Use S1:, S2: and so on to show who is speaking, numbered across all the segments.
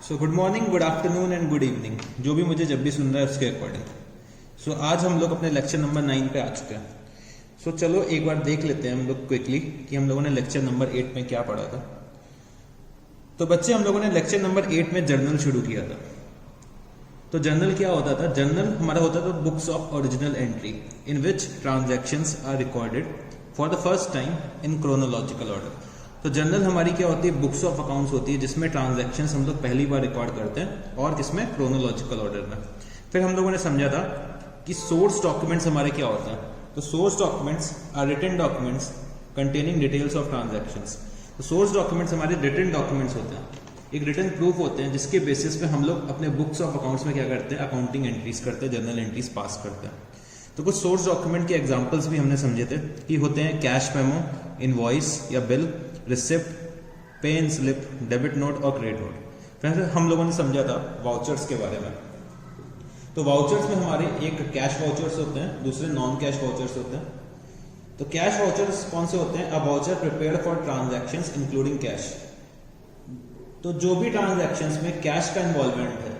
S1: So good morning, good afternoon and good evening, जो भी मुझे जब भी सुन रहा है उसके अकॉर्डिंग। सो आज हम लोग अपने लेक्चर नंबर 9 पे आ चुके हैं। सो चलो एक बार देख लेते हैं हम लोग क्विकली कि हम लोगों ने लेक्चर नंबर 8 में क्या पढ़ा था। तो बच्चे, हम लोगों ने लेक्चर नंबर 8 में जर्नल शुरू किया था। तो जर्नल क्या होता था? जर्नल हमारा होता था books of original entry in which transactions are recorded for the first time in chronological order. तो जर्नल हमारी क्या होती है? बुक्स ऑफ अकाउंट्स होती है जिसमें ट्रांजैक्शंस हम लोग पहली बार रिकॉर्ड करते हैं और किसमें? क्रोनोलॉजिकल ऑर्डर में। फिर हम लोगों ने समझा था कि सोर्स डॉक्यूमेंट्स हमारे क्या होते हैं। तो source documents are written documents containing details of transactions. तो सोर्स डॉक्यूमेंट्स हमारे रिटन डॉक्यूमेंट्स होते हैं, एक रिटन प्रूफ होते हैं जिसके बेसिस पे हम लोग अपने बुक्स ऑफ अकाउंट्स में क्या करते हैं? अकाउंटिंग एंट्रीज करते हैं, जर्नल एंट्रीज पास करते हैं। तो कुछ सोर्स डॉक्यूमेंट के एग्जांपल्स भी हमने समझे थे कि होते हैं कैश मेमो, इनवॉइस या बिल, रिसिप्ट, पे इन स्लिप, डेबिट नोट और क्रेडिट नोट। फिर हम लोगों ने समझा था वाउचर्स के बारे में। तो वाउचर्स में हमारे एक कैश वाउचर्स होते हैं, दूसरे नॉन कैश वाउचर्स होते हैं। तो कैश वाउचर्स कौन से होते हैं? अ voucher prepared for transactions including cash. तो जो भी ट्रांजैक्शंस में कैश का इन्वॉल्वमेंट है,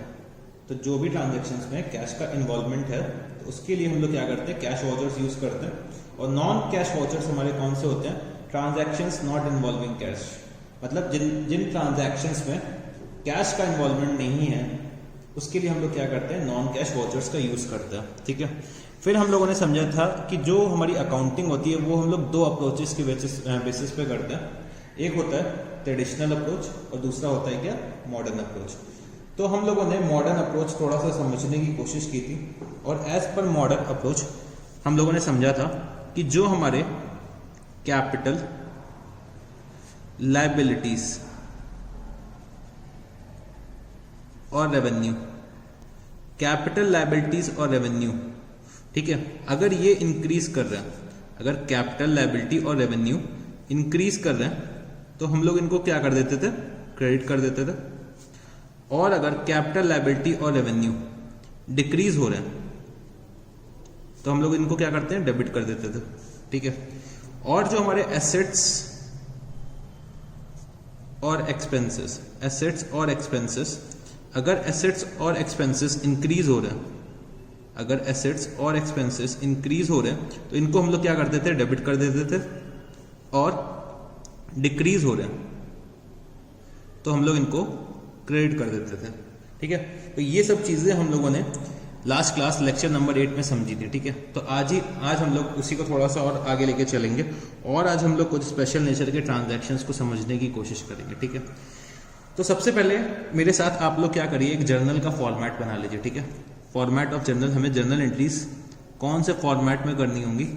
S1: तो जो भी ट्रांजैक्शंस में कैश का इन्वॉल्वमेंट है तो उसके लिए हम लोग क्या करते हैं? कैश वाउचर्स यूज करते हैं। और नॉन कैश वाउचर्स हमारे कौन से होते हैं? ट्रांजैक्शंस नॉट इन्वॉल्विंग कैश, मतलब जिन ट्रांजैक्शंस में कैश का इन्वॉल्वमेंट नहीं है उसके लिए हम लोग क्या करते हैं? नॉन कैश वाउचर्स का यूज करते हैं। ठीक है। फिर हम लोगों ने समझा था कि जो हमारी अकाउंटिंग होती है वो हम लोग दो अप्रोचेस के बेसिस पे करते हैं। एक होता है ट्रेडिशनल अप्रोच और दूसरा होता है क्या? Modern approach. तो हम लोगों ने मॉडर्न अप्रोच थोड़ा सा समझने की कोशिश की थी और एज पर मॉडर्न अप्रोच हम लोगों ने समझा था कि जो हमारे कैपिटल, लायबिलिटीज और रेवेन्यू, कैपिटल, लायबिलिटीज और रेवेन्यू, ठीक है, अगर ये इंक्रीज कर रहे हैं, अगर कैपिटल, लायबिलिटी और रेवेन्यू इंक्रीज कर रहे हैं तो हम लोग इनको क्या कर देते थे? क्रेडिट कर देते थे। और अगर कैपिटल, लायबिलिटी और रेवेन्यू डिक्रीज हो रहे हैं तो हम लोग इनको क्या करते हैं? डेबिट कर देते थे। ठीक है। और जो हमारे एसेट्स और एक्सपेंसेस, एसेट्स और एक्सपेंसेस, अगर एसेट्स और एक्सपेंसेस इंक्रीज हो रहे हैं, अगर एसेट्स और एक्सपेंसेस इंक्रीज हो रहे हैं तो इनको हम लोग क्या कर देते? डेबिट कर देते थे। और डिक्रीज हो रहे हैं तो हम लोग इनको क्रेडिट कर देते थे। ठीक है। तो ये सब चीजें हम लोगों ने लास्ट क्लास लेक्चर नंबर 8 में समझी थी। ठीक है। तो आज हम लोग उसी को थोड़ा सा और आगे लेके चलेंगे और आज हम लोग कुछ स्पेशल नेचर के ट्रांजैक्शंस को समझने की कोशिश करेंगे। ठीक है। तो सबसे पहले मेरे साथ आप लोग क्या करिए, एक जर्नल का फॉर्मेट बना लीजिए। ठीक है। फॉर्मेट ऑफ जर्नल, हमें जर्नल एंट्रीज कौन से फॉर्मेट में करनी होंगी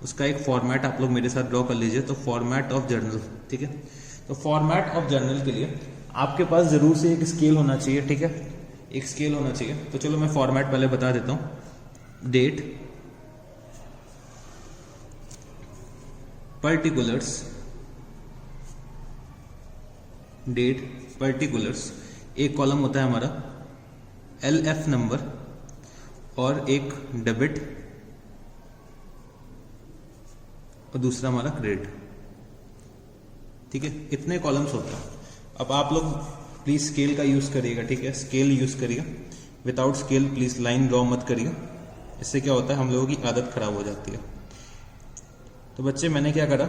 S1: उसका एक फॉर्मेट आप लोग मेरे साथ ड्रॉ कर लीजिए। तो फॉर्मेट ऑफ जर्नल, ठीक है। तो फॉर्मेट ऑफ जर्नल के लिए आपके पास जरूर से एक स्केल होना चाहिए। ठीक है, एक स्केल होना चाहिए। तो चलो मैं फॉर्मेट पहले बता देता हूं। डेट, पर्टिकुलर्स, डेट, पर्टिकुलर्स, एक कॉलम होता है हमारा LF नंबर और एक डेबिट और दूसरा हमारा क्रेडिट। ठीक है, इतने कॉलम्स होते हैं। अब आप लोग प्लीज स्केल का यूज करिएगा। ठीक है, स्केल यूज करिएगा। Without scale please line draw मत करिएगा, इससे क्या होता है हम लोगों की आदत खराब हो जाती है। तो बच्चे, मैंने क्या करा,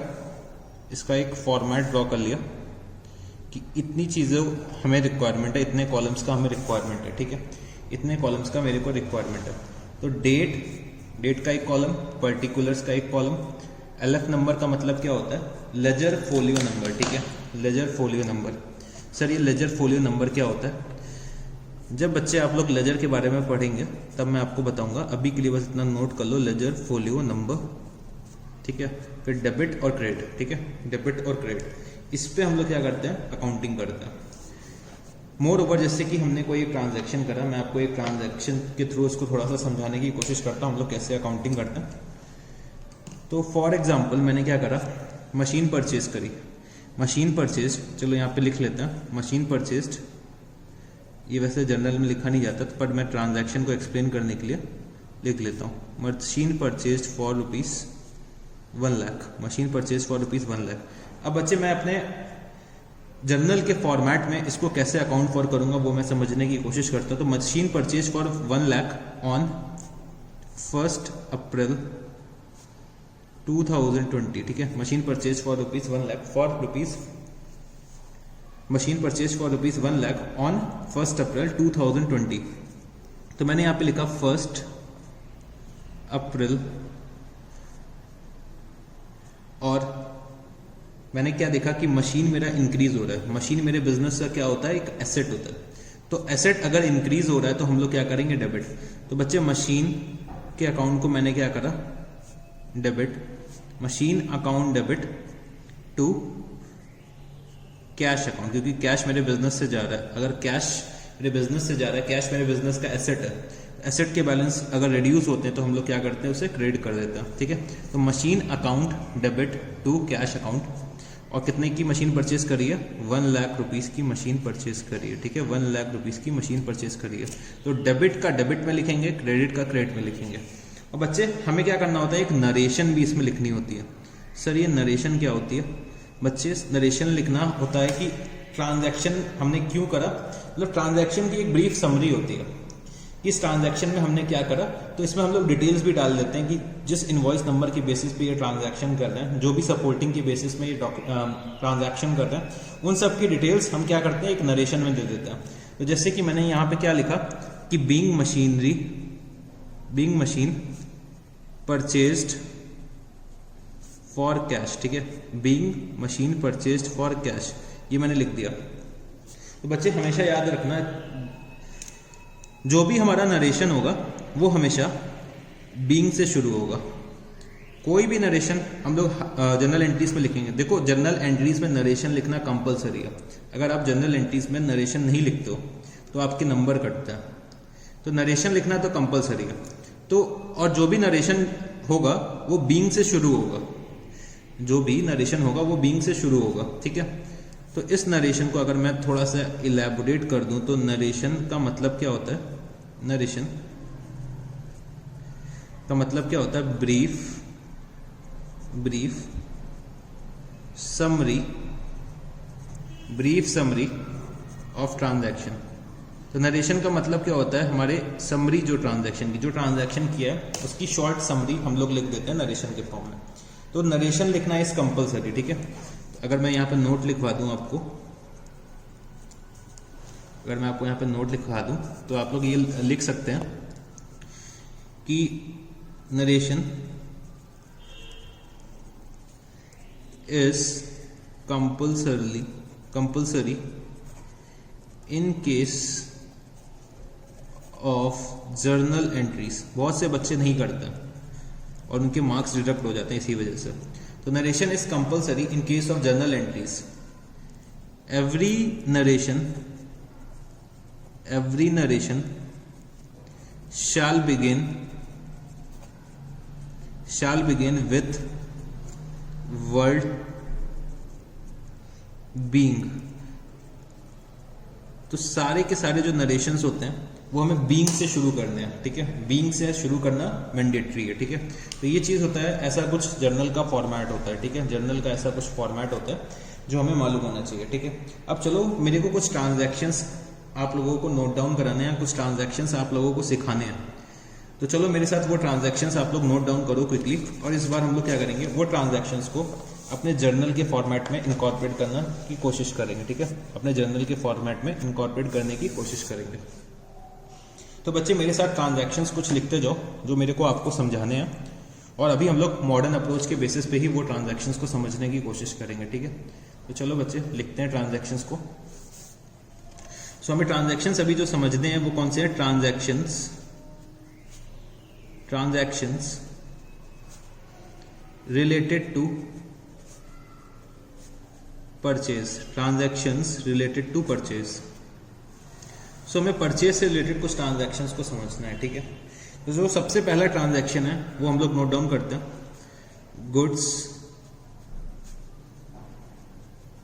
S1: इसका एक फॉर्मेट ड्रॉ कर लिया कि इतनी चीजें हमें रिक्वायरमेंट है, इतने कॉलम्स का हमें रिक्वायरमेंट है। ठीक है, इतने कॉलम्स का मेरे को रिक्वायरमेंट है। तो डेट का एक कॉलम, पर्टिकुलर्स का एक कॉलम, LF नंबर का मतलब क्या होता है? Ledger folio number. ठीक है, लेजर फोलियो नंबर। सर ये लेजर फोलियो नंबर क्या होता है? जब बच्चे आप लोग लेजर के बारे में पढ़ेंगे तब मैं आपको बताऊंगा, अभी के लिए बस इतना नोट कर लो, लेजर फोलियो नंबर। ठीक है। फिर डेबिट और क्रेडिट। ठीक है, डेबिट और क्रेडिट, इस पे हम लोग क्या करते हैं? अकाउंटिंग करते हैं। मोर ओवर, जैसे कि हमने कोई ट्रांजैक्शन करा, मैं आपको एक ट्रांजैक्शन के थ्रू उसको थोड़ा सा समझाने की कोशिश करता हूँ हम लोग कैसे अकाउंटिंग करते हैं। तो फॉर एग्जाम्पल मैंने क्या करा, मशीन परचेज करी। मशीन परचेज, चलो यहाँ पे लिख लेते हैं, मशीन परचेज्ड। ये वैसे जनरल में लिखा नहीं जाता पर मैं ट्रांजैक्शन को एक्सप्लेन करने के लिए लिख लेता हूँ। Machine purchased for ₹1 lakh, machine purchase for ₹1 lakh. अब बच्चे मैं अपने जर्नल के फॉर्मेट में इसको कैसे अकाउंट फॉर करूंगा वो मैं समझने की कोशिश करता हूँ। तो machine purchase for 1 lakh on 1 अप्रैल 2020, ठीक है। Machine purchase for rupees 1 lakh machine purchase for rupees 1 lakh on 1 अप्रैल 2020। तो मैंने यहाँ पे लिखा 1 अप्रैल, और मैंने क्या देखा कि मशीन मेरा इंक्रीज हो रहा है। मशीन मेरे बिजनेस का क्या होता है, एक एसेट होता है। तो एसेट अगर इंक्रीज हो रहा है तो हम लोग क्या करेंगे, डेबिट। तो बच्चे मशीन के अकाउंट को मैंने क्या करा, debit. Machine account debit to cash account, क्योंकि कैश मेरे बिजनेस से जा रहा है। अगर कैश मेरे बिजनेस से जा रहा है, कैश मेरे बिजनेस का एसेट है, एसेट के बैलेंस अगर रिड्यूस होते हैं तो हम लोग क्या करते हैं, उसे क्रेडिट कर देते हैं, ठीक है। तो machine account debit to cash account, और कितने की मशीन परचेज करी है, 1 लाख रुपीस की मशीन परचेज करी है, ठीक है। 1 लाख रुपीस की मशीन परचेज करी है। तो डेबिट का डेबिट में लिखेंगे, क्रेडिट का क्रेडिट में लिखेंगे। और बच्चे हमें क्या करना होता है, एक नरेशन भी इसमें लिखनी होती है। सर ये नरेशन क्या होती है? बच्चे नरेशन लिखना होता है कि ट्रांजैक्शन हमने क्यों करा, मतलब ट्रांजैक्शन की एक ब्रीफ समरी होती है। इस ट्रांजैक्शन में हमने क्या करा, तो इसमें हम लोग डिटेल्स भी डाल देते हैं कि जिस इनवॉइस नंबर के बेसिस पे ये ट्रांजैक्शन कर रहे हैं, जो भी सपोर्टिंग के बेसिस में ये ट्रांजैक्शन कर रहे हैं, उन सब की डिटेल्स हम क्या करते हैं, एक नरेशन में दे देते हैं। तो जैसे कि मैंने यहाँ पे क्या लिखा कि being machine purchased for cash, ठीक है। Being machine purchased for cash, ये मैंने लिख दिया। तो बच्चे हमेशा याद रखना, जो भी हमारा नरेशन होगा वो हमेशा बीइंग से शुरू होगा। कोई भी नरेशन हम लोग जर्नल एंट्रीज में लिखेंगे। देखो जर्नल एंट्रीज में नरेशन लिखना कंपलसरी है। अगर आप जर्नल एंट्रीज में नरेशन नहीं लिखते हो तो आपके नंबर कटते हैं। तो नरेशन लिखना तो कंपलसरी है। तो और जो भी नरेशन होगा वो बीइंग से शुरू होगा, जो भी नरेशन होगा वो बीइंग से शुरू होगा, ठीक है। तो इस नरेशन को अगर मैं थोड़ा सा इलैबोरेट कर दूं तो नरेशन का मतलब क्या होता है, नरेशन का मतलब क्या होता है, ब्रीफ समरी ऑफ ट्रांजैक्शन। तो नरेशन का मतलब क्या होता है, हमारे समरी जो ट्रांजैक्शन किया है उसकी शॉर्ट समरी हम लोग लिख देते हैं नरेशन के फॉर्म में। तो नरेशन लिखना इज कंपलसरी, ठीक है। अगर मैं यहाँ पे नोट लिखवा दूं आपको, अगर मैं आपको यहाँ पे नोट लिखवा दूं तो आप लोग ये लिख सकते हैं कि narration is compulsory in case of journal entries. बहुत से बच्चे नहीं करते और उनके मार्क्स डिडक्ट हो जाते हैं इसी वजह से। तो narration is compulsory in case of journal entries. Every narration shall begin with word being। तो सारे के सारे जो नरेशंस होते हैं वो हमें बीइंग से शुरू करने हैं, ठीक है। बीइंग से शुरू करना मैंडेटरी है, ठीक है। तो ये चीज होता है, ऐसा कुछ जर्नल का फॉर्मेट होता है, ठीक है। जर्नल का ऐसा कुछ फॉर्मेट होता है जो हमें मालूम होना चाहिए, ठीक है। अब चलो मेरे को कुछ ट्रांजैक्शंस आप लोगों को नोट डाउन कराने हैं, कुछ ट्रांजैक्शंस आप लोगों को सिखाने हैं। तो चलो मेरे साथ वो ट्रांजैक्शंस आप लोग नोट डाउन करो क्विकली। और इस बार हम लोग क्या करेंगे, वो ट्रांजैक्शंस को अपने जर्नल के फॉर्मेट में इनकॉर्पोरेट करने की कोशिश करेंगे, ठीक है। अपने जर्नल के फॉर्मेट में इनकॉर्पोरेट करने की कोशिश करेंगे। तो बच्चे मेरे साथ ट्रांजैक्शंस कुछ लिखते जाओ जो मेरे को आपको समझाने हैं, और अभी हम लोग मॉडर्न अप्रोच के बेसिस पे ही वो ट्रांजैक्शंस को समझने की कोशिश करेंगे, ठीक है। तो चलो बच्चे लिखते हैं ट्रांजैक्शंस को। सो हमें ट्रांजैक्शंस अभी जो समझने हैं वो कौन से हैं, transactions related to purchase, transactions related to purchase. So हमें परचेज से रिलेटेड कुछ ट्रांजैक्शंस को समझना है, ठीक है। तो जो सबसे पहला ट्रांजैक्शन है वो हम लोग नोट डाउन करते हैं, गुड्स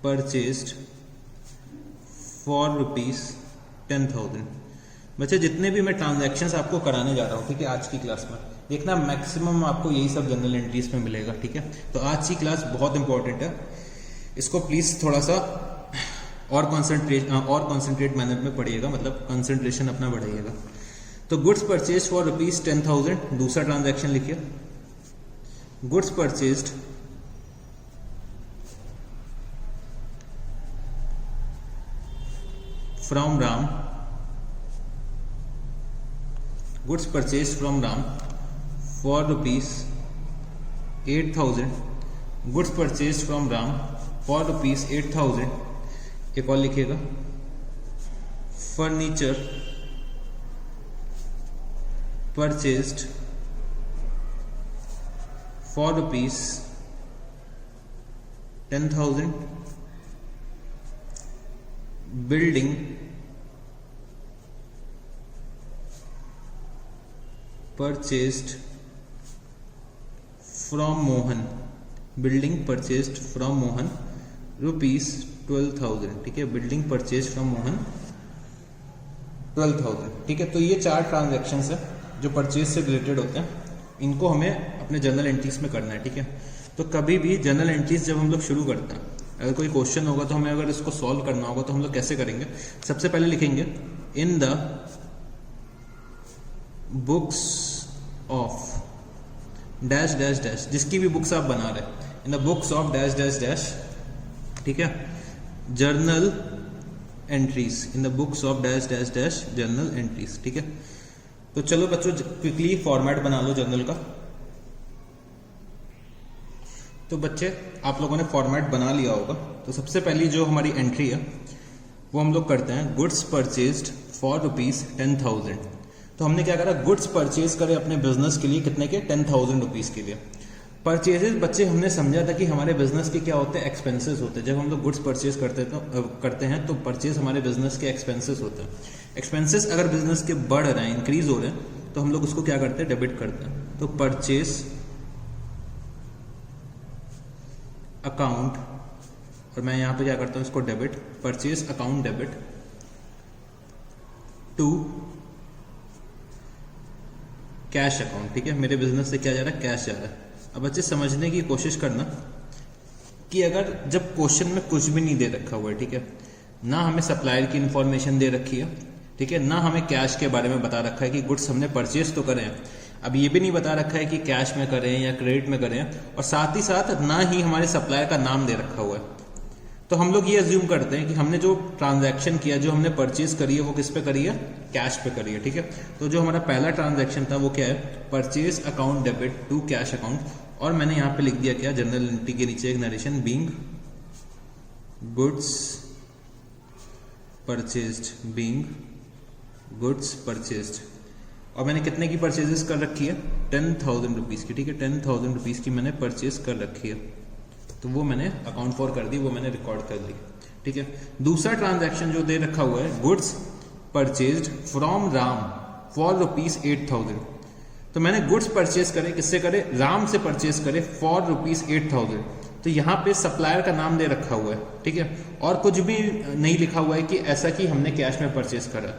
S1: परचेज्ड फॉर ₹10,000। बच्चे जितने भी मैं ट्रांजैक्शंस आपको कराने जा रहा हूँ, ठीक है, आज की क्लास में देखना मैक्सिमम आपको यही सब जनरल एंट्रीज में मिलेगा, ठीक है। तो आज की क्लास बहुत इंपॉर्टेंट है, इसको प्लीज थोड़ा सा और कॉन्सेंट्रेट मैनर में पढ़िएगा, मतलब कंसंट्रेशन अपना बढ़ाइएगा। तो गुड्स परचेज फॉर ₹10,000, दूसरा ट्रांजैक्शन लिखिए। Goods purchased from Ram, goods purchase from Ram for ₹8,000, goods purchase from Ram for ₹8,000। एक और लिखिएगा, furniture purchased for ₹10,000, building purchased from Mohan, building purchased from Mohan ₹12,000। ठीक है, बिल्डिंग परचेज फ्रॉम मोहन 12,000। ठीक है, तो ये 4 ट्रांजैक्शंस है जो परचेज से रिलेटेड होते हैं, इनको हमें अपने जर्नल एंट्रीज में करना है। ठीक है, तो कभी भी जर्नल एंट्रीज जब हम लोग शुरू करते हैं, अगर कोई क्वेश्चन होगा तो हमें अगर इसको सॉल्व करना होगा तो हम लोग कैसे करेंगे? सबसे पहले लिखेंगे in the books of dash dash dash, जिसकी भी बुक्स आप बना रहे हैं, in the books of dash dash dash. ठीक है, journal entries, in the books of dash dash dash journal entries. ठीक है, तो चलो बच्चों क्विकली फॉर्मेट बना लो जर्नल का। तो बच्चे आप लोगों ने फॉर्मेट बना लिया होगा, तो सबसे पहली जो हमारी एंट्री है वो हम लोग करते हैं गुड्स परचेज्ड फॉर ₹10,000। तो हमने क्या करा, गुड्स परचेज करे अपने बिजनेस के लिए, कितने के? ₹10,000 के लिए। परचेजेस बच्चे हमने समझा था कि हमारे बिजनेस के क्या होते हैं? एक्सपेंसेस होते हैं। जब हम लोग गुड्स परचेज करते हैं तो परचेज हमारे बिजनेस के एक्सपेंसेस होते हैं। एक्सपेंसेस अगर बिजनेस के बढ़ रहे हैं, इंक्रीज हो रहे हैं, तो हम लोग उसको क्या करते हैं? डेबिट करते हैं। तो परचेज अकाउंट, और मैं यहां पे क्या करता हूं इसको debit, purchase account debit to cash account. ठीक है, मेरे बिजनेस से क्या जा रहा है? कैश जा रहा है। अब बच्चे समझने की कोशिश करना कि अगर जब क्वेश्चन में कुछ भी नहीं दे रखा हुआ है, ठीक है, ना हमें सप्लायर की इंफॉर्मेशन दे रखी है, ठीक है, ना हमें कैश के बारे में बता रखा है कि गुड्स हमने परचेज तो करें, अब ये भी नहीं बता रखा है कि कैश में करें या क्रेडिट में करें, और साथ ही साथ ना ही हमारे सप्लायर का नाम दे रखा हुआ है, तो हम लोग ये अज्यूम करते हैं कि हमने जो ट्रांजैक्शन किया, जो हमने परचेज करी है, वो किस पे करी है? कैश पे करी है। ठीक है, तो जो हमारा पहला ट्रांजैक्शन था वो क्या है? Purchase account debit to cash account, और मैंने यहां पे लिख दिया क्या? जनरल एंट्री के नीचे एक narration, being goods purchased, being goods purchased, और मैंने कितने की परचेजेस कर रखी है? ₹10,000 की। ठीक है, ₹10,000 की मैंने परचेज कर रखी है, तो वो मैंने अकाउंट फॉर कर दी, वो मैंने रिकॉर्ड कर दी। ठीक है, दूसरा ट्रांजैक्शन जो दे रखा हुआ है, goods purchased from Ram for ₹8,000, तो मैंने गुड्स परचेज करे, किससे करे? राम से परचेज करे फॉर ₹8,000। तो यहाँ पे सप्लायर का नाम दे रखा हुआ है। ठीक है, और कुछ भी नहीं लिखा हुआ है कि ऐसा कि हमने कैश में परचेज करा।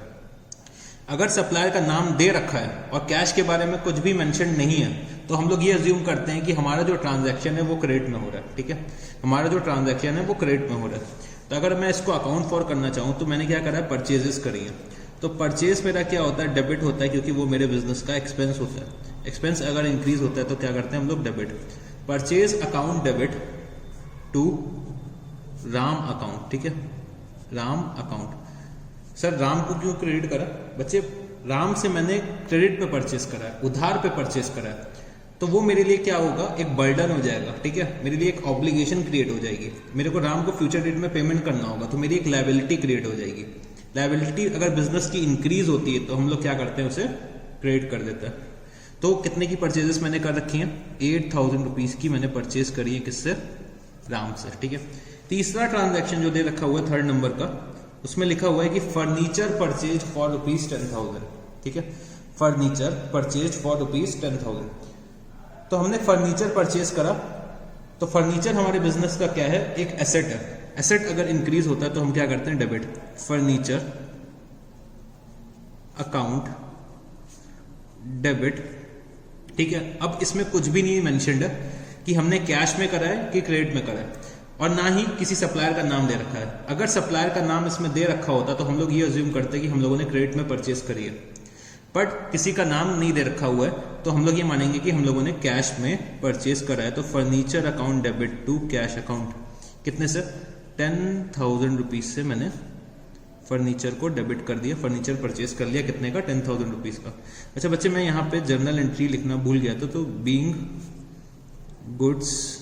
S1: अगर सप्लायर का नाम दे रखा है और कैश के बारे में कुछ भी मेंशन नहीं है, तो हम लोग ये अज्यूम करते हैं कि हमारा जो ट्रांजैक्शन है वो क्रेडिट में हो रहा है। ठीक है, हमारा जो ट्रांजैक्शन है वो क्रेडिट में हो रहा है। तो अगर मैं इसको अकाउंट फॉर करना चाहूँ तो मैंने क्या करा है? परचेजेस करी है। तो परचेज मेरा क्या होता है? डेबिट होता है, क्योंकि वो मेरे बिजनेस का एक्सपेंस होता है। एक्सपेंस अगर इंक्रीज होता है तो क्या करते हैं हम लोग? Debit. Purchase account debit to Ram account. ठीक है, राम अकाउंट। सर राम को क्यों क्रेडिट करा? बच्चे राम से मैंने क्रेडिट पे परचेस करा है, उधार पे परचेस करा है, तो वो मेरे लिए क्या होगा? एक बर्डन हो जाएगा। ठीक है, मेरे लिए एक ऑब्लिगेशन क्रिएट हो जाएगी। मेरे को राम को फ्यूचर डेट में पेमेंट करना होगा, तो मेरी एक लायबिलिटी क्रिएट हो जाएगी। लायबिलिटी अगर बिजनेस की इंक्रीज होती है तो हम लोग क्या करते हैं? उसे क्रेडिट कर देते हैं। तो कितने की परचेजेस मैंने कर रखी हैं? ₹8,000 की मैंने परचेज करी है। किससे? राम से। ठीक है, तीसरा ट्रांजैक्शन जो दे रखा हुआ है 3rd नंबर का, उसमें लिखा हुआ है कि फर्नीचर परचेज फॉर ₹10,000। ठीक है, फर्नीचर परचेज फॉर ₹10,000। तो हमने फर्नीचर परचेज करा, तो फर्नीचर हमारे बिजनेस का क्या है? एक एसेट है। एसेट अगर इंक्रीज होता है तो हम क्या करते हैं? डेबिट। Furniture account debit. ठीक है, अब इसमें कुछ भी नहीं मेंशन्ड है कि हमने कैश में करा है कि क्रेडिट में करा है। और ना ही किसी सप्लायर का नाम दे रखा है। अगर सप्लायर का नाम इसमें दे रखा होता तो हम लोग ये अज्यूम करते कि हम लोगों ने क्रेडिट में परचेज करी है, बट किसी का नाम नहीं दे रखा हुआ है तो हम लोग ये मानेंगे कि हम लोगों ने कैश में परचेज करा है। तो furniture account debit to cash account, कितने से 10,000 रुपीज से मैंने फर्नीचर को डेबिट कर दिया, फर्नीचर परचेज कर लिया, कितने का 10,000 रुपीज का। अच्छा बच्चे मैं यहाँ पे जर्नल एंट्री लिखना भूल गया था, तो being goods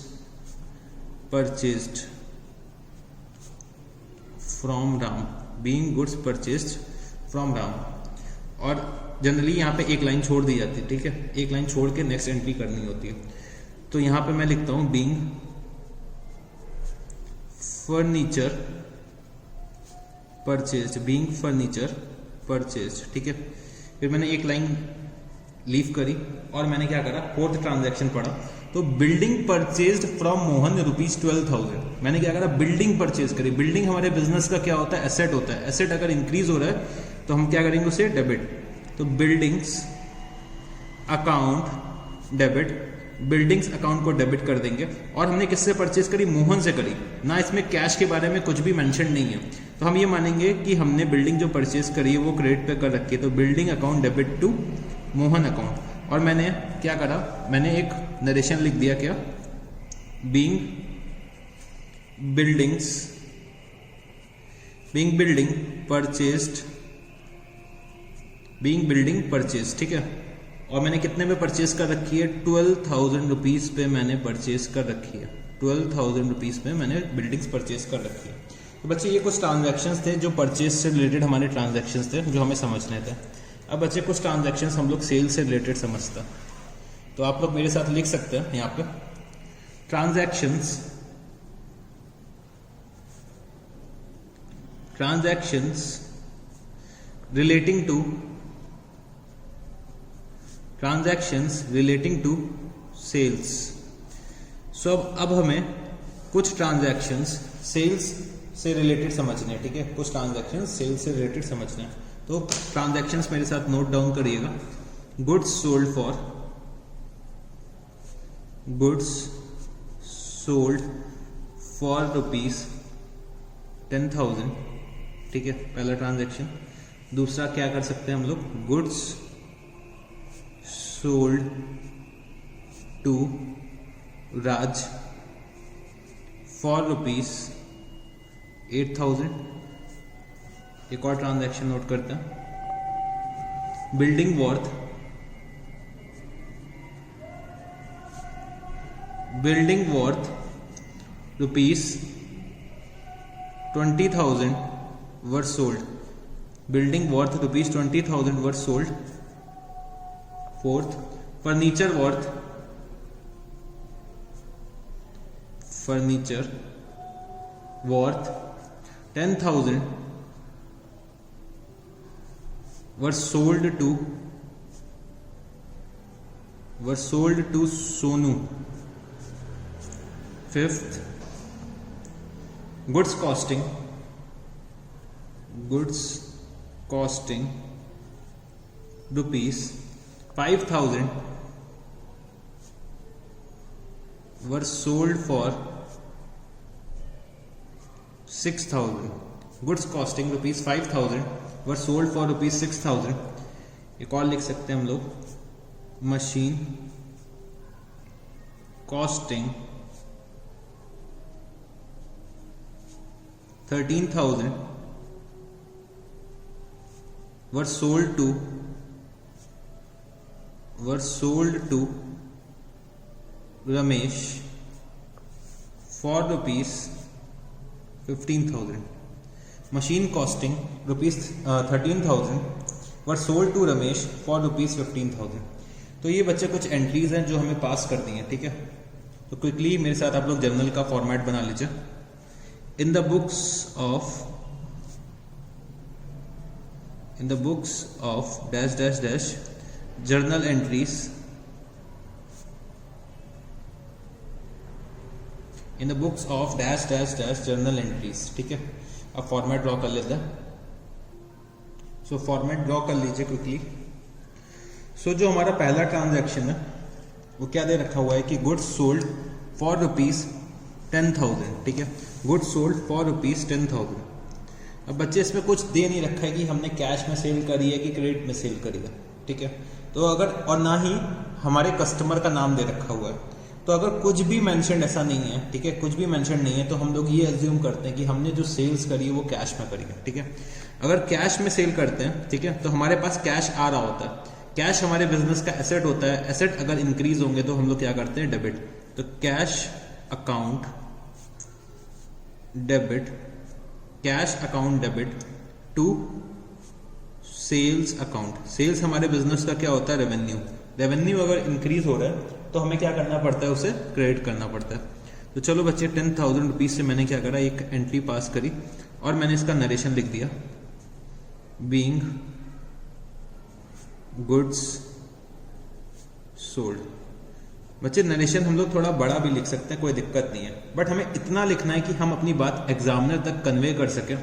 S1: purchased from Ram, being goods purchased from Ram, और जनरली यहाँ पे एक लाइन छोड़ दी जाती है, ठीक है, एक लाइन छोड़ के नेक्स्ट एंट्री करनी होती है। तो यहाँ पे मैं लिखता हूं being furniture purchased, being furniture purchased, ठीक है। फिर मैंने एक लाइन लीव करी और मैंने क्या करा, फोर्थ ट्रांजैक्शन पढ़ा। तो building purchased from Mohan rupees 12,000, मैंने क्या करा, बिल्डिंग परचेज करी। बिल्डिंग हमारे बिजनेस का क्या होता है, एसेट होता है। एसेट अगर इंक्रीज हो रहा है तो हम क्या करेंगे, उसे डेबिट। तो buildings account debit, buildings account को डेबिट कर देंगे। और हमने किससे परचेज करी, मोहन से करी ना, इसमें कैश के बारे में कुछ भी मेंशन नहीं है। तो हम ये मानेंगे कि हमने बिल्डिंग जो परचेज करी है वो क्रेडिट पे कर रखी है। तो building account debit to Mohan account. और मैंने क्या करा, मैंने एक नरेशन लिख दिया, क्या, being buildings, being building purchased, being building purchase, ठीक है। और मैंने कितने में परचेज कर रखी है, 12,000 रुपीज पे मैंने परचेज कर रखी है। 12,000 रुपीज पे मैंने बिल्डिंग्स परचेज कर रखी है। तो बच्चे ये कुछ ट्रांजैक्शंस थे जो परचेज से रिलेटेड हमारे ट्रांजैक्शंस थे जो हमें समझने थे। अब बच्चे कुछ ट्रांजैक्शंस हम लोग सेल से रिलेटेड समझते हैं, तो आप लोग मेरे साथ लिख सकते हैं यहाँ पे, transactions, transactions relating to, transactions relating to sales. So अब हमें कुछ ट्रांजैक्शंस सेल्स से रिलेटेड समझने हैं, ठीक है, कुछ ट्रांजैक्शंस सेल्स से रिलेटेड समझने हैं। तो ट्रांजैक्शंस मेरे साथ नोट डाउन करिएगा। Goods sold for, goods sold for rupees 10,000, ठीक है, पहला ट्रांजैक्शन। दूसरा क्या कर सकते हैं हम लोग, goods sold to Raj for rupees 8,000। एक और ट्रांजैक्शन नोट करते हैं, building worth, building worth rupees 20,000 were sold, building worth rupees 20,000 were sold. Fourth, furniture worth, furniture worth 10,000 were sold to Sonu. Fifth, goods costing, goods costing rupees 5,000 were sold for 6,000. Goods costing rupees 5,000 were sold for rupees 6,000. एक और लिख सकते हैं हम लोग, machine costing 13,000 were sold to Ramesh for rupees 15,000. Machine costing rupees 13,000 were sold to Ramesh for rupees 15,000. तो ये बच्चे कुछ एंट्रीज हैं जो हमें पास कर दी हैं, ठीक है। तो क्विकली मेरे साथ आप लोग जर्नल का फॉर्मेट बना लीजिए। In the books of dash dash dash journal entries, in the books of dash dash dash journal entries, ठीक है। अब फॉर्मेट ड्रॉ कर लेते हैं। सो फॉर्मेट ड्रॉ कर लीजिए क्विकली। सो जो हमारा पहला ट्रांजैक्शन है वो क्या दे रखा हुआ है कि गुड्स सोल्ड फॉर रुपीज 10,000, ठीक है। Goods sold for ₹10,000। अब बच्चे इसमें कुछ दे नहीं रखा है कि हमने कैश में सेल करी है कि क्रेडिट में सेल करी है, ठीक है। तो अगर, और ना ही हमारे कस्टमर का नाम दे रखा हुआ है, तो अगर कुछ भी मेंशन ऐसा नहीं है, ठीक है, कुछ भी मेंशन नहीं है, तो हम लोग ये अज्यूम करते हैं कि हमने जो सेल्स करी है वो कैश में करी है, ठीक है। अगर कैश में सेल करते हैं, ठीक है, तो हमारे पास कैश आ रहा होता है। कैश हमारे बिजनेस का एसेट होता है। एसेट अगर इंक्रीज होंगे तो हम लोग क्या करते हैं, डेबिट। तो cash account debit, cash account debit to sales account. Sales हमारे बिजनेस का क्या होता है, रेवेन्यू। रेवेन्यू अगर इंक्रीज हो रहा है तो हमें क्या करना पड़ता है, उसे क्रेडिट करना पड़ता है। तो चलो बच्चे, 10,000 रुपीज से मैंने क्या करा, एक एंट्री पास करी और मैंने इसका नरेशन लिख दिया, बीइंग गुड्स सोल्ड। बच्चे नरेशन हम लोग थोड़ा बड़ा भी लिख सकते हैं, कोई दिक्कत नहीं है, बट हमें इतना लिखना है कि हम अपनी बात एग्जामिनर तक कन्वे कर सकें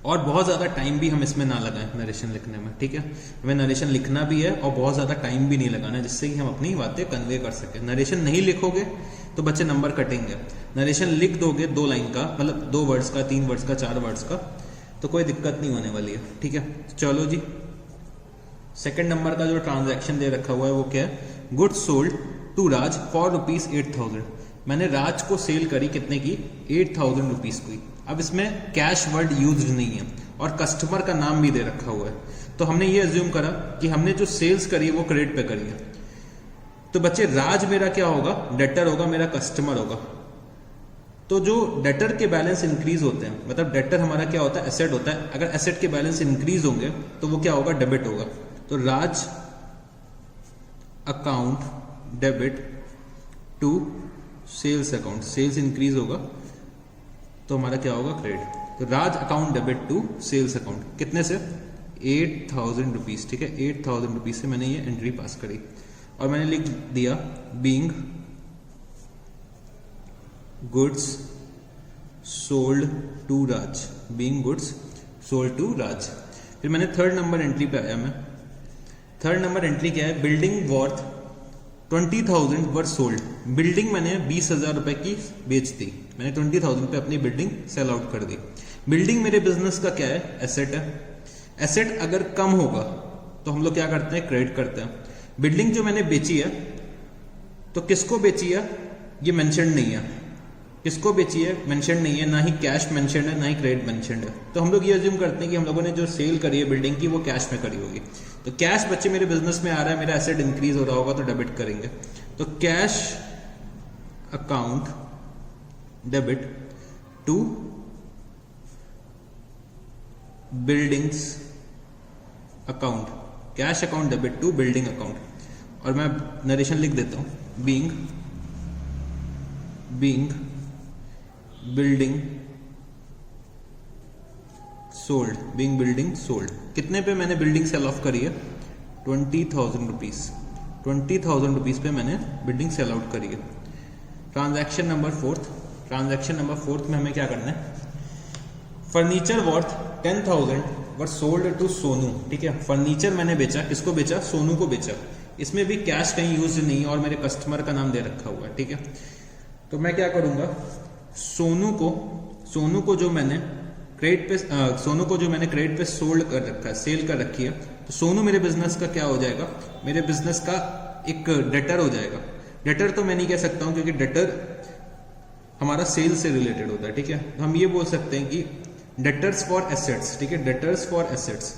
S1: और बहुत ज़्यादा टाइम भी हम इसमें ना लगाएं नरेशन लिखने में, ठीक है। हमें नरेशन लिखना भी है और बहुत ज़्यादा टाइम भी नहीं लगाना है, जिससे कि हम अपनी बातें कन्वे कर सकें। नरेशन नहीं लिखोगे तो बच्चे नंबर कटेंगे। नरेशन लिख दोगे 2 लाइन का, मतलब 2 वर्ड्स का, 3 वर्ड्स का, 4 वर्ड्स का, तो कोई दिक्कत नहीं होने वाली है, ठीक है। चलो जी, सेकंड नंबर का जो ट्रांजैक्शन दे रखा हुआ है वो क्या है, goods sold to Raj for ₹8,000। मैंने राज को सेल करी कितने की, 8,000 रुपीज की। अब इसमें कैश वर्ड यूज नहीं है और कस्टमर का नाम भी दे रखा हुआ है, तो हमने ये अज्यूम करा कि हमने जो सेल्स करी है वो क्रेडिट पे करी है। तो बच्चे राज मेरा क्या होगा, डेटर होगा, मेरा कस्टमर होगा। तो जो डेटर के बैलेंस इंक्रीज होते हैं, मतलब डेटर हमारा क्या होता है, एसेट होता है। अगर एसेट के बैलेंस इंक्रीज होंगे तो वो क्या होगा, डेबिट होगा। तो Raj account debit to sales account, sales increase होगा तो हमारा क्या होगा, क्रेडिट। तो Raj account debit to sales account, कितने से, 8,000 रुपीज, ठीक है। 8,000 रुपीज से मैंने ये एंट्री पास करी और मैंने लिख दिया being goods sold to Raj, being goods sold to Raj. फिर मैंने थर्ड नंबर एंट्री पे आया मैं। थर्ड नंबर एंट्री क्या है, building worth 20,000 were sold. Building मैंने 20,000 रुपए की बेच दी, मैंने 20,000 पे अपनी बिल्डिंग सेल आउट कर दी। बिल्डिंग मेरे बिजनेस का क्या है, एसेट है। एसेट अगर कम होगा तो हम लोग क्या करते हैं, क्रेडिट करते हैं। बिल्डिंग जो मैंने बेची है, तो किसको बेची है ये मेंशन नहीं है, किसको बेची है मेंशन नहीं है, ना ही कैश मेंशन है, ना ही क्रेडिट मेंशन है। तो हम लोग ये अज्यूम करते हैं कि हम लोगों ने जो सेल करी है बिल्डिंग की वो कैश में करी होगी। तो कैश बच्चे मेरे बिजनेस में आ रहा है, मेरा एसेट इंक्रीज हो रहा होगा तो डेबिट करेंगे। तो cash account debit to buildings account, cash account debit to building account. और मैं नरेशन लिख देता हूं, being building sold, being building sold. कितने पे मैंने बिल्डिंग सेल ऑफ करी है, 20,000 रुपीज। 20,000 रुपीज पे मैंने बिल्डिंग सेल आउट करी है। ट्रांजैक्शन नंबर 4, ट्रांजैक्शन नंबर 4 में हमें क्या करना है, furniture worth 10,000 were sold to Sonu, ठीक है। फर्नीचर मैंने बेचा, किसको बेचा, सोनू को बेचा। इसमें भी कैश कहीं यूज नहीं है और मेरे कस्टमर का नाम दे रखा हुआ है, ठीक है। तो मैं क्या करूंगा, सोनू को जो मैंने क्रेडिट पे सोल्ड कर रखा है, सेल कर रखी है, तो सोनू मेरे बिजनेस का क्या हो जाएगा, मेरे बिजनेस का एक डेटर हो जाएगा। डेटर तो मैं नहीं कह सकता हूं क्योंकि डेटर हमारा सेल से रिलेटेड होता है, ठीक है। तो हम ये बोल सकते हैं कि डेटर्स फॉर एसेट्स, ठीक है, डेटर्स फॉर एसेट्स।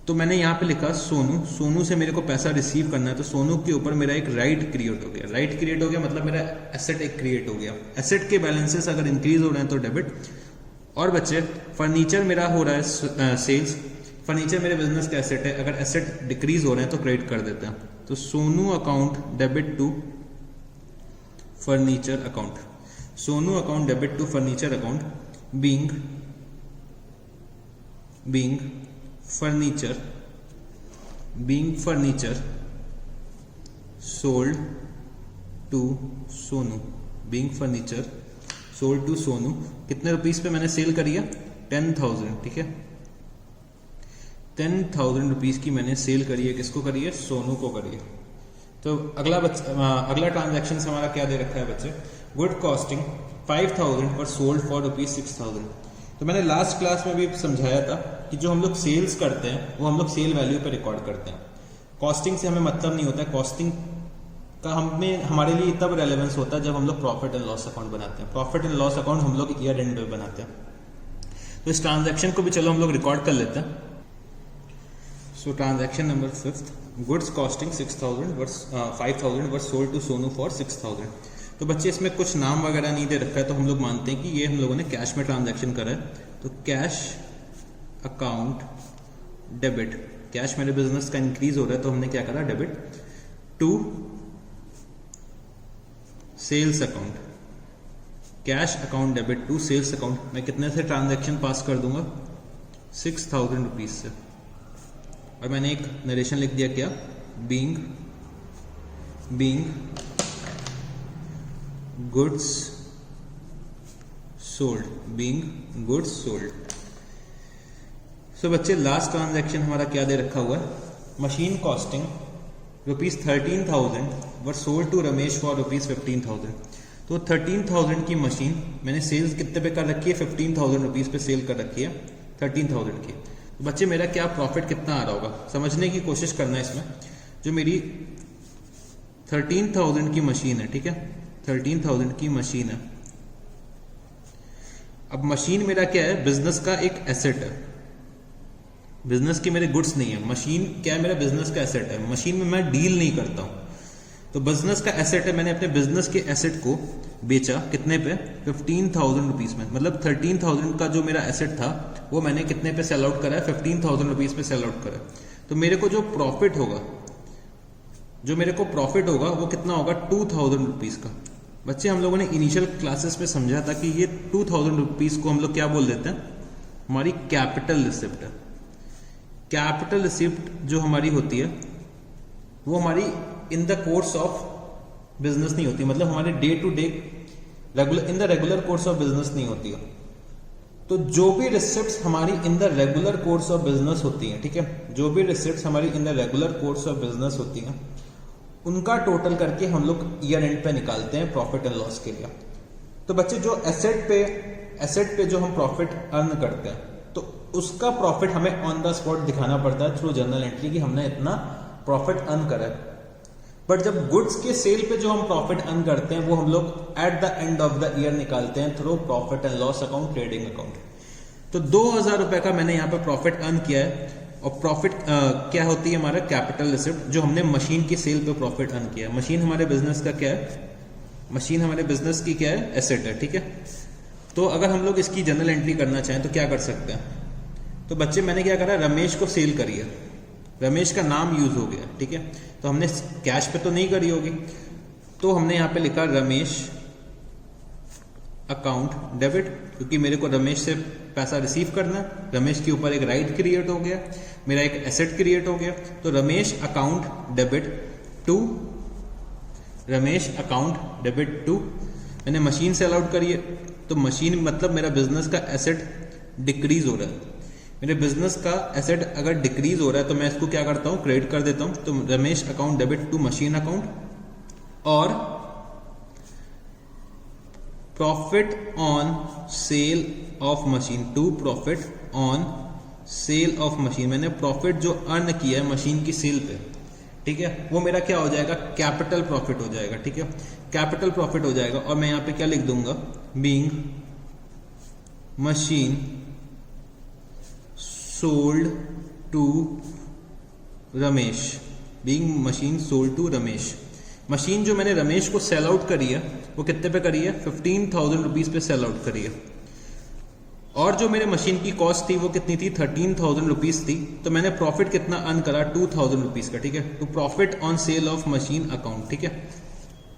S1: तो मैंने यहाँ पे लिखा सोनू से मेरे को पैसा रिसीव करना है, तो सोनू के ऊपर मेरा एक राइट क्रिएट हो गया। राइट क्रिएट हो गया मतलब मेरा एसेट एक क्रिएट हो गया। एसेट के बैलेंसेस अगर इंक्रीज हो रहे हैं तो डेबिट। और बच्चे फर्नीचर मेरा हो रहा है सेल्स, फर्नीचर मेरे बिजनेस का एसेट है, अगर एसेट डिक्रीज हो रहे हैं तो क्रेडिट कर देते हैं। तो Sonu account debit to furniture account, Sonu account debit to furniture account, being furniture sold to Sonu, being furniture sold to Sonu. कितने रुपीस पे मैंने सेल करी है, 10,000, ठीक है। 10,000 रुपीज की मैंने सेल करी है, किसको करी है, सोनू को करी है। तो अगला ट्रांजैक्शन हमारा क्या दे रखा है बच्चे, good costing 5000 were sold for ₹6000। तो मैंने लास्ट क्लास में भी समझाया था कि जो हम लोग सेल्स करते हैं वो हम लोग सेल वैल्यू पे रिकॉर्ड करते हैं। कॉस्टिंग से हमें मतलब नहीं होता है। कॉस्टिंग का हमारे लिए तब रेलेवेंस होता है जब हम लोग प्रॉफिट एंड लॉस अकाउंट बनाते हैं। प्रॉफिट एंड लॉस अकाउंट हम लोग ईयर एंड में बनाते हैं। तो इस ट्रांजैक्शन को भी चलो हम लोग रिकॉर्ड कर लेते हैं। So transaction number 5, goods costing 5000 were sold to Sonu for 6000। तो बच्चे इसमें कुछ नाम वगैरह नहीं दे रखा है, तो हम लोग मानते हैं कि ये हम लोगों ने कैश में ट्रांजैक्शन करा है। तो कैश अकाउंट डेबिट, कैश मेरे बिजनेस का इंक्रीज हो रहा है तो हमने क्या करा, debit to sales account, cash account debit to sales account. मैं कितने से ट्रांजैक्शन पास कर दूंगा, 6000 रुपीज से। और मैंने एक नरेशन लिख दिया क्या, being goods sold, being goods sold. So बच्चे लास्ट ट्रांजैक्शन हमारा क्या दे रखा हुआ है, machine costing ₹13,000 were sold to Ramesh for ₹15,000। तो 13,000 की मशीन मैंने सेल्स कितने पे कर रखी है, 15,000 रुपीज पे सेल कर रखी है 13,000 की। तो बच्चे मेरा क्या प्रॉफिट कितना आ रहा होगा, समझने की कोशिश करना है इसमें। जो मेरी 13,000 की मशीन है, ठीक है, 13,000 की मशीन है। अब मशीन मेरा क्या है, बिजनेस का एक एसेट है, बिजनेस की मेरे गुड्स नहीं है। मशीन क्या है, मेरा बिजनेस का एसेट है। मशीन में मैं डील नहीं करता हूं। तो बिजनेस का एसेट है, मैंने अपने बिजनेस के एसेट को बेचा कितने पे, 15,000 रुपीज में। मतलब 13,000 का जो मेरा एसेट था वो मैंने कितने पे सेल आउट करा है, 15,000 रुपीज पे सेल आउट करा है। तो मेरे को जो प्रॉफिट होगा, वो कितना होगा, 2,000 रुपीज का। बच्चे हम लोगों ने इनिशियल क्लासेस में समझा था कि ये 2,000 रुपीज को हम लोग क्या बोल देते हैं, हमारी कैपिटल रिसिप्ट है। कैपिटल रिसिप्ट जो हमारी होती है वो हमारी in the course of business नहीं होती, मतलब हमारे day to day in the regular course of business नहीं होती है। तो जो भी रिसिप्ट्स हमारी in the regular course of business होती हैं, ठीक है, जो भी रिसिप्ट्स हमारी in the regular course of business होती हैं, उनका टोटल करके हम लोग ईयर एंड पे निकालते हैं प्रॉफिट एंड लॉस के लिए। तो बच्चे जो एसेट पे जो हम प्रॉफिट अर्न करते हैं, तो उसका प्रॉफिट हमें ऑन द स्पॉट दिखाना पड़ता है थ्रू जर्नल एंट्री कि हमने इतना प्रॉफिट अर्न करा है। बट जब गुड्स के सेल पे जो हम प्रॉफिट अर्न करते हैं वो हम लोग at the end of the year निकालते हैं through profit and loss account, trading account. तो 2,000 रुपए का मैंने यहाँ पे प्रॉफिट अर्न किया है। और प्रॉफिट क्या होती है, हमारा कैपिटल रिसिप्ट, जो हमने मशीन की सेल पे प्रॉफिट अर्न किया है। मशीन हमारे बिजनेस का क्या है, मशीन हमारे बिजनेस की क्या है, एसेट है, ठीक है। तो अगर हम लोग इसकी जर्नल एंट्री करना चाहें तो क्या कर सकते हैं। तो बच्चे मैंने क्या करा, रमेश को सेल करी है, रमेश का नाम यूज हो गया, ठीक है। तो हमने कैश पे तो नहीं करी होगी, तो हमने यहाँ पे लिखा रमेश अकाउंट डेबिट, क्योंकि मेरे को रमेश से पैसा रिसीव करना है। रमेश के ऊपर एक राइट क्रिएट हो गया, मेरा एक एसेट क्रिएट हो गया। तो Ramesh account debit to, Ramesh account debit to, मैंने मशीन सेल आउट करी है। तो मशीन मतलब मेरा बिजनेस का एसेट डिक्रीज हो रहा है। मेरे बिजनेस का एसेट अगर डिक्रीज हो रहा है तो मैं इसको क्या करता हूँ, क्रेडिट कर देता हूँ। तो Ramesh account debit to machine account, और profit on sale of machine to profit on sale of machine. मैंने प्रॉफिट जो अर्न किया है मशीन की सेल पे, ठीक है, वो मेरा क्या हो जाएगा, कैपिटल प्रॉफिट हो जाएगा, ठीक है, कैपिटल प्रॉफिट हो जाएगा। और मैं यहाँ पे क्या लिख दूंगा, being machine sold to Ramesh, being machine sold to Ramesh. Machine जो मैंने रमेश को सेल आउट करी है वो कितने पे करी है, 15,000 रुपीज पे सेल आउट करी है। और जो मेरे मशीन की कॉस्ट थी वो कितनी थी, 13,000 रुपीज थी। तो मैंने प्रॉफिट कितना अर्न करा, 2,000 रुपीज का, ठीक है। तो profit on sale of machine account, ठीक है।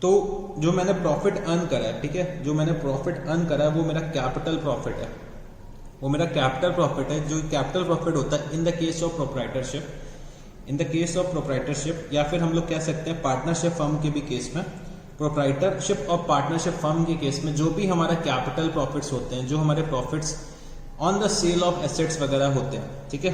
S1: तो जो मैंने प्रॉफिट अर्न करा है, ठीक है, जो मैंने प्रॉफिट अर्न करा है वो मेरा कैपिटल प्रॉफिट है, वो मेरा कैपिटल प्रॉफिट है। जो कैपिटल प्रॉफिट होता है in the case of proprietorship, in the case of proprietorship, या फिर हम लोग कह सकते हैं पार्टनरशिप फर्म के भी केस में, प्रोप्राइटरशिप और पार्टनरशिप फर्म के केस में जो भी हमारा कैपिटल प्रॉफिट्स होते हैं, जो हमारे profits on the sale of assets वगैरह होते हैं, ठीक है,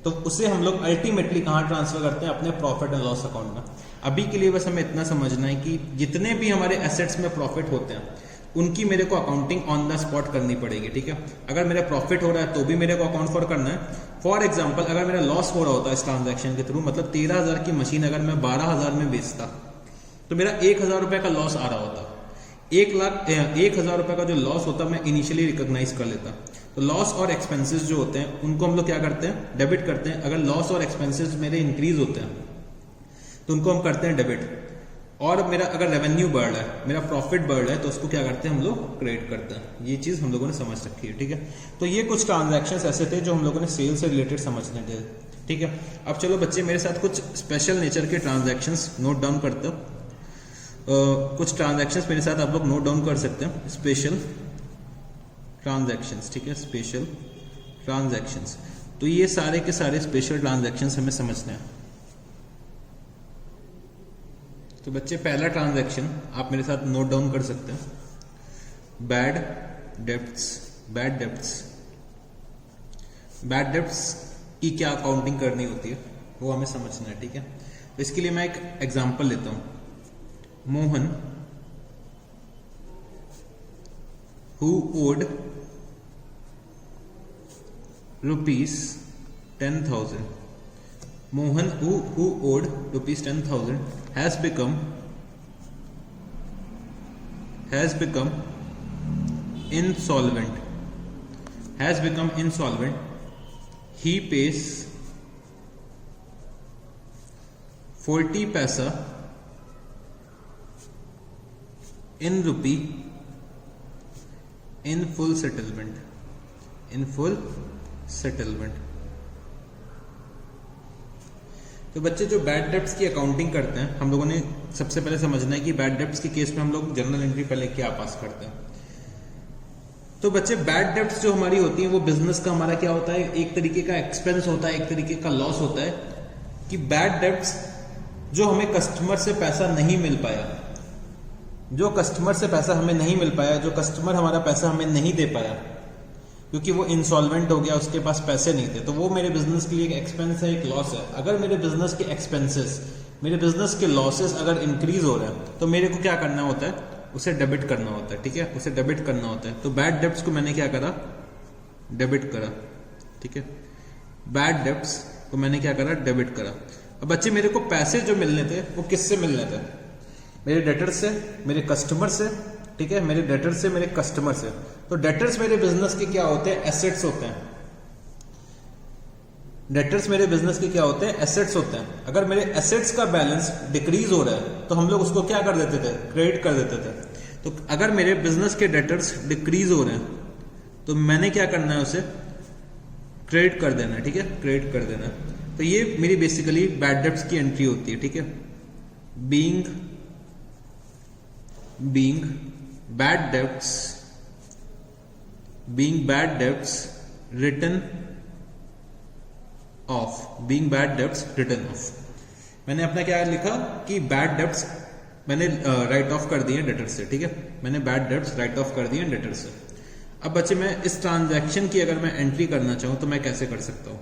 S1: तो उसे हम लोग अल्टीमेटली कहाँ ट्रांसफर करते हैं, अपने प्रॉफिट एंड लॉस अकाउंट में। अभी के लिए बस हमें इतना समझना है कि जितने भी हमारे एसेट्स में प्रॉफिट होते हैं उनकी मेरे को अकाउंटिंग ऑन द स्पॉट करनी पड़ेगी, ठीक है। अगर मेरा प्रॉफिट हो रहा है तो भी मेरे को अकाउंट फॉर करना है। फॉर एग्जाम्पल अगर मेरा लॉस हो रहा होता है इस ट्रांजैक्शन के थ्रू, मतलब 13,000 की मशीन अगर मैं 12,000 में बेचता तो मेरा 1,000 रुपए का लॉस आ रहा होता। 1,00,000 रुपए का जो लॉस होता मैं इनिशियली रिकॉग्नाइज कर लेता। तो लॉस और एक्सपेंसेस जो होते हैं उनको हम लोग क्या करते हैं, डेबिट करते हैं। अगर लॉस और एक्सपेंसेस मेरे इंक्रीज होते हैं तो उनको हम करते हैं डेबिट। और मेरा अगर रेवेन्यू बढ़ रहा है, मेरा प्रॉफिट बढ़ रहा है, तो उसको क्या करते हैं हम लोग, क्रेडिट करते हैं। ये चीज हम लोगों ने समझ रखी है, ठीक है। तो ये कुछ ट्रांजैक्शंस ऐसे थे जो हम लोगों ने सेल से रिलेटेड समझने थे, ठीक है। अब चलो बच्चे मेरे साथ कुछ स्पेशल नेचर के ट्रांजैक्शंस नोट डाउन करते हो। कुछ ट्रांजैक्शंस मेरे साथ आप लोग नोट डाउन कर सकते हैं, स्पेशल ट्रांजैक्शंस, ठीक है, स्पेशल ट्रांजैक्शंस। तो ये सारे के सारे स्पेशल ट्रांजैक्शंस हमें समझने हैं। तो बच्चे पहला ट्रांजैक्शन आप मेरे साथ नोट डाउन कर सकते हैं, bad debts. Bad debts, bad debts की क्या अकाउंटिंग करनी होती है वो हमें समझना है, ठीक है। तो इसके लिए मैं एक एग्जांपल लेता हूं। Mohan who owed rupees 10,000, Mohan who owed rupees 10,000 has become insolvent. He pays 40 paisa in rupee in full settlement. तो बच्चे जो बैड डेब्ट्स की अकाउंटिंग करते हैं हम लोगों ने सबसे पहले समझना है कि बैड डेब्ट्स के केस में हम लोग जर्नल एंट्री पहले क्या पास करते हैं। तो बच्चे बैड डेब्ट्स जो हमारी होती है वो बिजनेस का हमारा क्या होता है, एक तरीके का एक्सपेंस होता है, एक तरीके का लॉस होता है। कि बैड डेब्ट्स जो हमें कस्टमर से पैसा नहीं मिल पाया, जो कस्टमर से पैसा हमें नहीं मिल पाया, जो कस्टमर हमारा पैसा हमें नहीं दे पाया क्योंकि वो इंसॉल्वेंट हो गया, उसके पास पैसे नहीं थे, तो वो मेरे बिजनेस के लिए एक एक्सपेंस है, एक लॉस है। अगर मेरे बिजनेस के एक्सपेंसेस, मेरे बिजनेस के लॉसेस अगर इंक्रीज हो रहे हैं तो मेरे को क्या करना होता है, उसे डेबिट करना होता है, ठीक है, उसे डेबिट करना होता है। तो बैड डेब्ट्स को मैंने क्या करा, डेबिट करा, ठीक है। बैड डेब्ट्स को मैंने क्या करा, डेबिट करा। अब बच्चे मेरे को पैसे जो मिलने थे वो किससे मिलने थे, मेरे डेटर से, मेरे कस्टमर से, ठीक है, मेरे डेटर से, मेरे कस्टमर से। तो डेटर्स मेरे बिजनेस के क्या होते हैं, एसेट्स होते हैं। डेटर्स मेरे बिजनेस के क्या होते हैं, एसेट्स होते हैं। अगर मेरे एसेट्स का बैलेंस डिक्रीज हो रहा है तो हम लोग उसको क्या कर देते थे, क्रेडिट कर देते थे। तो अगर मेरे बिजनेस के डेटर्स डिक्रीज हो रहे हैं तो मैंने क्या करना है, उसे क्रेडिट कर देना है, ठीक है, क्रेडिट कर देना है। तो ये मेरी बेसिकली बैड डेब्ट्स की एंट्री होती है, ठीक है। being bad debts written off, मैंने अपना क्या लिखा कि बैड डेब्ट्स मैंने राइट ऑफ कर दिए डेटर से, ठीक है, मैंने बैड डेब्ट्स राइट ऑफ कर दिए डेटर से। अब बच्चे मैं इस ट्रांजैक्शन की अगर मैं एंट्री करना चाहूं तो मैं कैसे कर सकता हूं।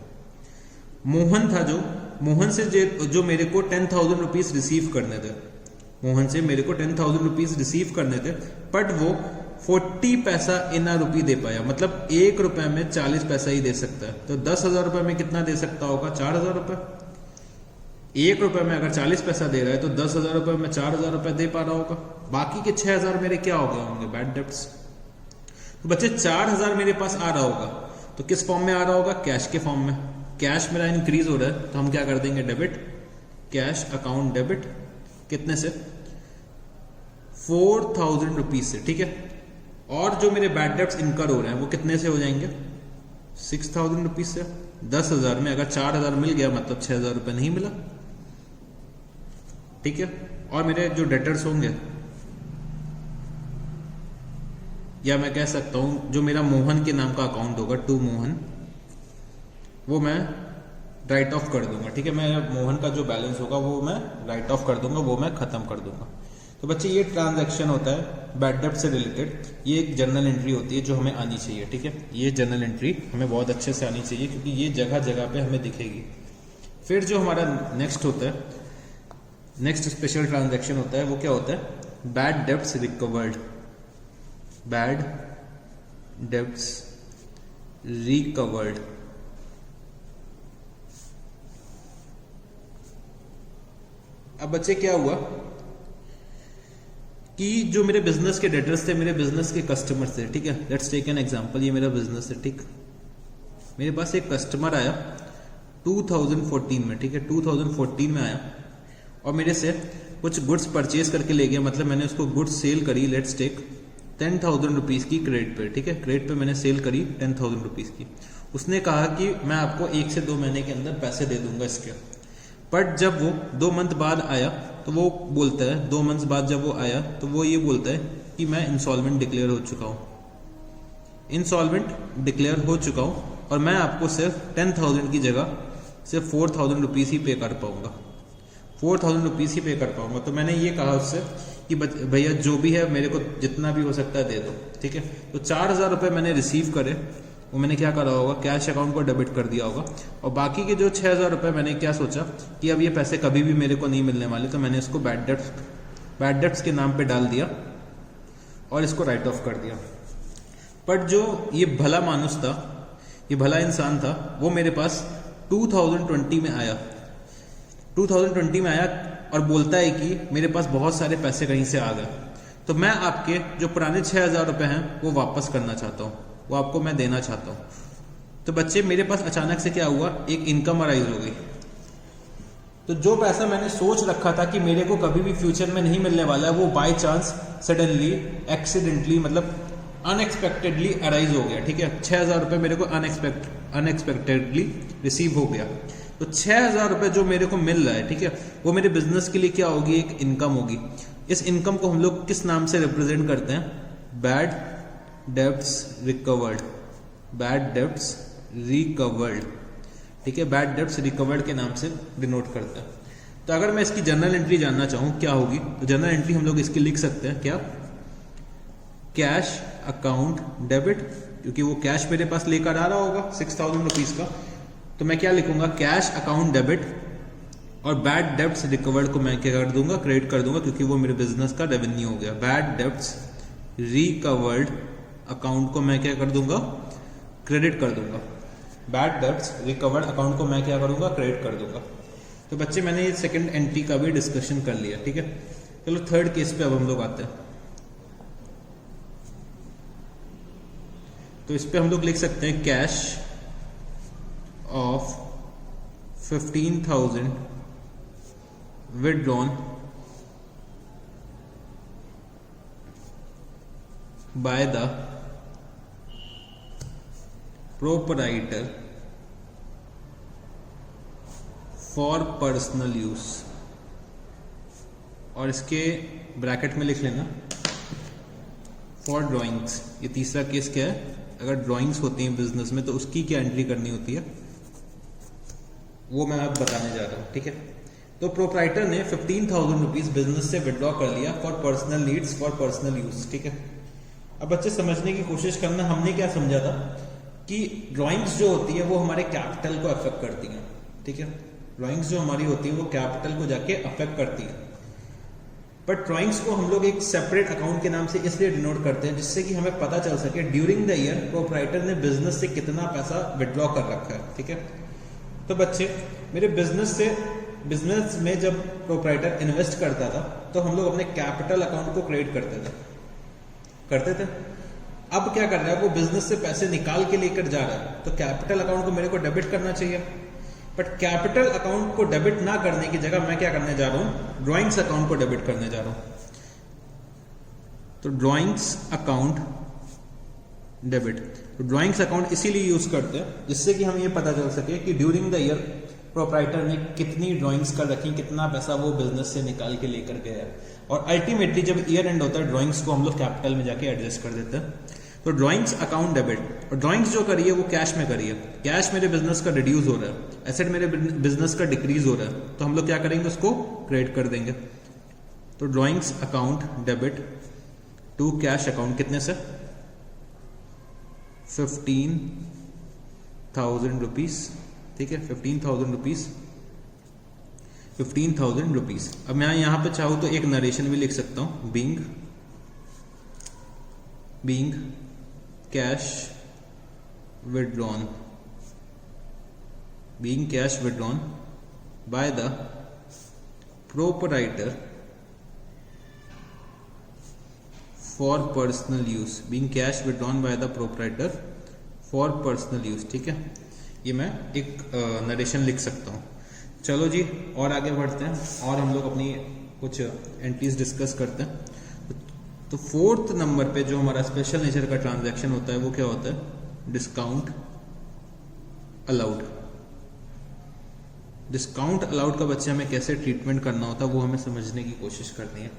S1: मोहन था जो, मोहन से जो मेरे को 10,000 रुपीज रिसीव करने थे, मोहन से मेरे को 10,000 रुपीज रिसीव करने थे, बट वो 40 पैसा इन रुपी दे पाया, मतलब 1 रुपए में 40 पैसा ही दे सकता है। तो 10,000 रुपए में कितना दे सकता होगा, 4,000 रुपए। 1 रुपए में अगर 40 पैसा दे रहा है तो 10,000 रुपए में 4,000 रुपए दे पा रहा होगा। बाकी के 6,000 मेरे क्या हो गए होंगे, बैड डेब्ट्स। तो बच्चे 4,000 मेरे पास आ रहा होगा, तो किस फॉर्म में आ रहा होगा, कैश के फॉर्म में। कैश मेरा इंक्रीज हो रहा है तो हम क्या कर देंगे, डेबिट, कैश अकाउंट डेबिट, कितने से, 4,000 रुपीज से, ठीक है। और जो मेरे बैड डेब्ट्स इनकर हो रहे हैं वो कितने से हो जाएंगे, 6,000 रुपीज से। 10,000 में अगर 4,000 मिल गया मतलब 6,000 रुपए नहीं मिला, ठीक है। और मेरे जो डेटर्स होंगे, या मैं कह सकता हूं जो मेरा मोहन के नाम का अकाउंट होगा, टू मोहन, वो मैं राइट ऑफ कर दूंगा, ठीक है। मेरा मोहन का जो बैलेंस होगा वो मैं राइट ऑफ कर दूंगा, वो मैं खत्म कर दूंगा। तो तो बच्चे ये ट्रांजैक्शन होता है बैड डेब्ट से रिलेटेड, ये एक जर्नल एंट्री होती है जो हमें आनी चाहिए, ठीक है। ये जर्नल एंट्री हमें बहुत अच्छे से आनी चाहिए क्योंकि ये जगह जगह पे हमें दिखेगी। फिर जो हमारा नेक्स्ट होता है, नेक्स्ट स्पेशल ट्रांजैक्शन होता है, वो क्या होता है, bad debts recovered. Bad debts recovered. अब बच्चे क्या हुआ कि जो मेरे बिजनेस के डेटर्स थे, मेरे बिजनेस के कस्टमर थे, ठीक है। लेट्स टेक एन एग्जांपल, ये मेरा बिजनेस है, ठीक। मेरे पास एक कस्टमर आया 2014 में, ठीक है, 2014 में आया और मेरे से कुछ गुड्स परचेज करके ले गया, मतलब मैंने उसको गुड्स सेल करी, लेट्स टेक 10,000 रुपीज की क्रेडिट पे, ठीक है। क्रेडिट पे मैंने सेल करी 10,000 रुपीज की। उसने कहा कि मैं आपको 1 से 2 महीने के अंदर पैसे दे दूंगा इसके। बट जब वो 2 मंथ बाद आया तो वो बोलता है, 2 मंथ्स बाद जब वो आया तो वो ये बोलता है कि मैं इंसॉल्वेंट डिक्लेयर हो चुका हूँ, इंसॉल्वेंट डिक्लेयर हो चुका हूँ और मैं आपको सिर्फ 10,000 की जगह सिर्फ 4,000 रुपीज ही पे कर पाऊंगा, 4,000 रुपीज ही पे कर पाऊंगा। तो मैंने ये कहा उससे कि भैया जो भी है मेरे को जितना भी हो सकता है दे दो, ठीक है। तो 4,000 रुपये मैंने रिसीव करे, वो मैंने क्या करा होगा, कैश अकाउंट को डेबिट कर दिया होगा। और बाकी के जो 6,000 रुपये मैंने क्या सोचा कि अब ये पैसे कभी भी मेरे को नहीं मिलने वाले, तो मैंने इसको बैड डेब्ट्स के नाम पे डाल दिया और इसको राइट ऑफ कर दिया। बट जो ये भला मानुस था, ये भला इंसान था, वो मेरे पास 2020 में आया, 2020 में आया और बोलता है कि मेरे पास बहुत सारे पैसे कहीं से आ गए, तो मैं आपके जो पुराने 6,000 रुपये हैं वो वापस करना चाहता हूँ, वो आपको मैं देना चाहता हूँ। तो बच्चे मेरे पास अचानक से क्या हुआ, एक इनकम अराइज हो गई। तो जो पैसा मैंने सोच रखा था कि मेरे को कभी भी फ्यूचर में नहीं मिलने वाला है, वो बाय चांस सडनली एक्सीडेंटली मतलब अनएक्सपेक्टेडली अराइज हो गया, ठीक है। 6,000 रुपये मेरे को अनएक्सपेक्टेडली रिसीव हो गया। तो 6,000 रुपये जो मेरे को मिल रहा है, ठीक है, वो मेरे बिजनेस के लिए क्या होगी, एक इनकम होगी। इस इनकम को हम लोग किस नाम से रिप्रेजेंट करते हैं, bad debts recovered, bad debts recovered, ठीक है, बैड डेब्ट्स रिकवर्ड के नाम से डिनोट करता है। तो अगर मैं इसकी जर्नल एंट्री जानना चाहूँ क्या होगी, तो जर्नल एंट्री हम लोग इसकी लिख सकते हैं क्या, कैश अकाउंट डेबिट, क्योंकि वो कैश मेरे पास लेकर आ रहा होगा 6,000 रुपीज का, तो मैं क्या लिखूंगा, कैश अकाउंट डेबिट, और बैड डेब्ट्स रिकवर्ड को मैं क्या कर दूंगा, क्रेडिट कर दूंगा, क्योंकि वो मेरे बिजनेस का रेवेन्यू हो गया। बैड डेब्ट्स रिकवर्ड अकाउंट को मैं क्या कर दूंगा, क्रेडिट कर दूंगा। बैड डेब्ट्स रिकवर्ड अकाउंट को मैं क्या करूंगा, क्रेडिट कर दूंगा। तो बच्चे मैंने ये सेकंड एंट्री का भी डिस्कशन कर लिया, ठीक है। चलो थर्ड केस पे अब हम लोग आते हैं। तो इस पे हम लोग लिख सकते हैं cash of 15,000 withdrawn by the proprietor for personal use, और इसके ब्रैकेट में लिख लेना फॉर ड्राइंग्स। ये तीसरा केस क्या है, अगर ड्राइंग्स होती हैं बिजनेस में तो उसकी क्या एंट्री करनी होती है वो मैं अब बताने जा रहा हूँ, ठीक है। तो प्रोप्राइटर ने 15,000 रुपीज बिजनेस से विड्रॉ कर लिया for personal needs, for personal use, ठीक है। अब बच्चे समझने की कोशिश करना, हमने क्या समझा था कि ड्राइंग्स जो होती है वो हमारे कैपिटल को अफेक्ट करती हैं, ठीक है। ड्राइंग्स जो हमारी होती है वो कैपिटल को जाके अफेक्ट करती है। बट ड्राइंग्स को हम लोग एक सेपरेट अकाउंट के नाम से इसलिए डिनोट करते हैं जिससे कि हमें पता चल सके ड्यूरिंग द ईयर प्रोप्राइटर ने बिजनेस से कितना पैसा विड्रॉ कर रखा है, ठीक है। तो बच्चे मेरे बिजनेस में जब प्रोप्राइटर इन्वेस्ट करता था तो हम लोग अपने कैपिटल अकाउंट को क्रेडिट करते थे। अब क्या कर रहा है, वो बिजनेस से पैसे निकाल के लेकर जा रहा है, तो कैपिटल अकाउंट को मेरे को डेबिट करना चाहिए। बट कैपिटल अकाउंट को डेबिट ना करने की जगह मैं क्या करने जा रहा हूं, ड्राइंग्स अकाउंट को डेबिट करने जा रहा हूं। तो ड्राइंग्स अकाउंट डेबिट, तो ड्राइंग्स अकाउंट इसीलिए यूज करते हैं जिससे कि हमें ये पता चल सके कि ड्यूरिंग द ईयर प्रोप्राइटर ने कितनी ड्राइंग्स कर रखी, कितना पैसा वो बिजनेस से निकाल के लेकर गया है। और अल्टीमेटली जब ईयर एंड होता है ड्राइंग्स को हम लोग कैपिटल में जाके एडजस्ट कर देते हैं। तो ड्राइंग्स अकाउंट डेबिट, और ड्राइंग्स जो करी है वो कैश में करी है। कैश मेरे बिजनेस का रिड्यूस हो रहा है, एसेट मेरे बिजनेस का डिक्रीज हो रहा है, तो हम लोग क्या करेंगे, उसको क्रेडिट कर देंगे। तो drawings account debit to cash account कितने से 15,000 रुपीज, ठीक है 15,000 रुपीज, 15,000 रुपीज। अब मैं यहां पे चाहूं तो एक नरेशन भी लिख सकता हूं, being cash withdrawn, being cash withdrawn by the proprietor for personal use, being cash withdrawn by the proprietor for personal use, ठीक है। ये मैं एक नरेशन लिख सकता हूं। चलो जी और आगे बढ़ते हैं और हम लोग अपनी कुछ एंट्रीज डिस्कस करते हैं। तो फोर्थ नंबर पे जो हमारा स्पेशल नेचर का ट्रांजैक्शन होता है वो क्या होता है, डिस्काउंट अलाउड। डिस्काउंट अलाउड का बच्चे हमें कैसे ट्रीटमेंट करना होता है वो हमें समझने की कोशिश करनी है।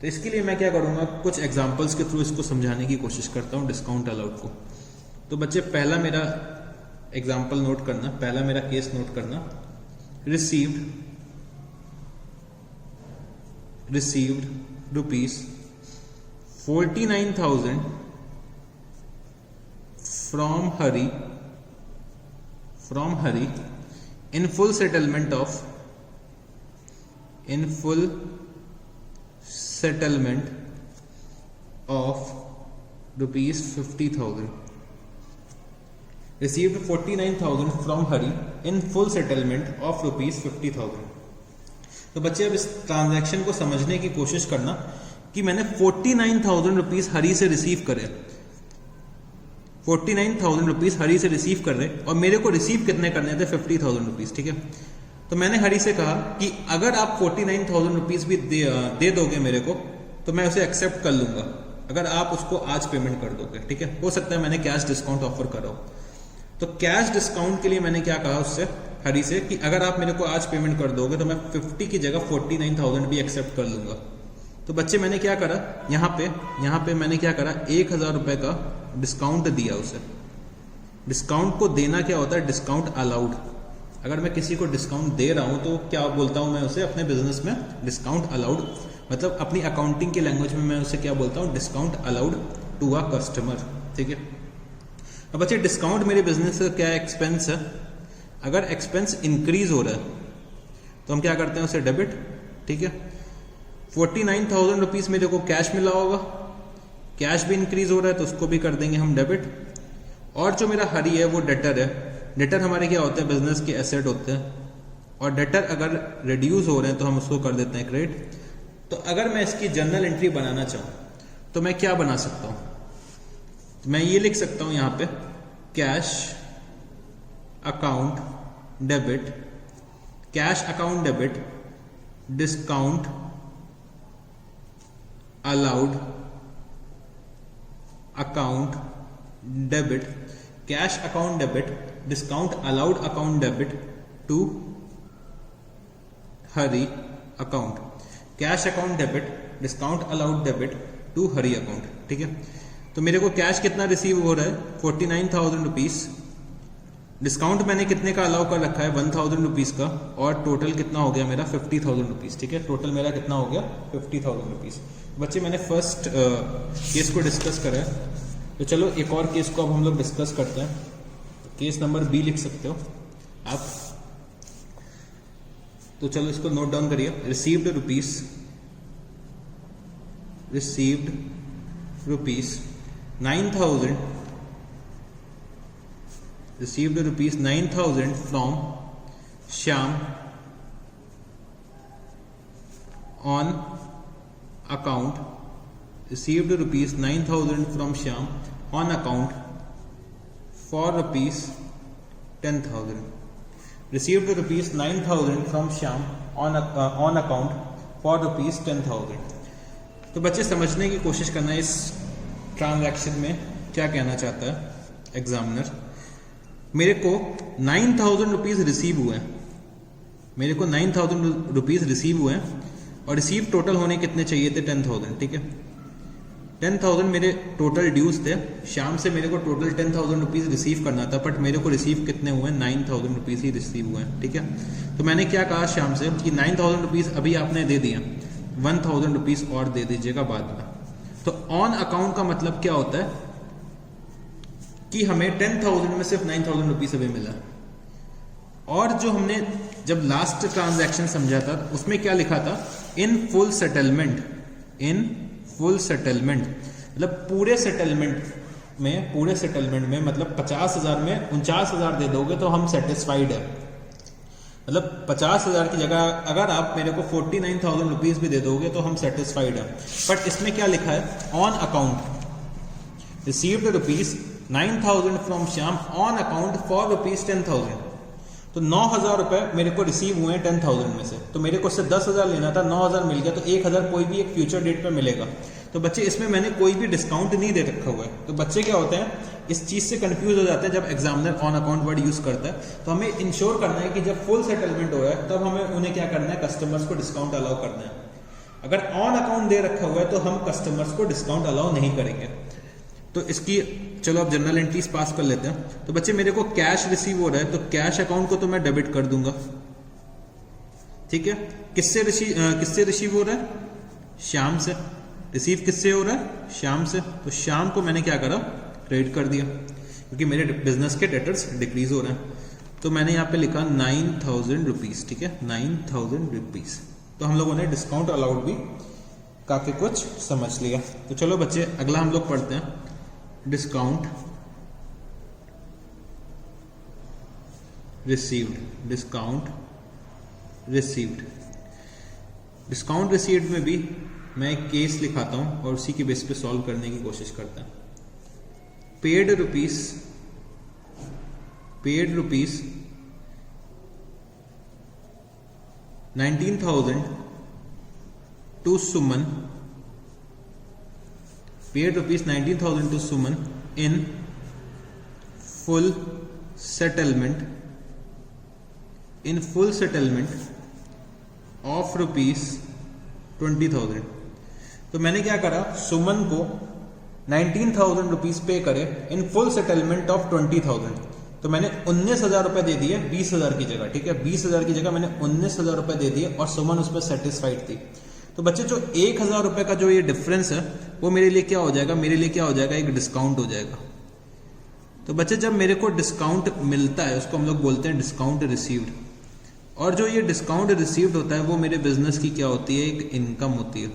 S1: तो इसके लिए मैं क्या करूंगा, कुछ एग्जांपल्स के थ्रू इसको समझाने की कोशिश करता हूं डिस्काउंट अलाउड को। तो बच्चे पहला मेरा एग्जांपल नोट करना, पहला मेरा केस नोट करना, received rupees 49,000 from Hari in full settlement of rupees 50,000, received 49,000 from Hari in full settlement of rupees 50,000। तो बच्चे अब इस ट्रांजैक्शन को समझने की कोशिश करना कि मैंने 49,000 रुपीज हरी से रिसीव करे, 49,000 रुपीज हरी से रिसीव कर रहे और मेरे को रिसीव कितने करने थे 50,000 रुपीज, ठीक है। तो मैंने हरी से कहा कि अगर आप 49,000 रुपीज भी दे दोगे मेरे को तो मैं उसे एक्सेप्ट कर लूंगा, अगर आप उसको आज पेमेंट कर दोगे, ठीक है। हो सकता है मैंने कैश डिस्काउंट ऑफर करा हो। तो कैश डिस्काउंट के लिए मैंने क्या कहा उससे, हरी से, कि अगर आप मेरे को आज पेमेंट कर दोगे तो मैं 50 की जगह 49,000 भी एक्सेप्ट कर लूंगा। तो बच्चे मैंने क्या करा, यहाँ पे मैंने क्या करा, 1,000 रुपए का डिस्काउंट दिया उसे। डिस्काउंट को देना क्या होता है, डिस्काउंट अलाउड। अगर मैं किसी को डिस्काउंट दे रहा हूं तो क्या बोलता हूं मैं उसे अपने बिजनेस में, डिस्काउंट अलाउड, मतलब अपनी अकाउंटिंग की लैंग्वेज में मैं उसे क्या बोलता हूं, discount allowed to a customer, ठीक है। अब बच्चे डिस्काउंट मेरे बिजनेस का क्या एक्सपेंस है, अगर एक्सपेंस इंक्रीज हो रहा है तो हम क्या करते हैं, उसे डेबिट, ठीक है। 49,000 रुपीज मेरे को कैश मिला होगा, कैश भी इंक्रीज हो रहा है तो उसको भी कर देंगे हम डेबिट। और जो मेरा हरी है वो डेटर है। डेटर हमारे क्या होते हैं, बिजनेस के एसेट होते हैं, और डेटर अगर रिड्यूस हो रहे हैं तो हम उसको कर देते हैं क्रेडिट। तो अगर मैं इसकी जर्नल एंट्री बनाना चाहूं तो मैं क्या बना सकता हूं, तो मैं ये लिख सकता हूं यहां पे, cash account debit, cash account debit, discount allowed account debit, cash account debit, discount allowed account debit to Hari account, cash account debit, discount allowed debit to Hari account, ठीक है। तो मेरे को कैश कितना रिसीव हो रहा है, 49,000 रुपीज, डिस्काउंट मैंने कितने का अलाउ कर रखा है, 1,000 रुपीज का, और टोटल कितना हो गया मेरा 50,000 रुपीज, ठीक है। टोटल मेरा कितना हो गया 50,000 रुपीज। बच्चे मैंने फर्स्ट केस को डिस्कस करा है, तो चलो एक और केस को अब हम लोग डिस्कस करते हैं। केस नंबर बी लिख सकते हो आप, तो चलो इसको नोट डाउन करिए। Received rupees 9,000, received rupees 9,000 from Shyam on account, received rupees 9,000 from Shyam on account for rupees 10,000, received rupees 9,000 from Shyam on account for rupees 10,000। तो बच्चे समझने की कोशिश करना इस ट्रांजैक्शन में क्या कहना चाहता है एग्जामिनर। मेरे को 9,000 रुपीज रिसीव हुए हैं, मेरे को 9,000 रुपीज रिसीव हुए हैं, और रिसीव टोटल होने कितने चाहिए थे 10,000, ठीक है। 10,000 मेरे टोटल ड्यूज थे, शाम से मेरे को टोटल 10,000 रुपीज रिसीव करना था, बट मेरे को रिसीव कितने हुए, 9,000 रुपीज ही रिसीव हुए हैं, ठीक है। तो मैंने क्या कहा शाम से कि 9,000 रुपीज अभी आपने दे दिया, 1000 रुपीज और दे दीजिएगा बाद में। तो ऑन अकाउंट का मतलब क्या होता है कि हमें 10,000 में सिर्फ 9,000 रुपीज अभी मिला। और जो हमने जब लास्ट ट्रांजैक्शन समझा था उसमें क्या लिखा था, इन फुल सेटलमेंट, इन फुल सेटलमेंट मतलब पूरे सेटलमेंट में मतलब 50,000 में 49,000 दे दोगे तो हम सेटिस्फाइड है। मतलब 50,000 की जगह अगर आप मेरे को 49,000 रुपीज भी दे दोगे तो हम सेटिस्फाइड है। बट इसमें क्या लिखा है, on account received rupees 9,000 from Shyam on account for rupees 10,000। तो 9,000 रुपए मेरे को रिसीव हुए हैं 10,000 में से, तो मेरे को उससे 10,000 लेना था, 9,000 मिल गया, तो 1,000 कोई भी एक फ्यूचर डेट पे मिलेगा। तो बच्चे इसमें मैंने कोई भी डिस्काउंट नहीं दे रखा हुआ है। तो बच्चे क्या होते हैं, इस चीज से कंफ्यूज हो जाते हैं जब examiner on account word use करता है। तो हमें इंश्योर करना है कि जब फुल सेटलमेंट हो रहा है तब हमें उन्हें क्या करना है, कस्टमर्स को डिस्काउंट अलाउ करना है। अगर ऑन अकाउंट दे रखा हुआ है तो हम कस्टमर्स को डिस्काउंट अलाउ नहीं करेंगे। तो इसकी चलो अब जनरल एंट्रीज पास कर लेते हैं। तो बच्चे मेरे को कैश रिसीव हो रहा है तो कैश अकाउंट को तो मैं डेबिट कर दूंगा, ठीक है। किससे रिसीव हो रहा है, श्याम से। रिसीव किससे हो रहा है, श्याम से। तो श्याम को मैंने क्या करा, क्रेडिट कर दिया, क्योंकि मेरे बिजनेस के डेटर्स डिक्रीज हो रहे हैं। तो मैंने यहाँ पे लिखा 9,000 रुपीज, ठीक है, 9,000 रुपीज। तो हम लोगों ने डिस्काउंट अलाउड भी काफी कुछ समझ लिया। तो चलो बच्चे अगला हम लोग पढ़ते हैं, डिस्काउंट रिसीव्ड। डिस्काउंट रिसीव्ड में भी मैं एक केस लिखाता हूं और उसी के बेस पे सॉल्व करने की कोशिश करता हूं। Paid rupees 19,000 to Suman, paid rupees 19,000 to Suman in full settlement of rupees 20,000। तो मैंने क्या करा, सुमन को 19,000 रुपीज पे करे इन फुल सेटलमेंट ऑफ 20,000। तो मैंने 19,000 रुपए दे दिए 20,000 की जगह, ठीक है, 20,000 की जगह मैंने 19,000 रुपए दे दिए और सुमन उसमें सेटिस्फाइड थी। तो बच्चे जो 1,000 रुपए का जो ये डिफरेंस है वो मेरे लिए क्या हो जाएगा, एक डिस्काउंट हो जाएगा। तो बच्चे जब मेरे को डिस्काउंट मिलता है उसको हम लोग बोलते हैं डिस्काउंट रिसीव्ड। और जो ये डिस्काउंट रिसीव्ड होता है वो मेरे बिजनेस की क्या होती है, एक इनकम होती है।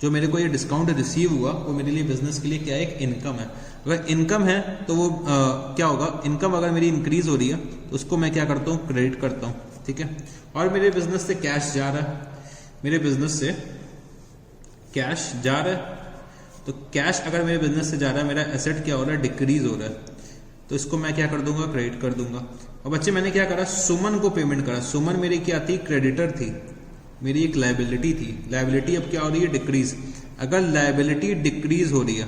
S1: जो मेरे को ये डिस्काउंट रिसीव हुआ वो मेरे लिए बिजनेस के लिए क्या है, एक इनकम है। अगर इनकम है तो वो क्या होगा, इनकम अगर मेरी इंक्रीज हो रही है तो उसको मैं क्या करता हूँ, क्रेडिट करता हूँ, ठीक है। और मेरे बिजनेस से कैश जा रहा है, तो कैश अगर मेरे बिजनेस से जा रहा है, मेरा एसेट क्या हो रहा है, डिक्रीज हो रहा है, तो इसको मैं क्या कर दूंगा, क्रेडिट कर दूंगा। और बच्चे मैंने क्या करा, सुमन को पेमेंट करा। सुमन मेरी क्या थी, क्रेडिटर थी, मेरी एक लायबिलिटी थी। लायबिलिटी अब क्या हो रही है, डिक्रीज। अगर लायबिलिटी डिक्रीज हो रही है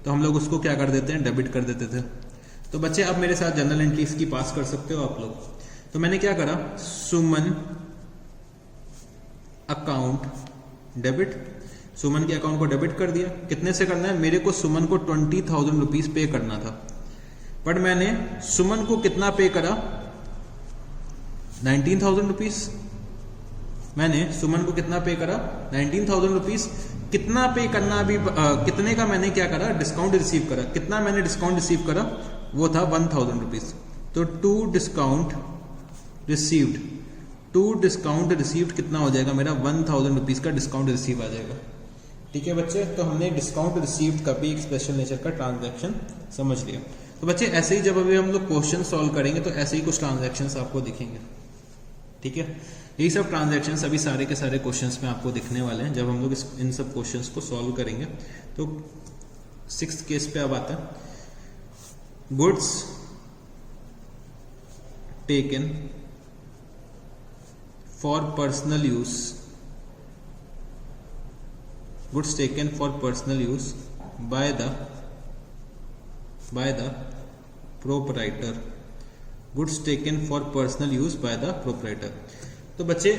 S1: तो हम लोग उसको क्या कर देते हैं, डेबिट कर देते थे। तो बच्चे अब मेरे साथ जनरल एंट्रीज की पास कर सकते हो आप लोग। तो मैंने क्या करा, सुमन अकाउंट डेबिट, सुमन के अकाउंट को डेबिट कर दिया। कितने से करना है, मेरे को सुमन को 20,000 रुपीज पे करना था, बट मैंने सुमन को कितना पे करा, 19,000 रुपीज। मैंने सुमन को कितना पे करा, 19,000 रुपीज। कितना पे करना अभी कितने का मैंने क्या करा, डिस्काउंट रिसीव करा। कितना मैंने डिस्काउंट रिसीव करा, वो था 1,000 रुपीज। तो टू डिस्काउंट रिसीव्ड कितना हो जाएगा मेरा, 1,000 रुपीज का डिस्काउंट रिसीव आ जाएगा, ठीक है बच्चे। तो हमने डिस्काउंट रिसीव्ड का भी एक स्पेशल नेचर का ट्रांजैक्शन समझ लिया। तो बच्चे ऐसे ही जब अभी हम लोग क्वेश्चन सॉल्व करेंगे तो ऐसे ही कुछ ट्रांजैक्शंस आपको दिखेंगे, ठीक है। यही सब ट्रांजैक्शंस अभी सारे के सारे क्वेश्चंस में आपको दिखने वाले हैं जब हम लोग इन सब क्वेश्चंस को सॉल्व करेंगे। तो 6th केस पे अब आता है, goods taken for personal use, goods taken for personal use by the proprietor, goods taken for personal use by the proprietor। तो बच्चे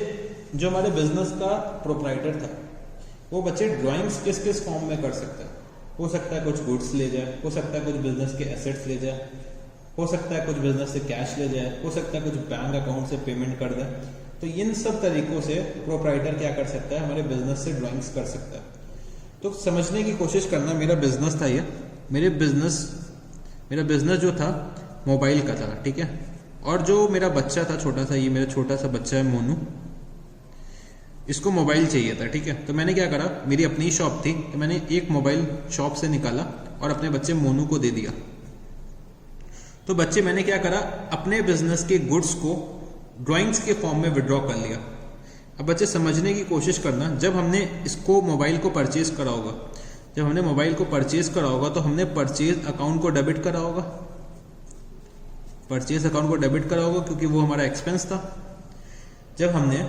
S1: जो हमारे बिजनेस का प्रोप्राइटर था वो बच्चे ड्राइंग्स किस किस फॉर्म में कर सकता है। हो सकता है कुछ गुड्स ले जाए, हो सकता है कुछ बिजनेस के एसेट्स ले जाए, हो सकता है कुछ बिजनेस से कैश ले जाए, हो सकता है कुछ बैंक अकाउंट से पेमेंट कर दे, तो इन सब तरीकों से प्रोप्राइटर क्या कर सकता है, हमारे बिजनेस से ड्राइंग्स कर सकता है। तो समझने की कोशिश करना, मेरा बिजनेस था ये, मेरा बिजनेस जो था मोबाइल का था, ठीक है। और जो मेरा बच्चा था छोटा सा, ये मेरा छोटा सा बच्चा है मोनू, इसको मोबाइल चाहिए था, ठीक है। तो मैंने क्या करा, मेरी अपनी शॉप थी, तो मैंने एक मोबाइल शॉप से निकाला और अपने बच्चे मोनू को दे दिया। तो बच्चे मैंने क्या करा, अपने बिजनेस के गुड्स को ड्राइंग्स के फॉर्म में विड्रॉ कर लिया। अब बच्चे समझने की कोशिश करना, जब हमने इसको मोबाइल को परचेज करा होगा, जब हमने मोबाइल को परचेज करा होगा तो हमने परचेज अकाउंट को डेबिट करा होगा, परचेज अकाउंट को डेबिट करा होगा क्योंकि वो हमारा एक्सपेंस था। जब हमने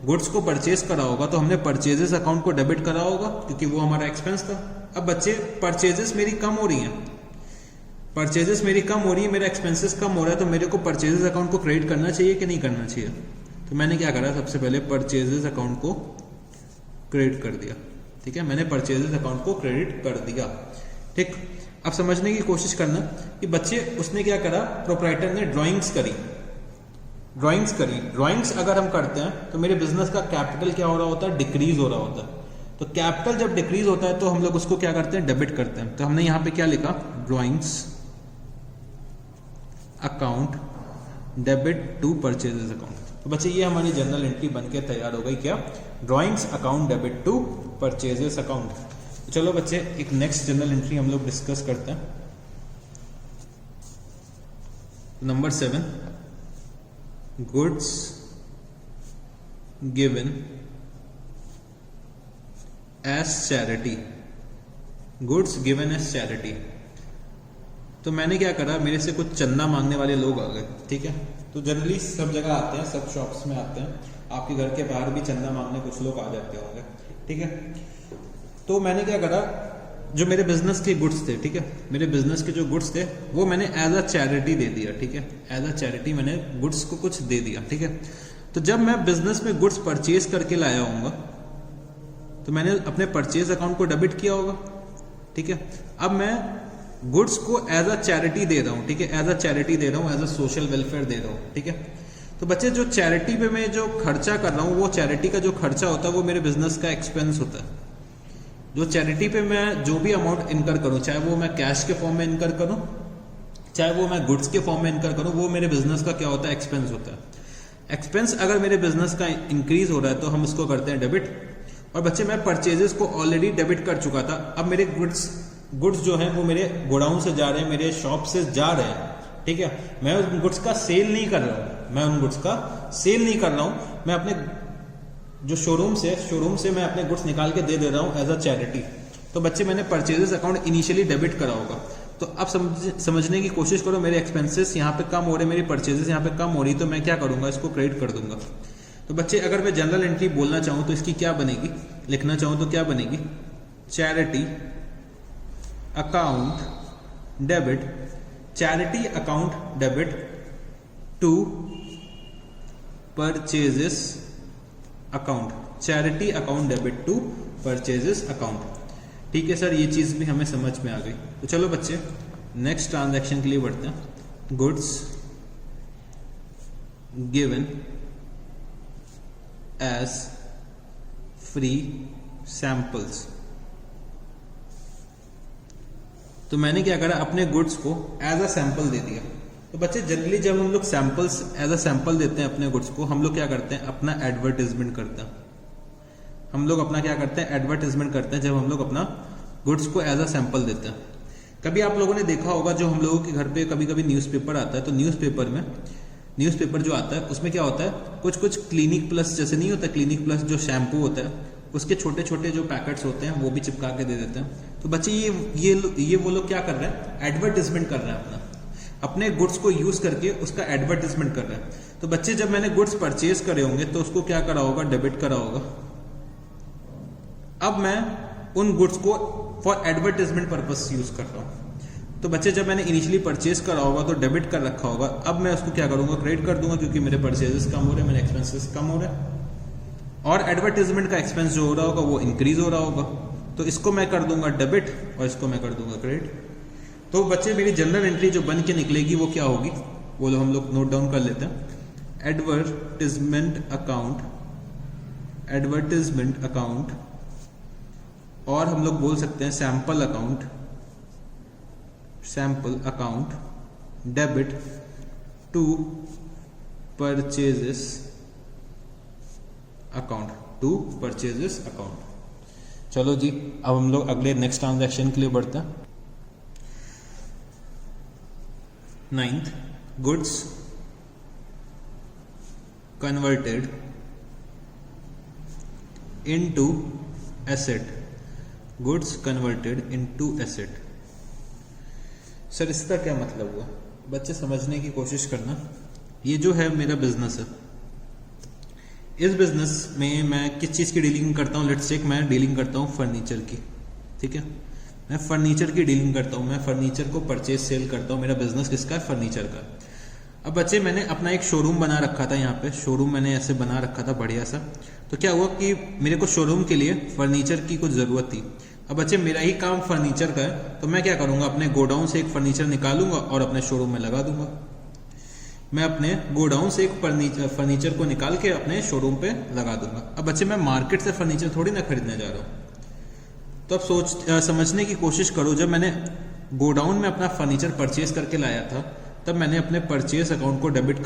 S1: गुड्स को परचेज करा होगा तो हमने परचेजेस अकाउंट को डेबिट करा होगा क्योंकि वो हमारा एक्सपेंस था। अब बच्चे परचेजेस मेरी कम हो रही हैं, परचेजेस मेरी कम हो रही है, मेरा एक्सपेंसेस कम हो रहा है, तो मेरे को परचेजेस अकाउंट को क्रेडिट करना चाहिए कि नहीं करना चाहिए। तो मैंने क्या करा, सबसे पहले परचेजेस अकाउंट को क्रेडिट कर दिया, ठीक है। मैंने परचेजेस अकाउंट को क्रेडिट कर दिया, ठीक। अब समझने की कोशिश करना कि बच्चे उसने क्या करा, प्रोप्राइटर ने ड्राइंग्स करी। ड्राइंग्स अगर हम करते हैं तो मेरे बिजनेस का कैपिटल क्या हो रहा होता है, डिक्रीज हो रहा होता है। तो कैपिटल जब डिक्रीज होता है तो हम लोग उसको क्या करते हैं, डेबिट करते हैं। तो हमने यहां पे क्या लिखा, drawings account debit to purchases account. तो बच्चे ये हमारी जनरल एंट्री बनके तैयार हो गई, क्या, drawings account debit to purchases account. तो चलो बच्चे एक नेक्स्ट जनरल एंट्री हम लोग डिस्कस करते हैं। Number 7, goods given as charity, goods given as charity. तो मैंने क्या करा, मेरे से कुछ चंदा मांगने वाले लोग आ गए, ठीक है। तो जनरली सब जगह आते हैं, सब शॉप्स में आते हैं, आपके घर के बाहर भी चंदा मांगने कुछ लोग आ जाते होंगे, ठीक है। तो मैंने क्या करा, जो मेरे बिजनेस के गुड्स थे, ठीक है, मेरे बिजनेस के जो गुड्स थे वो मैंने एज अ चैरिटी दे दिया, ठीक है। एज अ चैरिटी मैंने गुड्स को कुछ दे दिया, ठीक है। तो जब मैं बिजनेस में गुड्स परचेज करके लाया हूँगा तो मैंने अपने परचेज अकाउंट को डेबिट किया होगा, ठीक है। अब मैं गुड्स को एज अ चैरिटी दे रहा हूँ, ठीक है, एज अ चैरिटी दे रहा हूँ, एज अ सोशल वेलफेयर दे रहा हूँ, ठीक है। तो बच्चे जो चैरिटी पे मैं जो खर्चा कर रहा हूँ, वो चैरिटी का जो खर्चा होता है वो मेरे बिजनेस का एक्सपेंस होता है। जो चैरिटी पे मैं जो भी अमाउंट इनकर करूँ, चाहे वो मैं कैश के फॉर्म में इनकर करूँ, चाहे वो मैं गुड्स के फॉर्म में इनकर करूँ, वो मेरे बिजनेस का क्या होता है, एक्सपेंस होता है। एक्सपेंस अगर मेरे बिजनेस का इंक्रीज हो रहा है तो हम इसको करते हैं डेबिट। और बच्चे मैं परचेजेस को ऑलरेडी डेबिट कर चुका था, अब मेरे गुड्स जो हैं वो मेरे गोडाउन से जा रहे हैं, मेरे शॉप से जा रहे हैं, ठीक है। मैं उन गुड्स का सेल नहीं कर रहा हूँ, मैं उन गुड्स का सेल नहीं कर रहा हूँ, मैं अपने जो शोरूम से मैं अपने गुड्स निकाल के दे रहा हूँ एज अ चैरिटी। तो बच्चे मैंने परचेजेस अकाउंट इनिशियली डेबिट करा होगा। तो अब समझने की कोशिश करो, मेरे एक्सपेंसेस यहाँ पे कम हो रहे, मेरी परचेजेस यहाँ पे कम हो रही, तो मैं क्या करूंगा, इसको क्रेडिट कर दूंगा। तो बच्चे अगर मैं जनरल एंट्री बोलना चाहूँ तो इसकी क्या बनेगी, लिखना चाहूँ तो क्या बनेगी, charity account debit, charity account debit to purchases account, charity account debit to purchases account. ठीक है सर, ये चीज भी हमें समझ में आ गई। तो चलो बच्चे नेक्स्ट ट्रांजैक्शन के लिए बढ़ते हैं। Goods given as free samples. तो मैंने क्या करा, अपने गुड्स को एज अ सैंपल दे दिया। तो बच्चे जनरली जब हम लोग सैंपल्स एज अ सैंपल देते हैं अपने गुड्स को, हम लोग क्या करते हैं, अपना एडवर्टाइजमेंट करते हैं। हम लोग अपना क्या करते हैं, एडवर्टाइजमेंट करते हैं जब हम लोग अपना गुड्स को एज अ सैंपल देते हैं। कभी आप लोगों ने देखा होगा, जो हम लोगों के घर पे कभी कभी न्यूज़पेपर आता है, तो न्यूज़पेपर जो आता है उसमें क्या होता है, कुछ कुछ क्लिनिक प्लस जैसे नहीं होता, क्लिनिक प्लस जो शैम्पू होता है उसके छोटे छोटे जो पैकेट्स होते हैं वो भी चिपका के दे देते हैं। तो बच्चे ये वो लोग क्या कर रहे हैं, एडवर्टाइजमेंट कर रहे हैं, अपने गुड्स को यूज करके उसका एडवर्टाइजमेंट कर रहे हैं। तो बच्चे जब मैंने गुड्स परचेज करे होंगे तो उसको क्या करा होगा, डेबिट करा होगा। अब मैं उन गुड्स को फॉर एडवर्टाइजमेंट पर्पस यूज कर रहा हूं। तो बच्चे जब मैंने इनिशियली परचेज करा होगा तो डेबिट कर रखा होगा, अब मैं उसको क्या करूंगा, क्रेडिट कर दूंगा, क्योंकि मेरे परचेजेस कम हो रहे हैं, मेरे एक्सपेंसेस कम हो रहे हैं, और एडवर्टाइजमेंट का एक्सपेंस जो हो रहा होगा वो इंक्रीज हो रहा होगा। तो इसको मैं कर दूंगा डेबिट और इसको मैं कर दूंगा क्रेडिट। तो बच्चे मेरी जनरल एंट्री जो बन के निकलेगी वो क्या होगी, वो हम लोग नोट डाउन कर लेते हैं। एडवर्टिजमेंट अकाउंट, और हम लोग बोल सकते हैं sample account debit to purchases account. चलो जी, अब हम लोग अगले नेक्स्ट ट्रांजैक्शन के लिए बढ़ते हैं। 9th, goods converted into asset. Sir इसका क्या मतलब हुआ? बच्चे समझने की कोशिश करना। ये जो है मेरा बिजनेस है, इस बिजनेस में मैं किस चीज़ की डीलिंग करता हूँ? लेट्स टेक, मैं डीलिंग करता हूँ फर्नीचर की, ठीक है। मैं फर्नीचर की डीलिंग करता हूँ, मैं फर्नीचर को परचेज सेल करता हूँ। मेरा बिजनेस किसका है? फर्नीचर का। अब बच्चे मैंने अपना एक शोरूम बना रखा था, यहाँ पे शोरूम मैंने ऐसे बना रखा था बढ़िया सा। तो क्या हुआ कि मेरे को शोरूम के लिए फर्नीचर की कुछ ज़रूरत थी। अब बच्चे मेरा ही काम फर्नीचर का है, तो मैं क्या करूँगा, अपने गोडाउन से एक फर्नीचर निकालूंगा और अपने शोरूम में लगा दूंगा। मैं अपने गोडाउन से एक फर्नीचर को निकाल के अपने शोरूम पे लगा दूंगा। अब बच्चे मैं मार्केट से फर्नीचर थोड़ी ना खरीदने जा रहा हूँ। तो अब समझने की कोशिश करो, जब मैंने गोडाउन में अपना फर्नीचर परचेज करके लाया था, तब मैंने अपने परचेज अकाउंट को डेबिट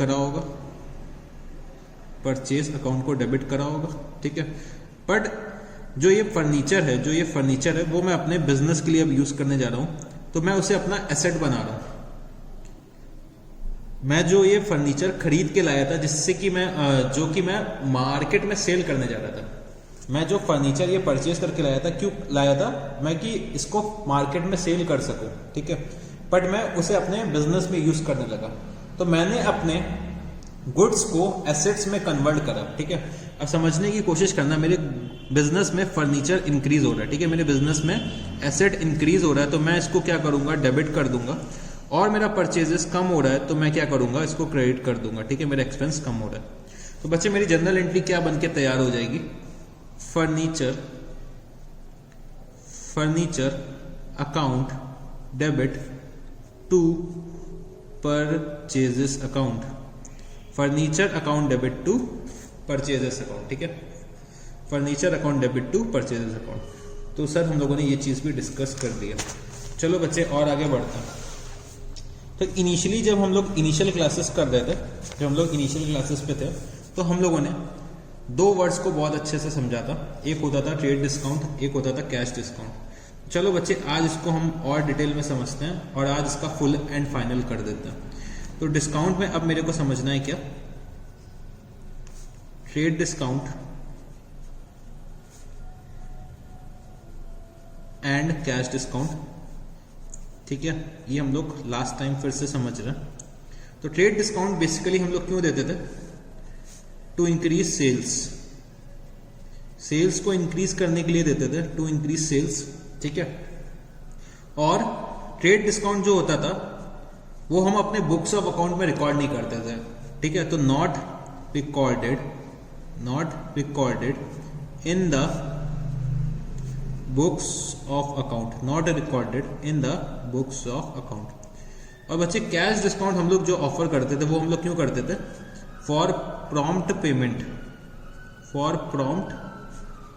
S1: करा होगा, ठीक है। बट जो ये फर्नीचर है वो मैं अपने बिजनेस के लिए अब यूज करने जा रहा हूँ, तो मैं उसे अपना एसेट बना रहा हूँ। मैं जो ये फर्नीचर खरीद के लाया था, जिससे कि मैं मार्केट में सेल करने जा रहा था, मैं जो फर्नीचर ये परचेज करके लाया था, क्यों लाया था मैं? कि इसको मार्केट में सेल कर सकूं, ठीक है। बट मैं उसे अपने बिजनेस में यूज करने लगा, तो मैंने अपने गुड्स को एसेट्स में कन्वर्ट करा, ठीक है। अब समझने की कोशिश करना, मेरे बिजनेस में फर्नीचर इंक्रीज हो रहा है, ठीक है, मेरे बिजनेस में एसेट इंक्रीज हो रहा है, तो मैं इसको क्या करूंगा, डेबिट कर दूंगा। और मेरा परचेजेस कम हो रहा है, तो मैं क्या करूंगा, इसको क्रेडिट कर दूंगा, ठीक है, मेरा एक्सपेंस कम हो रहा है। तो बच्चे मेरी जनरल एंट्री क्या बन के तैयार हो जाएगी? Furniture account debit to purchases account, furniture account debit to purchases account, ठीक है, furniture account debit to purchases account. तो सर हम लोगों ने ये चीज़ भी डिस्कस कर दिया। चलो बच्चे और आगे बढ़ते हैं। तो इनिशियली जब हम लोग इनिशियल क्लासेस कर रहे थे, जब हम लोग इनिशियल क्लासेस पे थे, तो हम लोगों ने दो वर्ड्स को बहुत अच्छे से समझा था। एक होता था ट्रेड डिस्काउंट, एक होता था कैश डिस्काउंट। चलो बच्चे आज इसको हम और डिटेल में समझते हैं और आज इसका फुल एंड फाइनल कर देते हैं। तो डिस्काउंट में अब मेरे को समझना है क्या? Trade discount and cash discount, ठीक है, ये हम लोग लास्ट टाइम फिर से समझ रहे हैं। तो ट्रेड डिस्काउंट बेसिकली हम लोग क्यों देते थे? टू इंक्रीज सेल्स को इंक्रीज करने के लिए देते थे, टू इंक्रीज सेल्स, ठीक है। और ट्रेड डिस्काउंट जो होता था वो हम अपने बुक्स ऑफ अकाउंट में रिकॉर्ड नहीं करते थे, ठीक है। तो not recorded in the books of account, not recorded in the books of account. और बच्चे कैश डिस्काउंट हम लोग जो ऑफर करते थे वो हम लोग क्यों करते थे? For prompt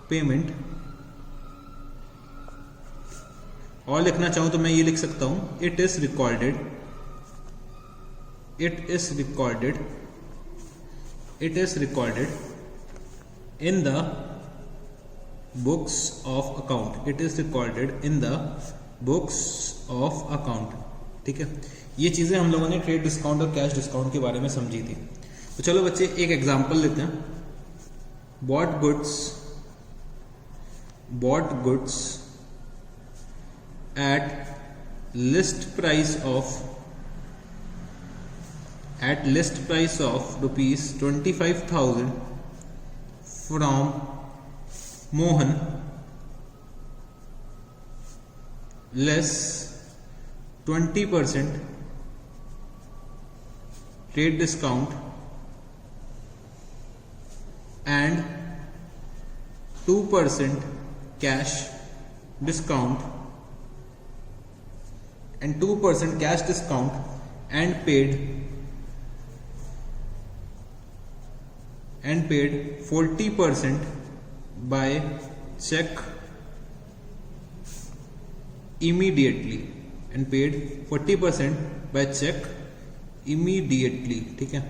S1: payment. और लिखना चाहूं तो मैं ये लिख सकता हूं, it is recorded in the books of account, it is recorded in the books of account, ठीक है। ये चीजें हम लोगों ने ट्रेड डिस्काउंट और कैश डिस्काउंट के बारे में समझी थी। तो चलो बच्चे एक एग्जांपल लेते हैं। Bot goods at list price of ₹25,000 from Mohan less 20% trade discount and 2% cash discount and paid and paid 40% by check immediately and paid 40% by check immediately। ठीक है,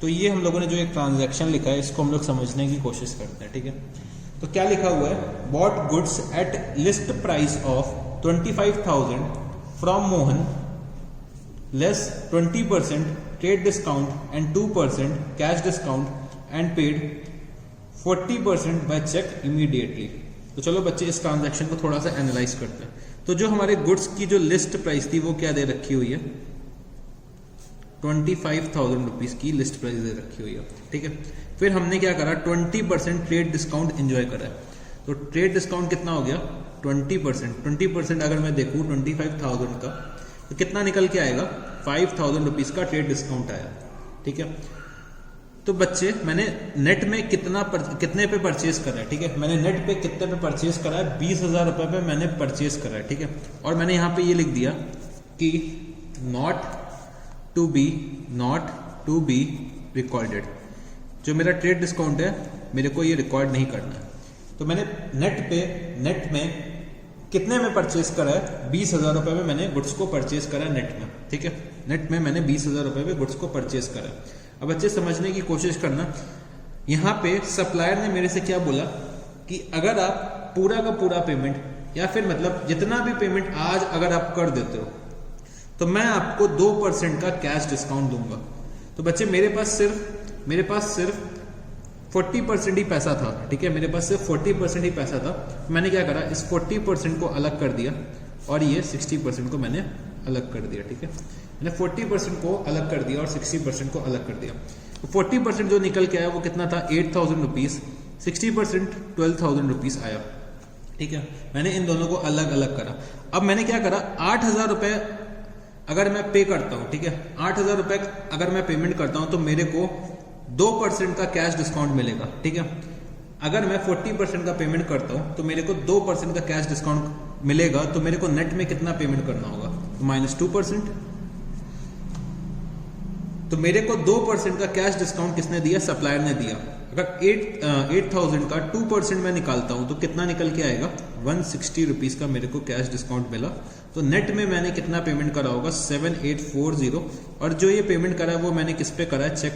S1: तो ये हम लोगों ने जो एक ट्रांजैक्शन लिखा है इसको हम लोग समझने की कोशिश करते हैं। ठीक है, तो क्या लिखा हुआ है, bought goods at list price of 25,000 from Mohan less 20% trade discount and 2% cash discount and paid 40% by cheque immediately. तो चलो बच्चे इस ट्रांजैक्शन को थोड़ा सा एनालाइज करते हैं। तो जो हमारे गुड्स की जो लिस्ट प्राइस थी वो क्या दे रखी हुई है, 25,000 रुपीज की लिस्ट प्राइस दे रखी हुई है। ठीक है, फिर हमने क्या करा, 20% ट्रेड डिस्काउंट एंजॉय करा है। तो ट्रेड डिस्काउंट कितना हो गया, 20%। अगर मैं देखूं 25,000 का तो कितना निकल के आएगा, 5,000 रुपीज का ट्रेड डिस्काउंट आया। ठीक है, तो बच्चे मैंने नेट में कितने पे परचेज करा है। ठीक है, मैंने नेट पे कितने पे परचेज करा है, 20,000 रुपए पे मैंने परचेज करा है। ठीक है, और मैंने यहाँ पे ये लिख दिया कि नॉट टू बी रिकॉर्डेड। जो मेरा ट्रेड डिस्काउंट है मेरे को ये रिकॉर्ड नहीं करना है। तो मैंने नेट में कितने में परचेज करा है, 20,000 रुपए में मैंने गुड्स को परचेज करा है नेट में। ठीक है, नेट में मैंने 20,000 रुपए में गुड्स को परचेज करा है। अब बच्चे समझने की कोशिश करना, यहाँ पे सप्लायर ने मेरे से क्या बोला कि अगर आप पूरा का पूरा पेमेंट या फिर मतलब जितना भी पेमेंट आज अगर आप कर देते हो तो मैं आपको 2% का कैश डिस्काउंट दूंगा। तो बच्चे मेरे पास सिर्फ 40% ही पैसा था। ठीक है, मेरे पास सिर्फ 40% ही पैसा था। मैंने क्या करा, इस 40% को अलग कर दिया और ये 60% को मैंने अलग कर दिया। ठीक है, मैंने 40% को अलग कर दिया और 60% को अलग कर दिया। तो 40% जो निकल के आया वो कितना था, 8,000 रुपीज। 60% 12,000 रुपीज आया। ठीक है, मैंने इन दोनों को अलग अलग करा। अब मैंने क्या करा, 8,000 रुपए अगर मैं पे करता हूं, ठीक है, 8,000 रुपए अगर मैं पेमेंट करता हूं तो मेरे को 2% का कैश डिस्काउंट मिलेगा। ठीक है, अगर मैं 40% का पेमेंट करता हूं तो मेरे को 2% का कैश डिस्काउंट मिलेगा। तो मेरे को नेट में कितना पेमेंट करना होगा, -2%। तो मेरे को 2% का कैश डिस्काउंट किसने दिया, सप्लायर ने दिया। अगर 8,000 का 2% मैं निकालता हूं तो कितना निकल के आएगा, 160 रुपीज का मेरे को कैश डिस्काउंट मिला। तो नेट में मैंने कितना पेमेंट करा होगा, 7840। और जो ये पेमेंट करा है वो मैंने किस पे करा है, चेक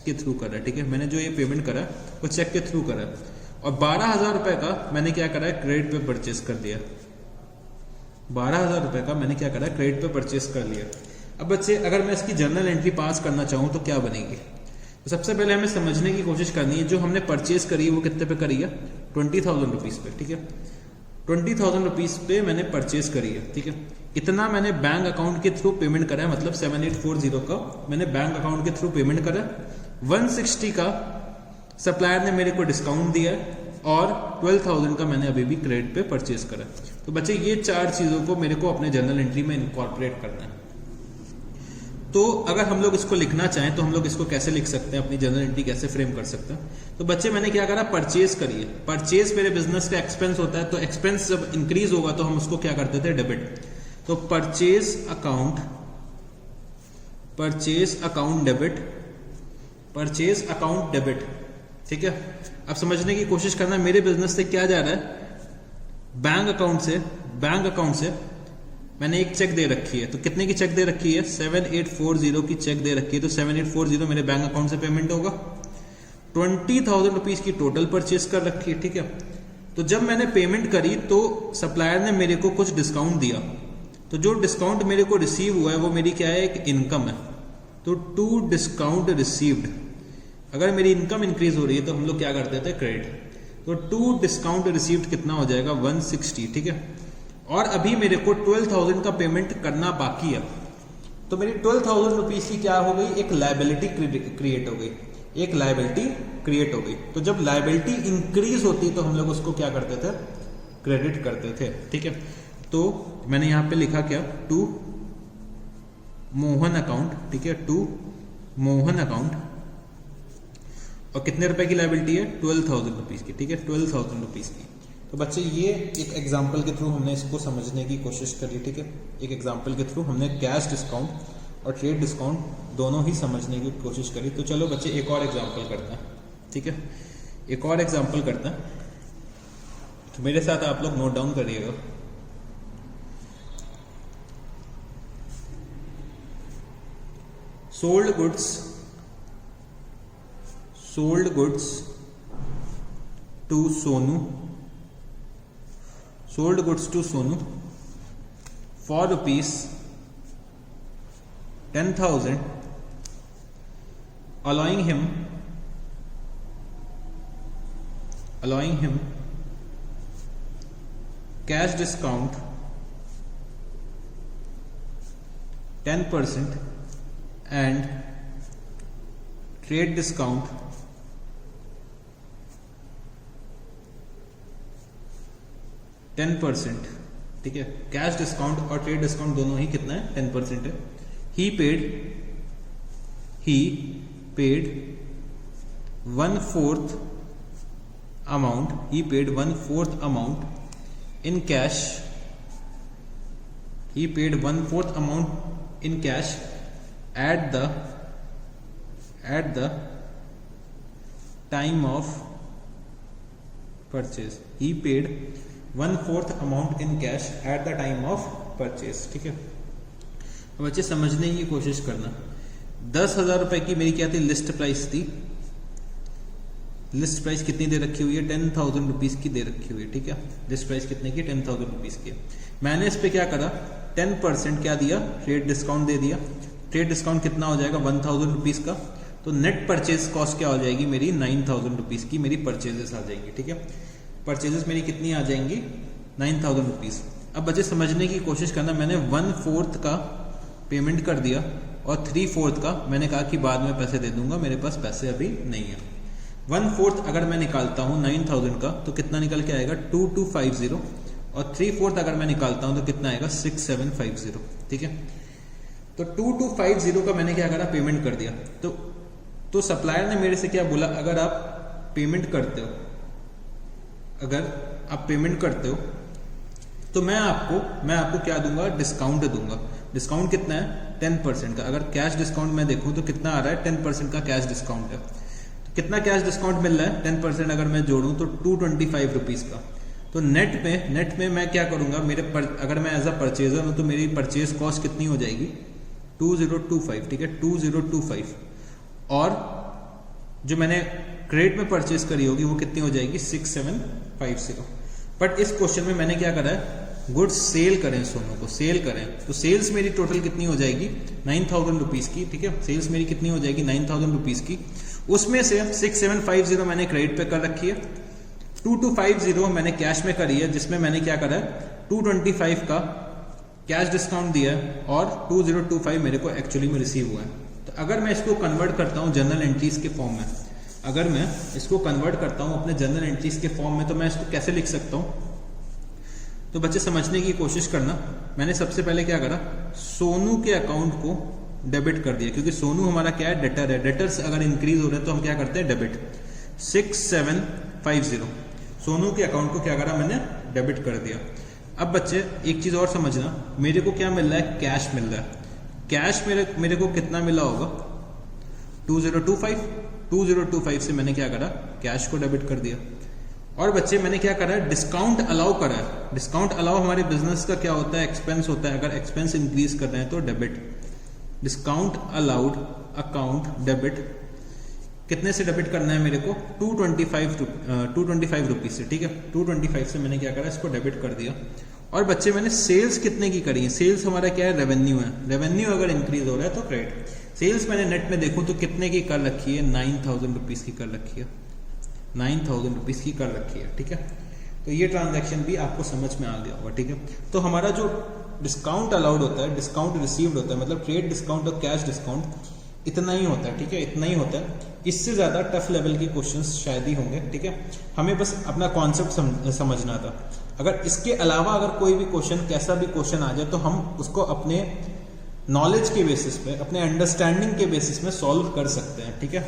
S1: के थ्रू करा है। ठीक है, मैंने जो ये पेमेंट करा है वो चेक के थ्रू करा है। और 12,000 रुपए का मैंने क्या करा है, क्रेडिट पे परचेस कर दिया। 12,000 रुपए का मैंने क्या करा है, क्रेडिट पे परचेस कर लिया। अब बच्चे अगर मैं इसकी जर्नल एंट्री पास करना चाहूँ तो क्या बनेगी, तो सबसे पहले हमें समझने की कोशिश करनी है जो हमने परचेज करी है वो कितने पे करी है, 20,000 रुपीज पे। ठीक है, 20,000 रुपीज पे मैंने परचेज करी है। ठीक है, इतना मैंने बैंक अकाउंट के थ्रू पेमेंट करा है, मतलब 7840 का मैंने बैंक अकाउंट के थ्रू पेमेंट करा है। 160 का सप्लायर ने मेरे को डिस्काउंट दिया है और 12,000 का मैंने अभी भी क्रेडिट पे परचेज करा है। तो बच्चे ये 4 चीजों को मेरे को अपने जर्नल एंट्री में इनकॉर्पोरेट करना है। तो अगर हम लोग इसको लिखना चाहें तो हम लोग इसको कैसे लिख सकते हैं, अपनी जर्नल एंट्री कैसे फ्रेम कर सकते हैं। तो बच्चे मैंने क्या करा, परचेज करिए। परचेज मेरे बिजनेस का एक्सपेंस होता है, तो एक्सपेंस जब इंक्रीज होगा तो हम उसको क्या करते थे, डेबिट। तो परचेज अकाउंट डेबिट। ठीक है, अब समझने की कोशिश करना, मेरे बिजनेस से क्या जा रहा है, बैंक अकाउंट से मैंने एक चेक दे रखी है। तो कितने की चेक दे रखी है, 7840 की चेक दे रखी है। तो 7840 मेरे बैंक अकाउंट से पेमेंट होगा। 20,000 रुपीज की टोटल परचेज कर रखी है। ठीक है, तो जब मैंने पेमेंट करी तो सप्लायर ने मेरे को कुछ डिस्काउंट दिया। तो जो डिस्काउंट मेरे को रिसीव हुआ है वो मेरी क्या है, एक इनकम है। तो टू डिस्काउंट रिसीव्ड, अगर मेरी इनकम इंक्रीज हो रही है तो हम लोग क्या करते थे, क्रेडिट। तो टू डिस्काउंट रिसीव्ड कितना हो जाएगा, 160। ठीक है, और अभी मेरे को 12,000 का पेमेंट करना बाकी है। तो मेरी 12,000 रुपीज की क्या हो गई, एक लायबिलिटी क्रिएट हो गई। तो जब लायबिलिटी इंक्रीज होती तो हम लोग उसको क्या करते थे, क्रेडिट करते थे। ठीक है, तो मैंने यहां पे लिखा क्या, टू मोहन अकाउंट। ठीक है, टू मोहन अकाउंट, और कितने रुपए की लायबिलिटी है, 12,000 रुपीज की। ठीक है, 12,000 रुपीज की। तो बच्चे ये एक एग्जाम्पल के थ्रू हमने इसको समझने की कोशिश करी। ठीक है, एक एग्जाम्पल के थ्रू हमने कैश डिस्काउंट और ट्रेड डिस्काउंट दोनों ही समझने की कोशिश करी। तो चलो बच्चे एक और एग्जाम्पल करते हैं। ठीक है, एक और एग्जांपल करते हैं, तो मेरे साथ आप लोग नोट डाउन करिएगा। Sold goods to Sonu, sold goods to Sonu for rupees 10,000, allowing him cash discount 10% and trade discount 10%। ठीक है, कैश डिस्काउंट और ट्रेड डिस्काउंट दोनों ही कितना है, 10% है। ही paid 1/4 amount in cash। He paid 1/4 amount in cash at the time of purchase। He paid 1/4 amount in cash at the time of purchase। ठीक है, अब बच्चे समझने की कोशिश करना। 10,000 रुपए की मेरी क्या थी, लिस्ट प्राइस थी। लिस्ट प्राइस कितनी दे रखी हुई है, 10,000 रुपीज की दे रखी हुई है। ठीक है, लिस्ट प्राइस कितने की, 10,000 रुपीज की। मैंने इस पे क्या करा, 10% क्या दिया, ट्रेड डिस्काउंट दे दिया। ट्रेड डिस्काउंट कितना हो जाएगा, 1,000 रुपीज का। तो नेट परचेज कॉस्ट क्या हो जाएगी मेरी, 9,000 रुपीज की मेरी परचेजेस आ जाएगी। ठीक है, परचेजेस मेरी कितनी आ जाएंगी, 9,000 रुपीज। अब बच्चे समझने की कोशिश करना, मैंने 1/4 का पेमेंट कर दिया और 3/4 का मैंने कहा कि बाद में पैसे दे दूंगा, मेरे पास पैसे अभी नहीं है। 1/4 अगर मैं निकालता हूं 9,000 का तो कितना निकल के आएगा, 2250, और 3/4 अगर मैं निकालता हूं तो कितना आएगा, 6750। ठीक है, तो 2250 का मैंने क्या करा, पेमेंट कर दिया। तो सप्लायर ने मेरे से क्या बोला, अगर आप पेमेंट करते हो तो मैं आपको क्या दूंगा, डिस्काउंट दूंगा। डिस्काउंट कितना है, 10% का। अगर कैश डिस्काउंट मैं देखूं तो कितना आ रहा है, 10% का कैश डिस्काउंट है। तो कितना कैश डिस्काउंट मिल रहा है, 10% अगर मैं जोड़ूं तो 225 रुपीज का। तो नेट में मैं क्या करूंगा, अगर मैं एज अ परचेजर हूं तो मेरी परचेज कॉस्ट कितनी हो जाएगी, 2025। ठीक है, 2025। और जो मैंने क्रेडिट में परचेज करी होगी वो कितनी हो जाएगी, 6750। बट इस क्वेश्चन में मैंने क्या करा है, गुड्स सेल करें, सोनू को सेल करें। तो सेल्स मेरी टोटल कितनी हो जाएगी, 9,000 रुपीज की। ठीक है, सेल्स मेरी कितनी हो जाएगी, 9,000 रुपीज की। उसमें से 6750 मैंने क्रेडिट पे कर रखी है, 2250 मैंने कैश में करी है, जिसमें मैंने क्या करा है, 225 का कैश डिस्काउंट दिया है और 2025 मेरे को एक्चुअली में रिसीव हुआ है। तो अगर मैं इसको कन्वर्ट करता हूं जनरल एंट्रीज के फॉर्म में, अगर मैं इसको कन्वर्ट करता हूं अपने जनरल एंट्रीज के फॉर्म में, तो मैं इसको कैसे लिख सकता हूं। तो बच्चे समझने की कोशिश करना। मैंने सबसे पहले क्या करा, सोनू के अकाउंट को डेबिट कर दिया, क्योंकि सोनू हमारा क्या है, डेटर है। डेटर्स अगर इंक्रीज हो रहे हैं तो हम क्या करते हैं, डेबिट। 6750 सोनू के अकाउंट को क्या करा, मैंने डेबिट कर दिया। अब बच्चे एक चीज और समझना, मेरे को क्या मिल रहा है, कैश मिल रहा है। कैश मेरे को कितना मिला होगा, 2025 से मैंने क्या करा, कैश को डेबिट कर दिया। और बच्चे मैंने क्या करा है, डिस्काउंट अलाउ करा है। डिस्काउंट अलाउ हमारे बिजनेस का क्या होता है, एक्सपेंस होता है। अगर एक्सपेंस इंक्रीज कर रहे हैं तो debit. Discount allowed account debit, कितने से डेबिट करना है मेरे को, 225 रुपीज से। ठीक है, 225 से मैंने क्या करा, इसको डेबिट कर दिया। और बच्चे मैंने सेल्स कितने की करी है, सेल्स हमारा क्या है, रेवेन्यू है। रेवेन्यू अगर इंक्रीज हो रहा है तो क्रेडिट। सेल्स मैंने नेट में देखूं तो कितने की कर रखी है, 9,000 रुपीज की कर रखी है, 9,000 रुपीज की कर रखी है। ठीक है, तो ये ट्रांजैक्शन भी आपको समझ में आ गया होगा। ठीक है, तो हमारा जो डिस्काउंट अलाउड होता है, डिस्काउंट रिसीव्ड होता है, मतलब ट्रेड डिस्काउंट और कैश डिस्काउंट, इतना ही होता है। ठीक है, इतना ही होता है। इससे ज्यादा टफ लेवल के क्वेश्चंस शायद ही होंगे। ठीक है, हमें बस अपना कॉन्सेप्ट समझना था। अगर इसके अलावा अगर कोई भी क्वेश्चन, कैसा भी क्वेश्चन आ जाए, तो हम उसको अपने नॉलेज के बेसिस पे, अपने अंडरस्टैंडिंग के बेसिस में सॉल्व कर सकते हैं। ठीक है,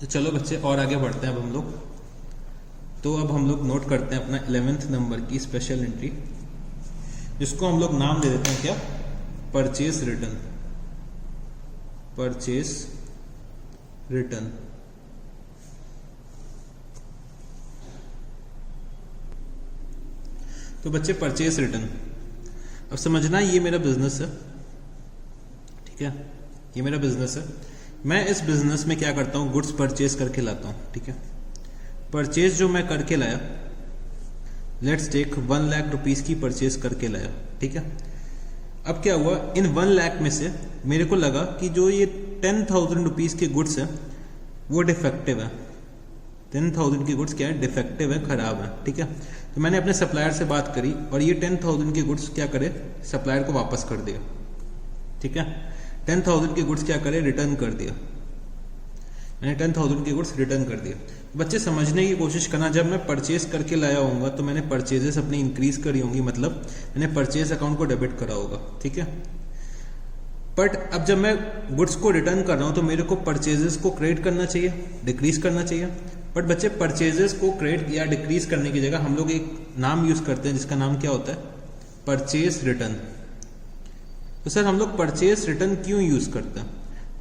S1: तो चलो बच्चे और आगे बढ़ते हैं अब हम लोग। तो अब हम लोग नोट करते हैं अपना 11th नंबर की स्पेशल एंट्री, जिसको हम लोग नाम दे देते हैं क्या, परचेज रिटर्न। Purchase return. तो बच्चे परचेज रिटर्न, अब समझना ये मेरा बिजनेस है, ठीक है, ये मेरा बिजनेस है। मैं इस बिजनेस में क्या करता हूँ, गुड्स परचेज करके लाता हूँ, ठीक है। परचेज जो मैं करके लाया, लेट्स टेक 1 लाख रुपीस की परचेज करके लाया, ठीक है। अब क्या हुआ, इन 1 लाख में से मेरे को लगा कि जो ये 10,000 रुपीज के गुड्स है वो डिफेक्टिव है। 10,000 की गुड्स क्या है, डिफेक्टिव है, खराब है, ठीक है। तो मैंने अपने सप्लायर से बात करी और ये 10,000 के गुड्स क्या करे, सप्लायर को वापस कर दिया, ठीक है। 10,000 के गुड्स क्या करे, रिटर्न कर दिया। मैंने 10,000 के गुड्स रिटर्न कर दिया। बच्चे समझने की कोशिश करना, जब मैं परचेज करके लाया होऊंगा तो मैंने परचेजेस अपनी इंक्रीज करी होंगी, मतलब मैंने परचेज अकाउंट को डेबिट करा होगा, ठीक है। बट अब जब मैं गुड्स को रिटर्न कर रहा हूं तो मेरे को परचेजेस को क्रेडिट करना चाहिए, डिक्रीज करना चाहिए। बट बच्चे परचेजेस को क्रेडिट या डिक्रीज करने की जगह हम लोग एक नाम यूज करते हैं जिसका नाम क्या होता है, परचेज रिटर्न। तो सर हम लोग परचेज रिटर्न क्यों यूज करते हैं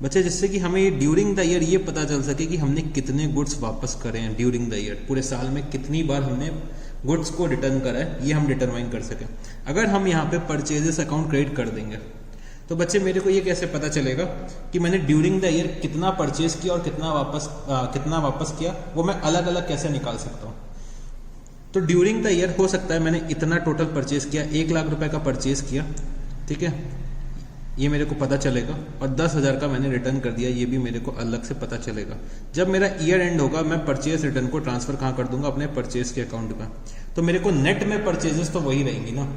S1: बच्चे, जिससे कि हमें ड्यूरिंग द ईयर ये पता चल सके कि हमने कितने गुड्स वापस करे हैं ड्यूरिंग द ईयर, पूरे साल में कितनी बार हमने गुड्स को रिटर्न करा है, ये हम डिटरमाइन कर सके। अगर हम यहाँ पे परचेजेस अकाउंट क्रेडिट कर देंगे तो बच्चे मेरे को ये कैसे पता चलेगा कि मैंने ड्यूरिंग द ईयर कितना परचेज किया और कितना वापस किया, वो मैं अलग अलग कैसे निकाल सकता हूँ। तो ड्यूरिंग द ईयर हो सकता है मैंने इतना टोटल परचेज किया, 1 लाख रुपए का परचेज किया, ठीक है, ये मेरे को पता चलेगा, और 10,000 का मैंने रिटर्न कर दिया, ये भी मेरे को अलग से पता चलेगा। जब मेरा ईयर एंड होगा मैं परचेज रिटर्न को ट्रांसफर कहाँ कर दूंगा, अपने परचेज के अकाउंट में। तो मेरे को नेट में परचेजेस तो वही रहेंगी ना।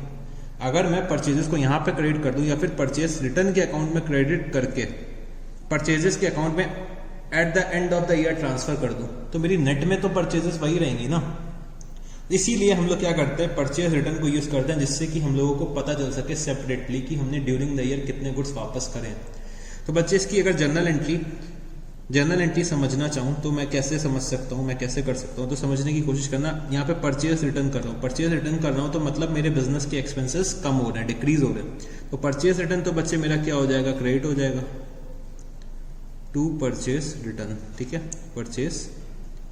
S1: अगर मैं परचेजेस को यहाँ पे क्रेडिट कर दूं या फिर परचेज रिटर्न के अकाउंट में क्रेडिट करके परचेजेस के अकाउंट में at the end of the year transfer कर दूं, तो मेरी नेट में तो परचेजेस वही रहेंगी ना। इसीलिए हम लोग क्या करते हैं, परचेज रिटर्न को यूज करते हैं, जिससे कि हम लोगों को पता चल सके सेपरेटली कि हमने ड्यूरिंग द ईयर कितने गुड्स वापस करें। तो बच्चे इसकी अगर जर्नल एंट्री समझना चाहूँ तो मैं कैसे समझ सकता हूँ, मैं कैसे कर सकता हूँ, तो समझने की कोशिश करना। यहाँ पे परचेज रिटर्न कर रहा हूँ, परचेज रिटर्न कर रहा हूँ तो मतलब मेरे बिजनेस के एक्सपेंसेस कम हो रहे हैं, डिक्रीज हो रहे हैं। तो परचेज रिटर्न तो बच्चे मेरा क्या हो जाएगा, क्रेडिट हो जाएगा टू परचेज रिटर्न, ठीक है, परचेज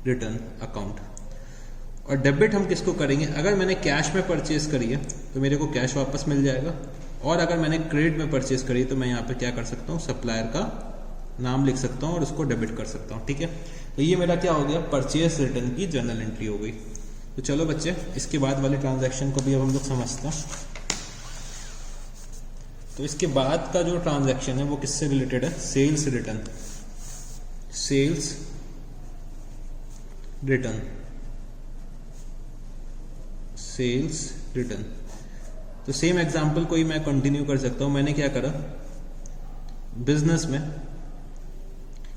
S1: रिटर्न अकाउंट। और डेबिट हम किसको करेंगे, अगर मैंने कैश में परचेज करी है तो मेरे को कैश वापस मिल जाएगा, और अगर मैंने क्रेडिट में परचेज करी तो मैं यहाँ पे क्या कर सकता हूँ, सप्लायर का नाम लिख सकता हूँ और उसको डेबिट कर सकता हूँ, ठीक है। तो ये मेरा क्या हो गया, परचेज रिटर्न की जर्नल एंट्री हो गई। तो चलो बच्चे इसके बाद वाले ट्रांजैक्शन को भी अब हम लोग समझते हैं। तो इसके बाद का जो ट्रांजैक्शन है वो किससे रिलेटेड है, sales return. Sales return, sales return. तो सेम एग्जांपल को ही मैं कंटिन्यू कर सकता हूं। मैंने क्या करा, बिजनेस में,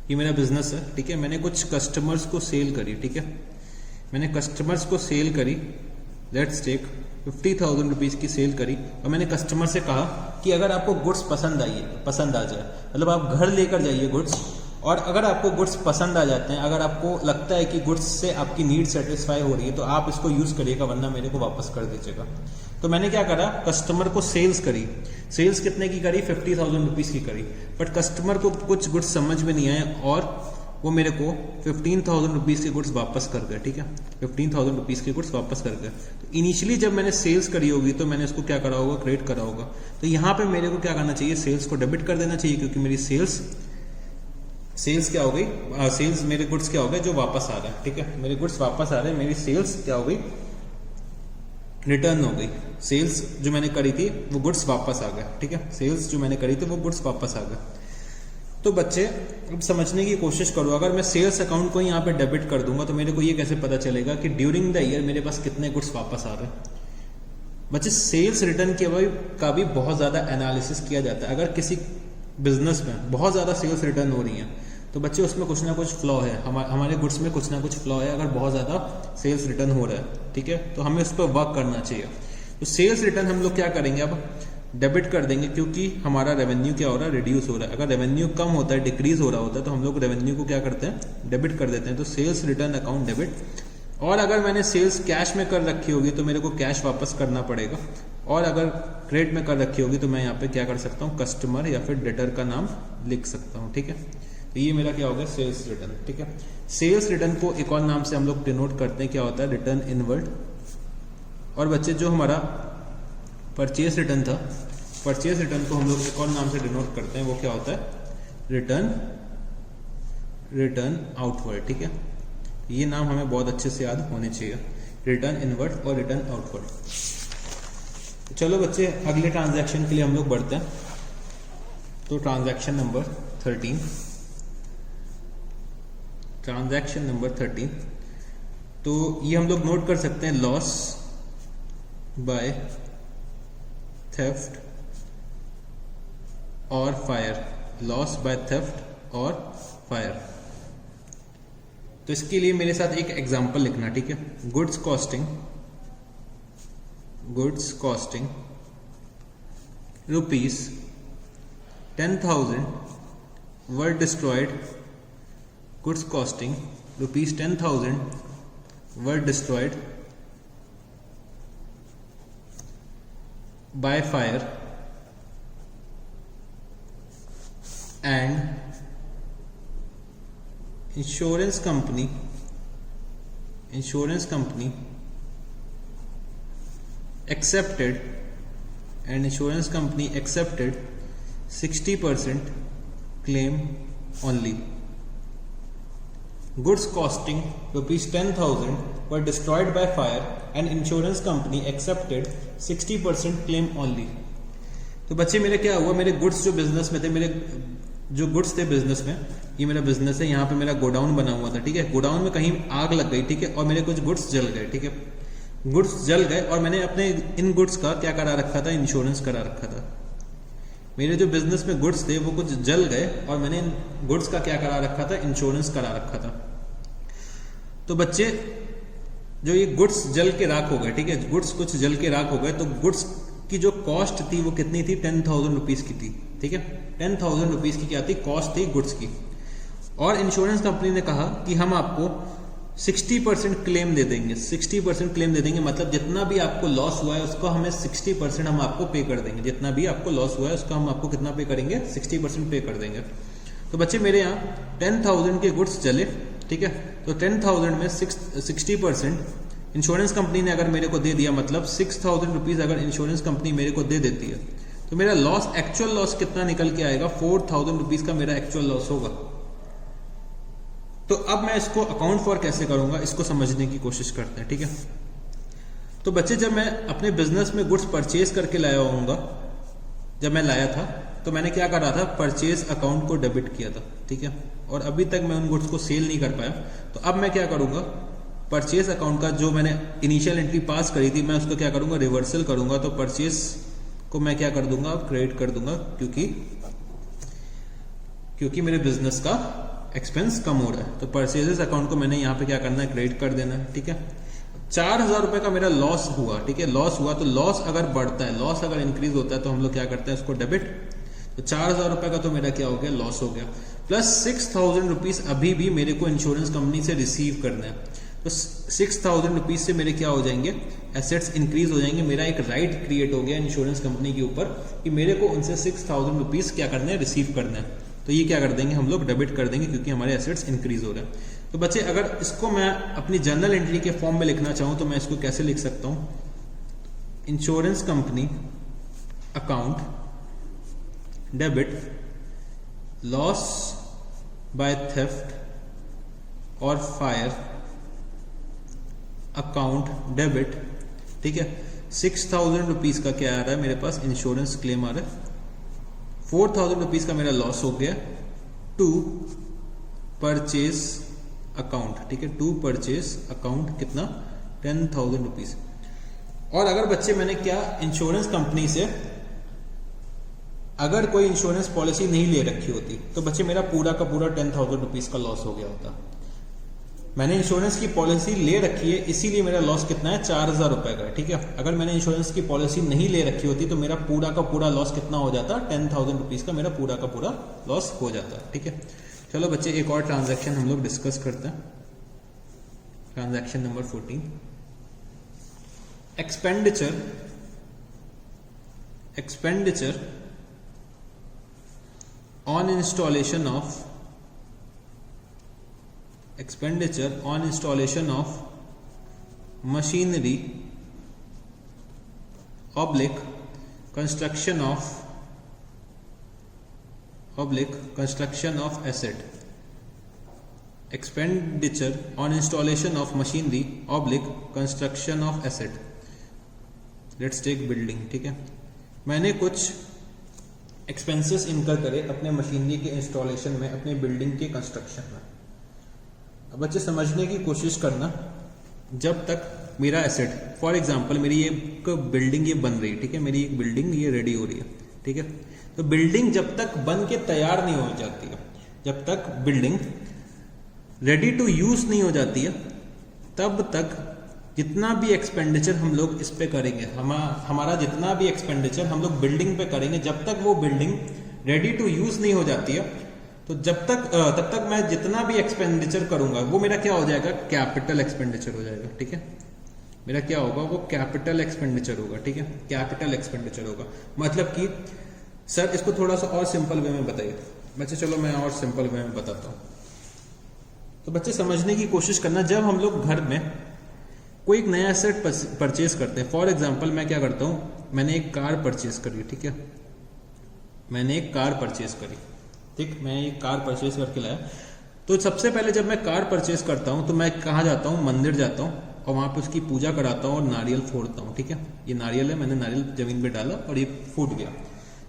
S1: ये मेरा बिजनेस है, ठीक है, मैंने कुछ कस्टमर्स को सेल करी, ठीक है, मैंने कस्टमर्स को सेल करी, लेट्स टेक 50,000 रुपीज की सेल करी, और मैंने कस्टमर से कहा कि अगर आपको गुड्स पसंद आ जाए, मतलब आप घर लेकर जाइए गुड्स, और अगर आपको गुड्स पसंद आ जाते हैं, अगर आपको लगता है कि गुड्स से आपकी नीड सेटिस्फाई हो रही है, तो आप इसको यूज करिएगा, वरना मेरे को वापस कर दीजिएगा। तो मैंने क्या करा, कस्टमर को सेल्स करी। सेल्स कितने की करी, 50,000 रुपीज की करी, बट कस्टमर को कुछ गुड्स समझ में नहीं आए और वो मेरे को 15,000 रुपीज के गुड्स वापस कर गए, ठीक है, 15,000 रुपीज के गुड्स वापस कर गए। तो इनिशियली जब मैंने सेल्स करी होगी तो मैंने उसको क्या करा होगा, क्रेडिट करा होगा। तो यहाँ पे मेरे को क्या करना चाहिए, सेल्स को डेबिट कर देना चाहिए, क्योंकि मेरी सेल्स क्या हो गई, सेल्स मेरे गुड्स क्या हो गए, जो वापस आ रहे हैं, ठीक है, मेरे गुड्स वापस आ रहे हैं, मेरी सेल्स क्या हो गई, रिटर्न हो गई। सेल्स जो मैंने करी थी वो गुड्स वापस आ गए, ठीक है, सेल्स जो मैंने करी थी वो गुड्स वापस आ गए। तो बच्चे अब समझने की कोशिश करो, अगर मैं सेल्स अकाउंट को यहाँ पे डेबिट कर दूंगा तो मेरे को ये कैसे पता चलेगा कि ड्यूरिंग द ईयर मेरे पास कितने गुड्स वापस आ रहे हैं। बच्चे सेल्स रिटर्न का भी बहुत ज्यादा एनालिसिस किया जाता है। अगर किसी बिजनेस में बहुत ज्यादा सेल्स रिटर्न हो रही है तो बच्चे उसमें कुछ ना कुछ फ्लॉ है, हमारे गुड्स में कुछ ना कुछ फ्लॉ है, अगर बहुत ज्यादा सेल्स रिटर्न हो रहा है, ठीक है, तो हमें उस पर वर्क करना चाहिए। तो सेल्स रिटर्न हम लोग क्या करेंगे, अब डेबिट कर देंगे, क्योंकि हमारा रेवेन्यू क्या हो रहा है, रिड्यूस हो रहा है। अगर रेवेन्यू कम होता है, डिक्रीज हो रहा होता है, तो हम लोग रेवेन्यू को क्या करते हैं, डेबिट कर देते हैं। तो सेल्स रिटर्न अकाउंट डेबिट। और अगर मैंने सेल्स कैश में कर रखी होगी तो मेरे को कैश वापस करना पड़ेगा, और अगर क्रेडिट में कर रखी होगी तो मैं यहाँ पे क्या कर सकता हूँ, कस्टमर या फिर डेटर का नाम लिख सकता हूँ, ठीक है। तो ये मेरा क्या हो गया, सेल्स रिटर्न, ठीक है। सेल्स रिटर्न को एक और नाम से हम लोग डिनोट करते हैं, क्या होता है, रिटर्न इनवर्ड और बच्चे जो हमारा परचेज रिटर्न था, परचेज रिटर्न को हम लोग एक और नाम से डिनोट करते हैं, वो क्या होता है, रिटर्न आउटवर्ड। ठीक है, ये नाम हमें बहुत अच्छे से याद होने चाहिए, रिटर्न इनवर्ड और रिटर्न आउटवर्ड। चलो बच्चे अगले ट्रांजैक्शन के लिए हम लोग बढ़ते हैं। तो ट्रांजैक्शन नंबर 13, ट्रांजैक्शन नंबर 13, तो ये हम लोग नोट कर सकते हैं, लॉस बाय थेफ्ट और फायर, लॉस बाय थेफ्ट और फायर। तो इसके लिए मेरे साथ एक एग्जांपल लिखना, ठीक है। Goods costing rupees 10,000 were destroyed, goods costing rupees 10,000 were destroyed by fire and insurance company accepted 60% claim only. Goods costing rupees 10,000 were destroyed by fire and insurance company accepted 60% claim only. तो बच्चे मेरे क्या हुआ, मेरे goods जो business में थे, मेरे जो गुड्स थे बिजनेस में, ये मेरा बिजनेस है, यहाँ पे मेरा गोडाउन बना हुआ था, ठीक है। गोडाउन में कहीं आग लग गई, ठीक है, और मेरे कुछ गुड्स जल गए, ठीक है। गुड्स जल गए और मैंने अपने इन गुड्स का क्या करा रखा था, इंश्योरेंस करा रखा था। मेरे जो बिजनेस में गुड्स थे वो कुछ जल गए और मैंने इन गुड्स का क्या करा रखा था, इंश्योरेंस करा रखा था। तो बच्चे जो ये गुड्स जल के राख हो गए, ठीक है, गुड्स कुछ जल के राख हो गए, तो गुड्स की जो कॉस्ट थी वो कितनी थी, 10,000 रुपीज की थी, ठीक है। 10,000 रुपीज की क्या थी, कॉस्ट थी गुड्स की। और इंश्योरेंस कंपनी ने कहा कि हम आपको 60% क्लेम दे देंगे, 60% क्लेम दे देंगे, मतलब जितना भी आपको लॉस हुआ है उसको हमें 60% हम आपको पे कर देंगे, जितना भी आपको लॉस हुआ है उसका हम आपको कितना पे करेंगे, 60% पे कर देंगे। तो बच्चे मेरे यहाँ 10,000 के गुड्स जले, ठीक है, तो 10,000 में 60% इंश्योरेंस कंपनी ने अगर मेरे को दे दिया, मतलब 6,000 रुपीज अगर इंश्योरेंस कंपनी मेरे को दे देती है, तो मेरा लॉस, एक्चुअल लॉस कितना निकल के आएगा, 4,000 रुपीज का मेरा एक्चुअल लॉस होगा। तो अब मैं इसको अकाउंट फॉर कैसे करूंगा, इसको समझने की कोशिश करते हैं, ठीक है। तो बच्चे जब मैं अपने बिजनेस में गुड्स परचेज करके लाया होऊंगा, जब मैं लाया था तो मैंने क्या करा था, परचेज अकाउंट को डेबिट किया था, ठीक है, और अभी तक मैं उन गुड्स को सेल नहीं कर पाया। तो अब मैं क्या करूंगा, परचेज अकाउंट का जो मैंने इनिशियल एंट्री पास करी थी, मैं उसको क्या करूंगा, रिवर्सल करूंगा। तो परचेज को मैं क्या कर दूंगा, क्रेडिट कर दूंगा, क्योंकि मेरे बिजनेस का एक्सपेंस कम हो रहा है। तो परचेजेस अकाउंट को मैंने यहाँ पे क्या करना है, क्रेडिट कर देना है, ठीक है। 4,000 रुपए का मेरा लॉस हुआ, ठीक है, लॉस हुआ। तो लॉस अगर बढ़ता है, लॉस अगर इंक्रीज होता है तो हम लोग क्या करते हैं, उसको डेबिट। तो 4,000 रुपए का तो मेरा क्या हो गया, लॉस हो गया, प्लस 6,000 रुपीज अभी भी मेरे को इंश्योरेंस कंपनी से रिसीव करना है। तो 6,000 रुपीज से मेरे क्या हो जाएंगे, एसेट्स इंक्रीज हो जाएंगे। मेरा एक राइट क्रिएट हो गया इंश्योरेंस कंपनी के ऊपर कि मेरे को उनसे 6,000 रुपीज क्या करना है, रिसीव करना है। तो ये क्या कर देंगे, हम लोग डेबिट कर देंगे, क्योंकि हमारे एसेट्स इंक्रीज हो रहे हैं। तो बच्चे अगर इसको मैं अपनी जर्नल एंट्री के फॉर्म में लिखना चाहूं तो मैं इसको कैसे लिख सकता हूं, insurance company account debit loss by theft और फायर अकाउंट डेबिट, ठीक है। 6,000 रुपीज का क्या आ रहा है मेरे पास, इंश्योरेंस क्लेम आ रहा है। 4,000 रुपीज का मेरा लॉस हो गया, टू परचेज अकाउंट, ठीक है, टू परचेज अकाउंट कितना, 10,000 रुपीज। और अगर बच्चे मैंने क्या, इंश्योरेंस कंपनी से अगर कोई इंश्योरेंस पॉलिसी नहीं ले रखी होती तो बच्चे मेरा पूरा का पूरा 10,000 रुपीज का लॉस हो गया होता। मैंने इंश्योरेंस की पॉलिसी ले रखी है, इसीलिए मेरा लॉस कितना है, 4,000 रुपए का, ठीक है। अगर मैंने इंश्योरेंस की पॉलिसी नहीं ले रखी होती तो मेरा पूरा का पूरा लॉस कितना हो जाता, 10,000 रुपीज का मेरा पूरा का पूरा लॉस हो जाता, ठीक है। चलो बच्चे एक और ट्रांजैक्शन हम लोग डिस्कस करते हैं, transaction number 14, expenditure on installation of machinery oblique construction of asset, expenditure on installation of machinery oblique construction of asset. Let's take building, ठीक है। मैंने कुछ एक्सपेंसेस इनकर करे अपने मशीनरी के इंस्टॉलेशन में, अपने बिल्डिंग के कंस्ट्रक्शन में। अब बच्चे समझने की कोशिश करना, जब तक मेरा एसेट, फॉर एग्जांपल मेरी ये बिल्डिंग ये बन रही, ठीक है, मेरी एक बिल्डिंग ये रेडी हो रही है, ठीक है। तो बिल्डिंग जब तक बन के तैयार नहीं हो जाती है, जब तक बिल्डिंग रेडी टू यूज नहीं हो जाती है, तब तक जितना भी एक्सपेंडिचर हम लोग इस पे करेंगे, हमारा जितना भी एक्सपेंडिचर हम लोग बिल्डिंग पे करेंगे, जब तक वो बिल्डिंग रेडी टू यूज नहीं हो जाती है, तो तब तक मैं जितना भी एक्सपेंडिचर करूंगा वो मेरा क्या हो जाएगा, कैपिटल एक्सपेंडिचर हो जाएगा, ठीक है। मेरा क्या होगा, वो कैपिटल एक्सपेंडिचर होगा, ठीक है, कैपिटल एक्सपेंडिचर होगा। मतलब कि सर इसको थोड़ा सा और सिंपल वे में बताइए। बच्चे चलो मैं और सिंपल वे में बताता हूं। तो बच्चे समझने की कोशिश करना, जब हम लोग घर में कोई एक नया एसेट परचेज करते हैं, फॉर एग्जांपल मैं क्या करता हूं, मैंने एक कार परचेज करी, ठीक है, मैंने एक कार परचेज करी, ठीक, मैं एक कार परचेज करके लाया। तो सबसे पहले जब मैं कार परचेज करता हूं तो मैं कहाँ जाता हूं, मंदिर जाता हूं और वहां पे उसकी पूजा कराता हूं और नारियल फोड़ता हूं, ठीक है। ये नारियल है, मैंने नारियल जमीन पे डाला और ये फूट गया।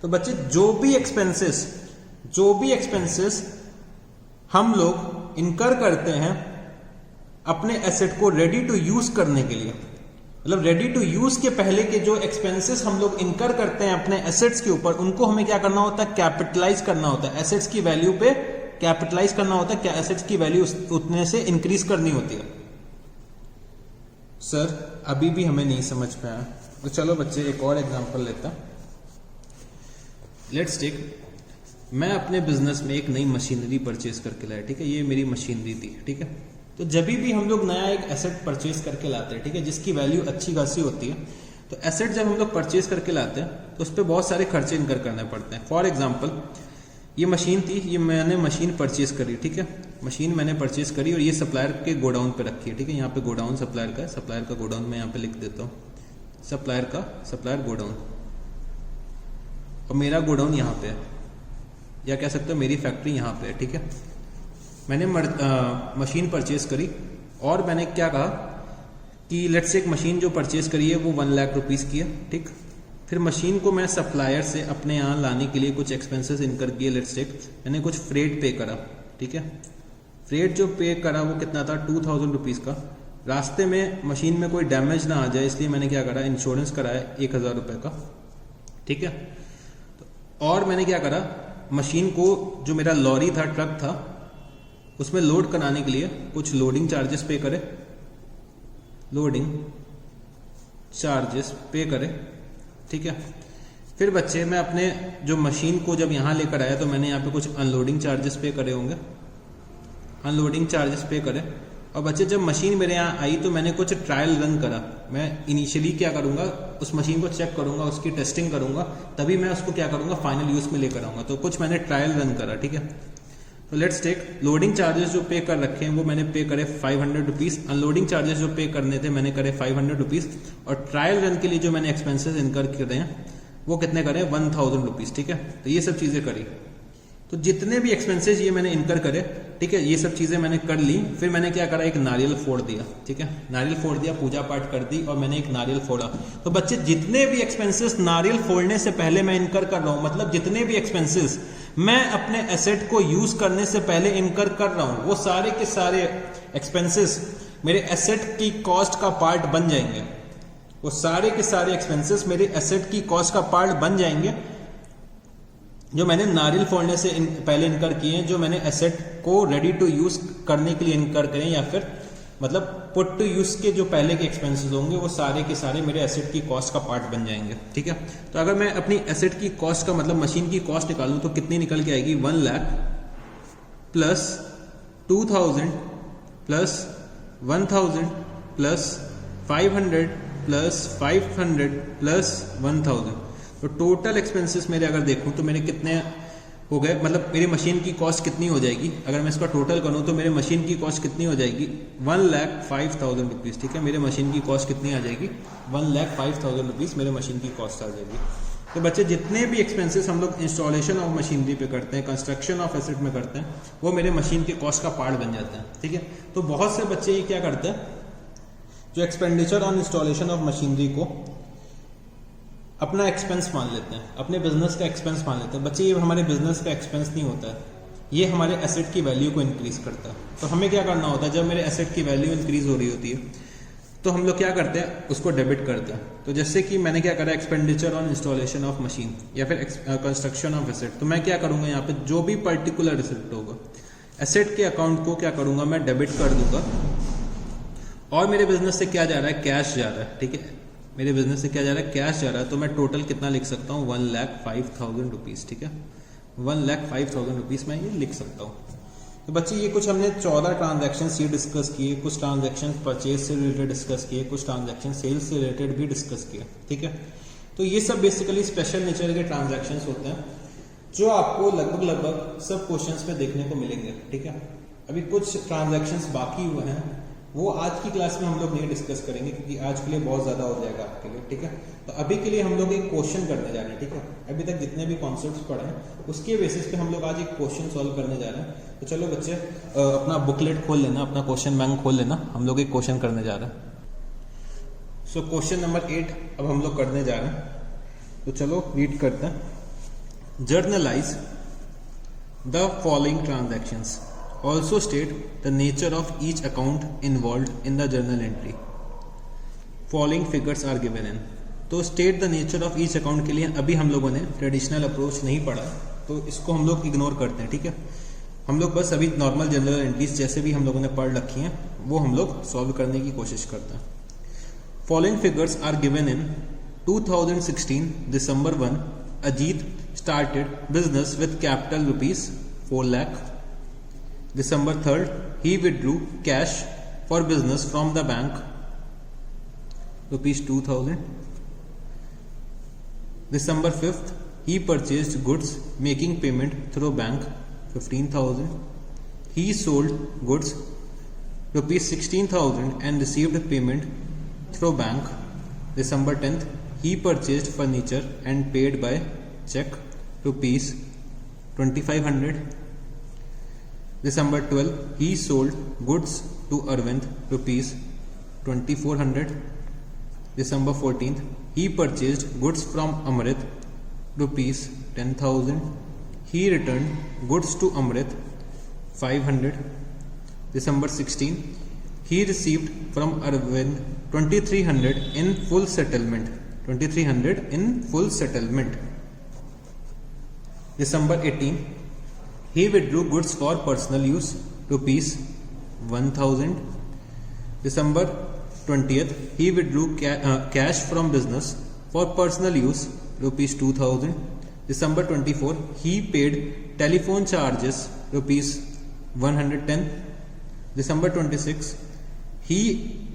S1: तो बच्चे जो भी एक्सपेंसेस हम लोग इनकर करते हैं अपने एसेट को रेडी टू यूज करने के लिए, मतलब रेडी टू यूज के पहले के जो एक्सपेंसेस हम लोग इनकर करते हैं अपने एसेट्स के ऊपर, उनको हमें क्या करना होता है, कैपिटलाइज करना होता है। एसेट्स की वैल्यू पे कैपिटलाइज करना होता है, क्या एसेट्स की वैल्यू उतने से इंक्रीज करनी होती है। सर अभी भी हमें नहीं समझ में आया, तो चलो बच्चे एक और एग्जांपल लेता। लेट्स टेक, मैं अपने बिजनेस में एक नई मशीनरी परचेज करके लाया, ठीक है, ये मेरी मशीनरी थी, ठीक है। तो जब भी हम लोग नया एक एसेट परचेज करके लाते हैं, ठीक है, जिसकी वैल्यू अच्छी खासी होती है, तो एसेट जब हम लोग परचेज करके लाते हैं तो उस पर बहुत सारे खर्चे इनकर करने पड़ते हैं। फॉर एग्जांपल ये मशीन थी, ये मैंने मशीन परचेज करी, ठीक है, मशीन मैंने परचेज करी और ये सप्लायर के गोडाउन पे रखी है, ठीक है। यहाँ पे गोडाउन सप्लायर का है, सप्लायर का गोडाउन मैं यहाँ पे लिख देता हूँ, सप्लायर गोडाउन, और मेरा गोडाउन यहाँ पे है, या कह सकते हो मेरी फैक्ट्री यहाँ पे है, ठीक है। मैंने मशीन परचेज करी और मैंने क्या कहा कि लेट्स से एक मशीन जो परचेज करी है वो 1 लाख रुपीस की है, ठीक। फिर मशीन को मैं सप्लायर से अपने यहाँ लाने के लिए कुछ एक्सपेंसेस इनकर किए, लेट्स टेक, मैंने कुछ फ्रेट पे करा, ठीक है। फ्रेट जो पे करा वो कितना था, 2000 रुपीज का। रास्ते में मशीन में कोई डैमेज ना आ जाए इसलिए मैंने क्या करा, इंश्योरेंस कराया 1000 रुपए का, ठीक है। और मैंने क्या करा, मशीन को जो मेरा लॉरी था, ट्रक था, उसमें लोड कराने के लिए कुछ लोडिंग चार्जेस पे करे, ठीक है। फिर बच्चे मैं अपने जो मशीन को जब यहां लेकर आया तो मैंने यहाँ पे कुछ अनलोडिंग चार्जेस पे करे होंगे, और बच्चे जब मशीन मेरे यहाँ आई तो मैंने कुछ ट्रायल रन करा। मैं इनिशियली क्या करूंगा, उस मशीन को चेक करूंगा, उसकी टेस्टिंग करूंगा, तभी मैं उसको क्या करूंगा, फाइनल यूज में लेकर आऊंगा। तो कुछ मैंने ट्रायल रन करा, ठीक है। तो लेट्स टेक, लोडिंग चार्जेस जो पे कर रखे हैं वो मैंने पे करे 500 रुपीज, अनलोडिंग चार्जेस जो पे करने थे मैंने करे 500 रुपीज, और ट्रायल रन के लिए जो मैंने एक्सपेंसेस इनकर करे हैं वो कितने करे, 1000 रुपीज, ठीक है। तो ये सब चीजें करी, तो जितने भी एक्सपेंसेस ये मैंने इनकर करे, ठीक है, ये सब चीजें मैंने कर ली। फिर मैंने क्या करा, एक नारियल फोड़ दिया, ठीक है, नारियल फोड़ दिया, पूजा पाठ कर दी और मैंने एक नारियल फोड़ा। तो बच्चे जितने भी एक्सपेंसेस नारियल फोड़ने से पहले मैं इनकर कर रहा हूं, मतलब जितने भी एक्सपेंसेस मैं अपने एसेट को यूज करने से पहले इनकर कर रहा हूं, वो सारे के सारे एक्सपेंसेस मेरे एसेट की कॉस्ट का पार्ट बन जाएंगे। वो सारे के सारे एक्सपेंसेस मेरे एसेट की कॉस्ट का पार्ट बन जाएंगे, जो मैंने नारियल फोड़ने से पहले इनकर किए हैं, जो मैंने एसेट को रेडी टू यूज करने के लिए इनकर करें, या फिर मतलब पुट टू यूज के जो पहले के एक्सपेंसेस होंगे वो सारे के सारे मेरे एसेट की कॉस्ट का पार्ट बन जाएंगे, ठीक है। तो अगर मैं अपनी एसेट की कॉस्ट का मतलब मशीन की कॉस्ट निकालूं तो कितनी निकल के आएगी, 1 lakh plus 2000 plus 1000 plus 500 plus 500 plus 1000। तो टोटल एक्सपेंसेस मेरे अगर देखूं तो मेरे कितने हो गए, मतलब मेरी मशीन की कॉस्ट कितनी हो जाएगी, अगर मैं इसका टोटल करूँ तो मेरे मशीन की कॉस्ट कितनी हो जाएगी 1,05,000 रुपीज़। ठीक है, मेरे मशीन की कॉस्ट कितनी आ जाएगी 1,05,000 रुपीज़ मेरे मशीन की कॉस्ट आ जाएगी। तो बच्चे जितने भी एक्सपेंसेस हम लोग इंस्टॉलेशन ऑफ मशीनरी पे करते हैं, कंस्ट्रक्शन ऑफ एसेट में करते हैं, वो मेरे मशीन के कॉस्ट का पार्ट बन जाता है। ठीक है, तो बहुत से बच्चे ये क्या करते हैं, जो expenditure on installation of machinery को अपना एक्सपेंस मान लेते हैं, अपने बिजनेस का एक्सपेंस मान लेते हैं। बच्चे ये हमारे बिजनेस का एक्सपेंस नहीं होता है, ये हमारे एसेट की वैल्यू को इंक्रीज करता है। तो हमें क्या करना होता है, जब मेरे एसेट की वैल्यू इंक्रीज हो रही होती है तो हम लोग क्या करते हैं, उसको डेबिट करते हैं। तो जैसे कि मैंने क्या करा, expenditure on installation of machine या फिर कंस्ट्रक्शन ऑफ एसेट, तो मैं क्या करूंगा यहाँ पे जो भी पर्टिकुलर एसेट होगा, एसेट के अकाउंट को क्या करूंगा मैं डेबिट कर दूंगा, और मेरे बिजनेस से क्या जा रहा है, कैश जा रहा है। ठीक है, मेरे बिजनेस से क्या जा रहा है, कैश जा रहा है, तो मैं टोटल कितना लिख सकता हूँ 1,05,000 रुपीज़। ठीक है, 1,05,000 रुपीज़ मैं ये लिख सकता हूँ। तो बच्चे ये कुछ हमने 14 ट्रांजैक्शन ये डिस्कस किए, कुछ ट्रांजैक्शन परचेज से रिलेटेड डिस्कस किए, कुछ ट्रांजैक्शन सेल्स से रिलेटेड भी डिस्कस किए। ठीक है, तो ये सब बेसिकली स्पेशल नेचर के ट्रांजैक्शन होते हैं जो आपको लगभग सब क्वेश्चंस में देखने को मिलेंगे। ठीक है, अभी कुछ ट्रांजैक्शंस बाकी हुए हैं, वो आज की क्लास में हम लोग नहीं डिस्कस करेंगे क्योंकि आज के लिए बहुत ज़्यादा हो जाएगा आपके लिए। ठीक है, तो अभी के लिए हम लोग एक क्वेश्चन करने जा रहे हैं। ठीक है, अभी तक जितने भी कॉन्सेप्ट्स पढ़े हैं उसके बेसिस पे हम लोग आज एक क्वेश्चन सॉल्व करने जा रहे हैं। तो चलो बच्चे अपना बुकलेट खोल लेना, अपना क्वेश्चन बैंक खोल लेना, हम लोग एक क्वेश्चन करने जा रहे हैं। सो क्वेश्चन नंबर 8 अब हम लोग करने जा रहे हैं, तो चलो रीड करते हैं। Generalized the following transactions, also state the nature of each account involved in the journal entry. Following figures are given in. तो state the nature of each account के लिए अभी हम लोगों ने ट्रेडिशनल अप्रोच नहीं पढ़ा, तो इसको हम लोग इग्नोर करते हैं। ठीक है, हम लोग बस अभी नॉर्मल जनरल एंट्रीज जैसे भी हम लोगों ने पढ़ रखी हैं वो हम लोग सॉल्व करने की कोशिश करते हैं। Following figures are given in 2016 December 1, Ajit started business with capital rupees 4 lakh. December 3rd, he withdrew cash for business from the bank, rupees 2,000. December 5th, he purchased goods making payment through bank, 15,000. He sold goods, rupees 16,000 and received payment through bank. December 10th, he purchased furniture and paid by check, rupees 2,500. December 12, he sold goods to Arvind, rupees 2,400. December 14th, he purchased goods from Amrit, rupees 10,000. He returned goods to Amrit, 500. December 16th, he received from Arvind 2,300 in full settlement. 2,300 in full settlement. December 18th, he withdrew goods for personal use, rupees 1,000. December 20th, he withdrew cash from business for personal use, rupees 2,000. December 24, he paid telephone charges, rupees 110. December 26, he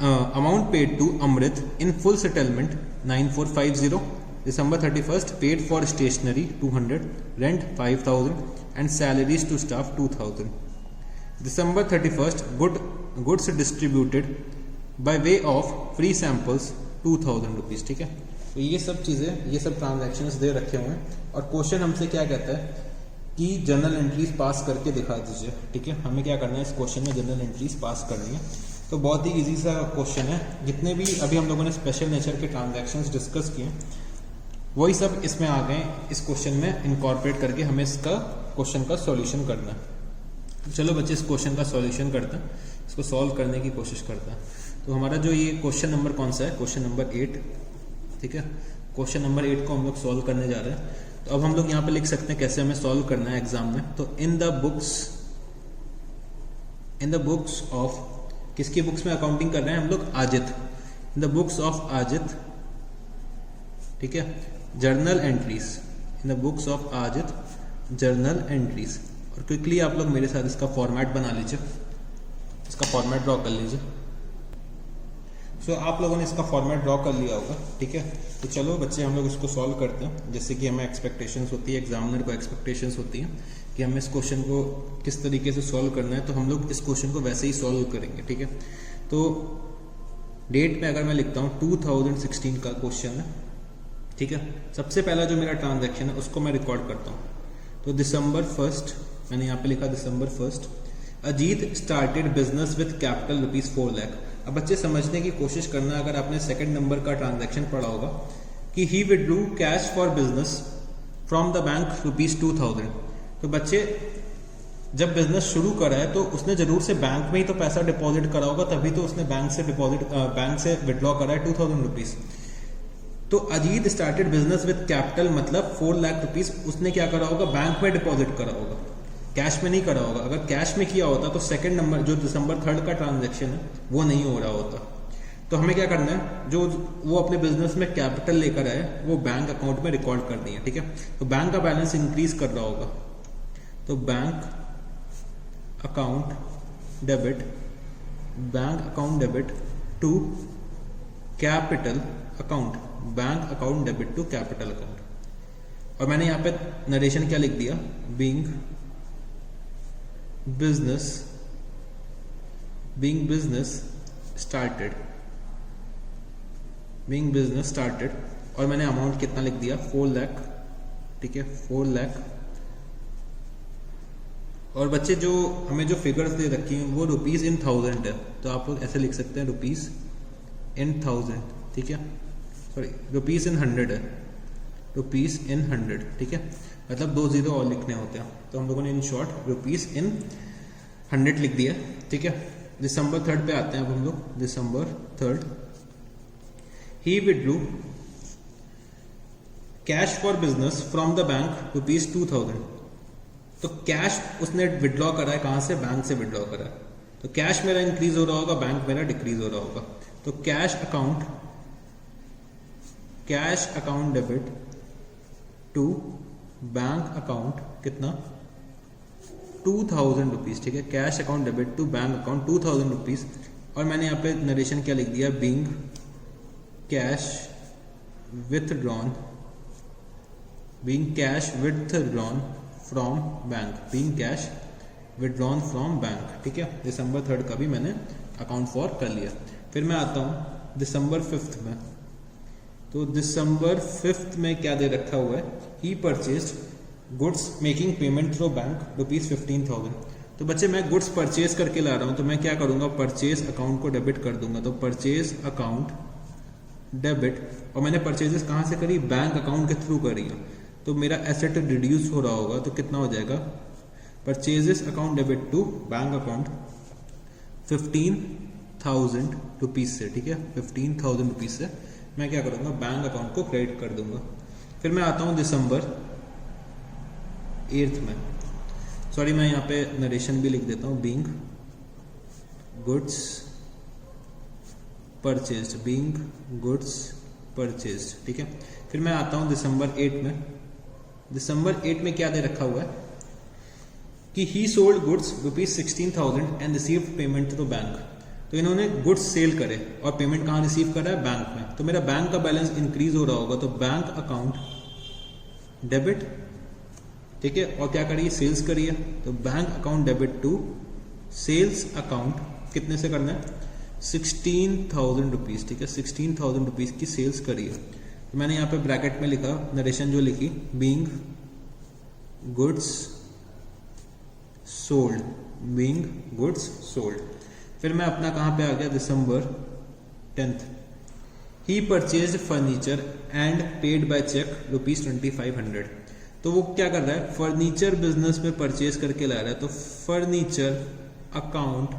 S1: amount paid to Amrit in full settlement 9,450. December 31st, paid for stationery 200, rent 5,000 and salaries to staff 2,000. December 31st, goods distributed by way of free samples 2,000 rupees. ठीक है, तो ये सब चीज़ें, ये सब transactions दे रखे हुए हैं और क्वेश्चन हमसे क्या कहता है कि जर्नल एंट्रीज पास करके दिखा दीजिए। ठीक है, हमें क्या करना है, इस क्वेश्चन में जर्नल एंट्रीज पास करनी है। तो बहुत ही इजी सा क्वेश्चन है, जितने भी अभी हम लोगों ने स्पेशल नेचर के ट्रांजैक्शंस डिस्कस किए वही सब इसमें आ गए, इस क्वेश्चन में इनकॉर्पोरेट करके हमें इसका क्वेश्चन का सॉल्यूशन करना है। चलो बच्चे इस क्वेश्चन का सॉल्यूशन करते हैं, इसको सॉल्व करने की कोशिश करते हैं। तो हमारा जो ये क्वेश्चन नंबर कौन सा है, क्वेश्चन नंबर 8। ठीक है, क्वेश्चन नंबर 8 को हम लोग सॉल्व करने जा रहे हैं। तो अब हम लोग यहाँ पे लिख सकते हैं कैसे हमें सॉल्व करना है एग्जाम में। तो इन द बुक्स ऑफ, किसकी बुक्स में अकाउंटिंग कर रहे हैं हम लोग, आजित। इन द बुक्स ऑफ आजित, ठीक है, journal entries, in the books of Ajit journal entries. और क्विकली आप लोग मेरे साथ इसका फॉर्मेट बना लीजिए, इसका फॉर्मेट ड्रॉ कर लीजिए। सो आप लोगों ने इसका फॉर्मेट ड्रॉ कर लिया होगा, ठीक है। तो चलो बच्चे हम लोग इसको सॉल्व करते हैं। जैसे कि हमें एक्सपेक्टेशंस होती है, एग्जामिनर को एक्सपेक्टेशंस होती हैं कि हमें इस क्वेश्चन को किस तरीके से सॉल्व करना है, तो हम लोग इस क्वेश्चन को वैसे ही सॉल्व करेंगे, ठीक है। तो डेट में अगर मैं लिखता हूँ 2016 का क्वेश्चन है, ठीक है। सबसे पहला जो मेरा ट्रांजैक्शन है उसको मैं रिकॉर्ड करता हूँ। तो December 1st, मैंने यहाँ पे लिखा December 1st, Ajit started business with capital ₹4 lakh. अब बच्चे समझने की कोशिश करना, अगर आपने सेकंड नंबर का ट्रांजैक्शन पढ़ा होगा कि ही withdrew cash for business from the bank ₹2000। तो बच्चे जब बिजनेस शुरू करा है तो उसने जरूर से बैंक में ही तो पैसा डिपॉजिट करा होगा, तभी तो उसने बैंक से विड्रॉ करा है 2000 रुपीज। तो Ajit started business with capital मतलब 4 लाख रुपीज उसने क्या करा होगा, बैंक में डिपॉजिट करा होगा, कैश में नहीं करा होगा। अगर कैश में किया होता तो सेकंड नंबर जो December 3rd का ट्रांजैक्शन है वो नहीं हो रहा होता। तो हमें क्या करना है, जो वो अपने बिजनेस में कैपिटल लेकर आए वो बैंक अकाउंट में रिकॉर्ड कर दिए, ठीक है। तो बैंक का बैलेंस इंक्रीज कर रहा होगा, तो bank account debit to capital account, bank account debit to capital account. और मैंने यहाँ पे नरेशन क्या लिख दिया, बीइंग बिजनेस स्टार्टेड, और मैंने अमाउंट कितना लिख दिया 4 लाख, ठीक है, 4 लाख। और बच्चे जो हमें जो फिगर्स दे रखी हैं वो रुपीज इन 1000 है, तो आप लोग ऐसे लिख सकते हैं रुपीज इन 1000, ठीक है, सॉरी रुपीज इन 100 है, रुपीज इन 100, ठीक है, मतलब 2 जीरो और लिखने होते हैं। तो हम लोगों ने इन शॉर्ट रुपीज इन 100 लिख दिया, ठीक है। December 3rd पे आते हैं अब हम लोग। December 3rd, he withdrew cash for business from the bank ₹2000। तो कैश उसने विड्रॉ करा है, कहां से, बैंक से विड्रॉ करा है। तो कैश मेरा इंक्रीज हो रहा होगा, बैंक मेरा डिक्रीज हो रहा होगा। तो cash account debit to bank account कितना 2000 रुपीज, ठीक है। Cash account debit to bank account 2000 rupees. और मैंने यहाँ पे नरेशन क्या लिख दिया, being cash withdrawn from bank, ठीक है। December 3rd का भी मैंने अकाउंट फॉर कर लिया। फिर मैं आता हूँ December 5th में। तो December 5th में क्या दे रखा हुआ है, he purchased goods making payment through bank ₹15,000। तो बच्चे मैं गुड्स परचेज करके ला रहा हूँ, तो मैं क्या करूंगा, परचेज अकाउंट को डेबिट कर दूंगा। तो परचेज अकाउंट डेबिट, और मैंने परचेजेस कहाँ से करी, बैंक अकाउंट के थ्रू करी है, तो मेरा एसेट रिड्यूस हो रहा होगा। तो कितना हो जाएगा, purchases account debit to bank account 15,000 rupees से, ठीक है, 15,000 रुपीज से मैं क्या करूंगा, बैंक अकाउंट को क्रेडिट कर दूंगा। फिर मैं आता हूं December 8th में, सॉरी मैं यहाँ पे नरेशन भी लिख देता हूँ, बीइंग गुड्स परचेज्ड, ठीक है। फिर मैं आता हूँ December 8 में। December 8 में क्या दे रखा हुआ है कि ही sold goods ₹16,000 and received payment through bank. तो इन्होंने गुड्स सेल करे और पेमेंट कहाँ रिसीव करा है, बैंक में। तो मेरा बैंक का बैलेंस इंक्रीज हो रहा होगा, तो बैंक अकाउंट डेबिट, ठीक है, और क्या करिए, सेल्स करिए। तो bank account debit to sales account कितने से करना है, 16,000 रुपीज, ठीक है, 16,000 रुपीज की सेल्स करिए। तो मैंने यहाँ पे ब्रैकेट में लिखा, नरेशन जो लिखी, बीइंग गुड्स सोल्ड। फिर मैं अपना कहाँ पे आ गया, December 10th, he purchased furniture and paid by cheque ₹2500। तो वो क्या कर रहा है, फर्नीचर बिजनेस में परचेज करके ला रहा है। तो फर्नीचर अकाउंट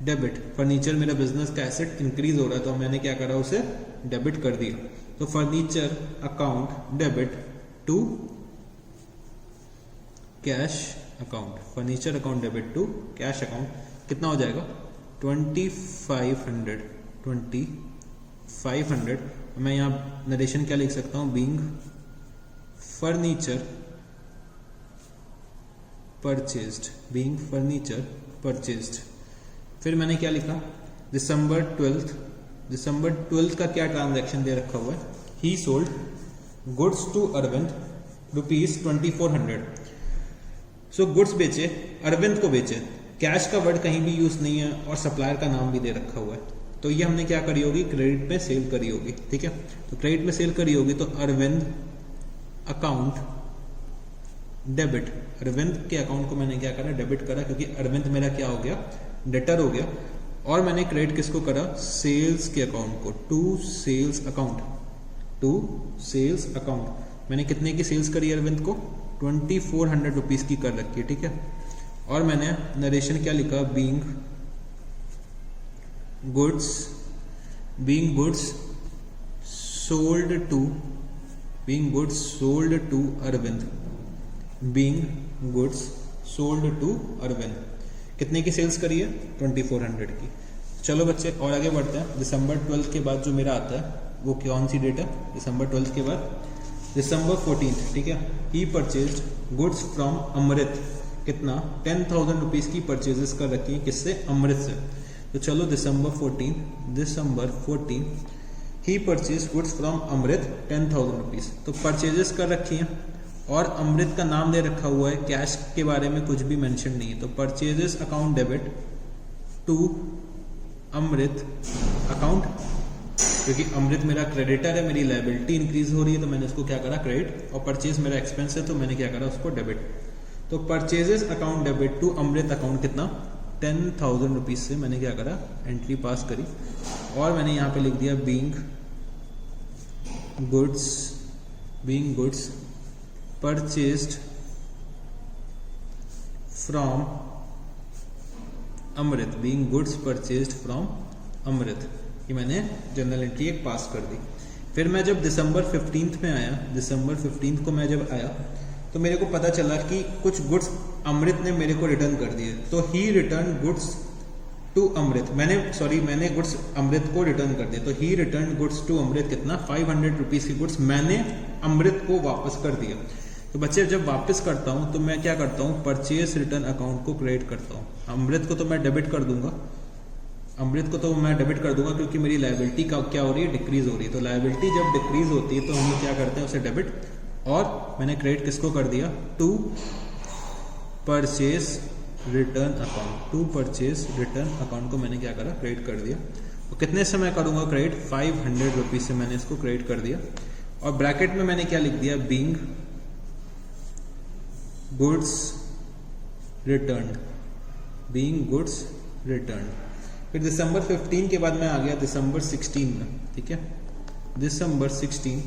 S1: डेबिट, फर्नीचर मेरा बिजनेस का एसेट इंक्रीज हो रहा है, तो मैंने क्या करा, उसे डेबिट कर दिया। तो furniture account debit to cash account, furniture account debit to cash account कितना हो जाएगा, 2500। मैं यहाँ नरेशन क्या लिख सकता हूँ, बीइंग फर्नीचर परचेज्ड। फिर मैंने क्या लिखा, December 12th दिसंबर 12 का क्या ट्रांजैक्शन दे रखा हुआ है, he sold goods to Arvind ₹2400। सो गुड्स बेचे, अरविंद को बेचे, कैश का वर्ड कहीं भी यूज नहीं है और सप्लायर का नाम भी दे रखा हुआ है, तो ये हमने क्या करी होगी, क्रेडिट में सेल करी होगी। ठीक है, तो क्रेडिट में सेल करी होगी तो अरविंद अकाउंट डेबिट, अरविंद के अकाउंट को मैंने क्या करा, डेबिट करा, क्योंकि अरविंद मेरा क्या हो गया, डेटर हो गया। और मैंने क्रेडिट किसको करा, सेल्स के अकाउंट को, to sales account, to sales account. मैंने कितने की सेल्स करी अरविंद को, ₹2400 की कर रखी है। ठीक है, और मैंने नरेशन क्या लिखा, being goods sold to Arvind, being goods sold to Arvind. कितने की सेल्स करी है, 2400 की। चलो बच्चे और आगे बढ़ते हैं। दिसंबर 12 के बाद जो मेरा आता है वो कौन सी डेट है, दिसंबर 12 के बाद दिसंबर 14। ठीक है, ही परचेज्ड गुड्स फ्रॉम अमृत, कितना, ₹10,000 की परचेजेस कर रखी है, किससे, अमृत से। तो चलो दिसंबर 14 ही परचेज गुड्स फ्रॉम अमृत ₹10,000। तो परचेजेस कर रखी हैं और अमृत का नाम दे रखा हुआ है, कैश के बारे में कुछ भी मेंशन नहीं है। तो purchases account debit to Amrit account, क्योंकि अमृत मेरा क्रेडिटर है, मेरी लायबिलिटी इंक्रीज हो रही है तो मैंने उसको क्या करा, क्रेडिट, और परचेज मेरा एक्सपेंस है तो मैंने क्या करा, उसको डेबिट। तो purchases account debit to Amrit account कितना, ₹10,000 से मैंने क्या करा, एंट्री पास करी। और मैंने यहाँ पे लिख दिया being goods purchased from Amrit, being goods purchased from Amrit, ये मैंने जनरल एंट्री एक पास कर दी। फिर मैं जब दिसंबर 15 में आया, दिसंबर 15 को मैं जब आया तो मेरे को पता चला कि कुछ गुड्स अमृत ने मेरे को रिटर्न कर दिए। तो ही रिटर्न गुड्स टू अमृत, मैंने गुड्स अमृत को रिटर्न कर दिया। तो ही रिटर्न गुड्स टू अमृत, कितना, ₹500 की गुड्स मैंने अमृत को वापस कर दिया। तो बच्चे जब वापस करता हूं तो मैं क्या करता हूं, परचेज रिटर्न अकाउंट को क्रेडिट करता हूं। अमृत को तो मैं डेबिट कर दूंगा, क्योंकि मेरी लायबिलिटी का क्या हो रही है, डिक्रीज हो रही है। तो लायबिलिटी जब डिक्रीज होती है तो हम क्या करते हैं, उसे डेबिट, और मैंने क्रेडिट किसको कर दिया, टू परचेज रिटर्न अकाउंट को मैंने क्या करा, क्रेडिट कर दिया। तो कितने से मैं करूंगा क्रेडिट, ₹500 से मैंने इसको क्रेडिट कर दिया। और ब्रैकेट में मैंने क्या लिख दिया, बीइंग गुड्स रिटर्न। फिर दिसंबर 15 के बाद मैं आ गया दिसंबर 16 में। ठीक है, दिसंबर 16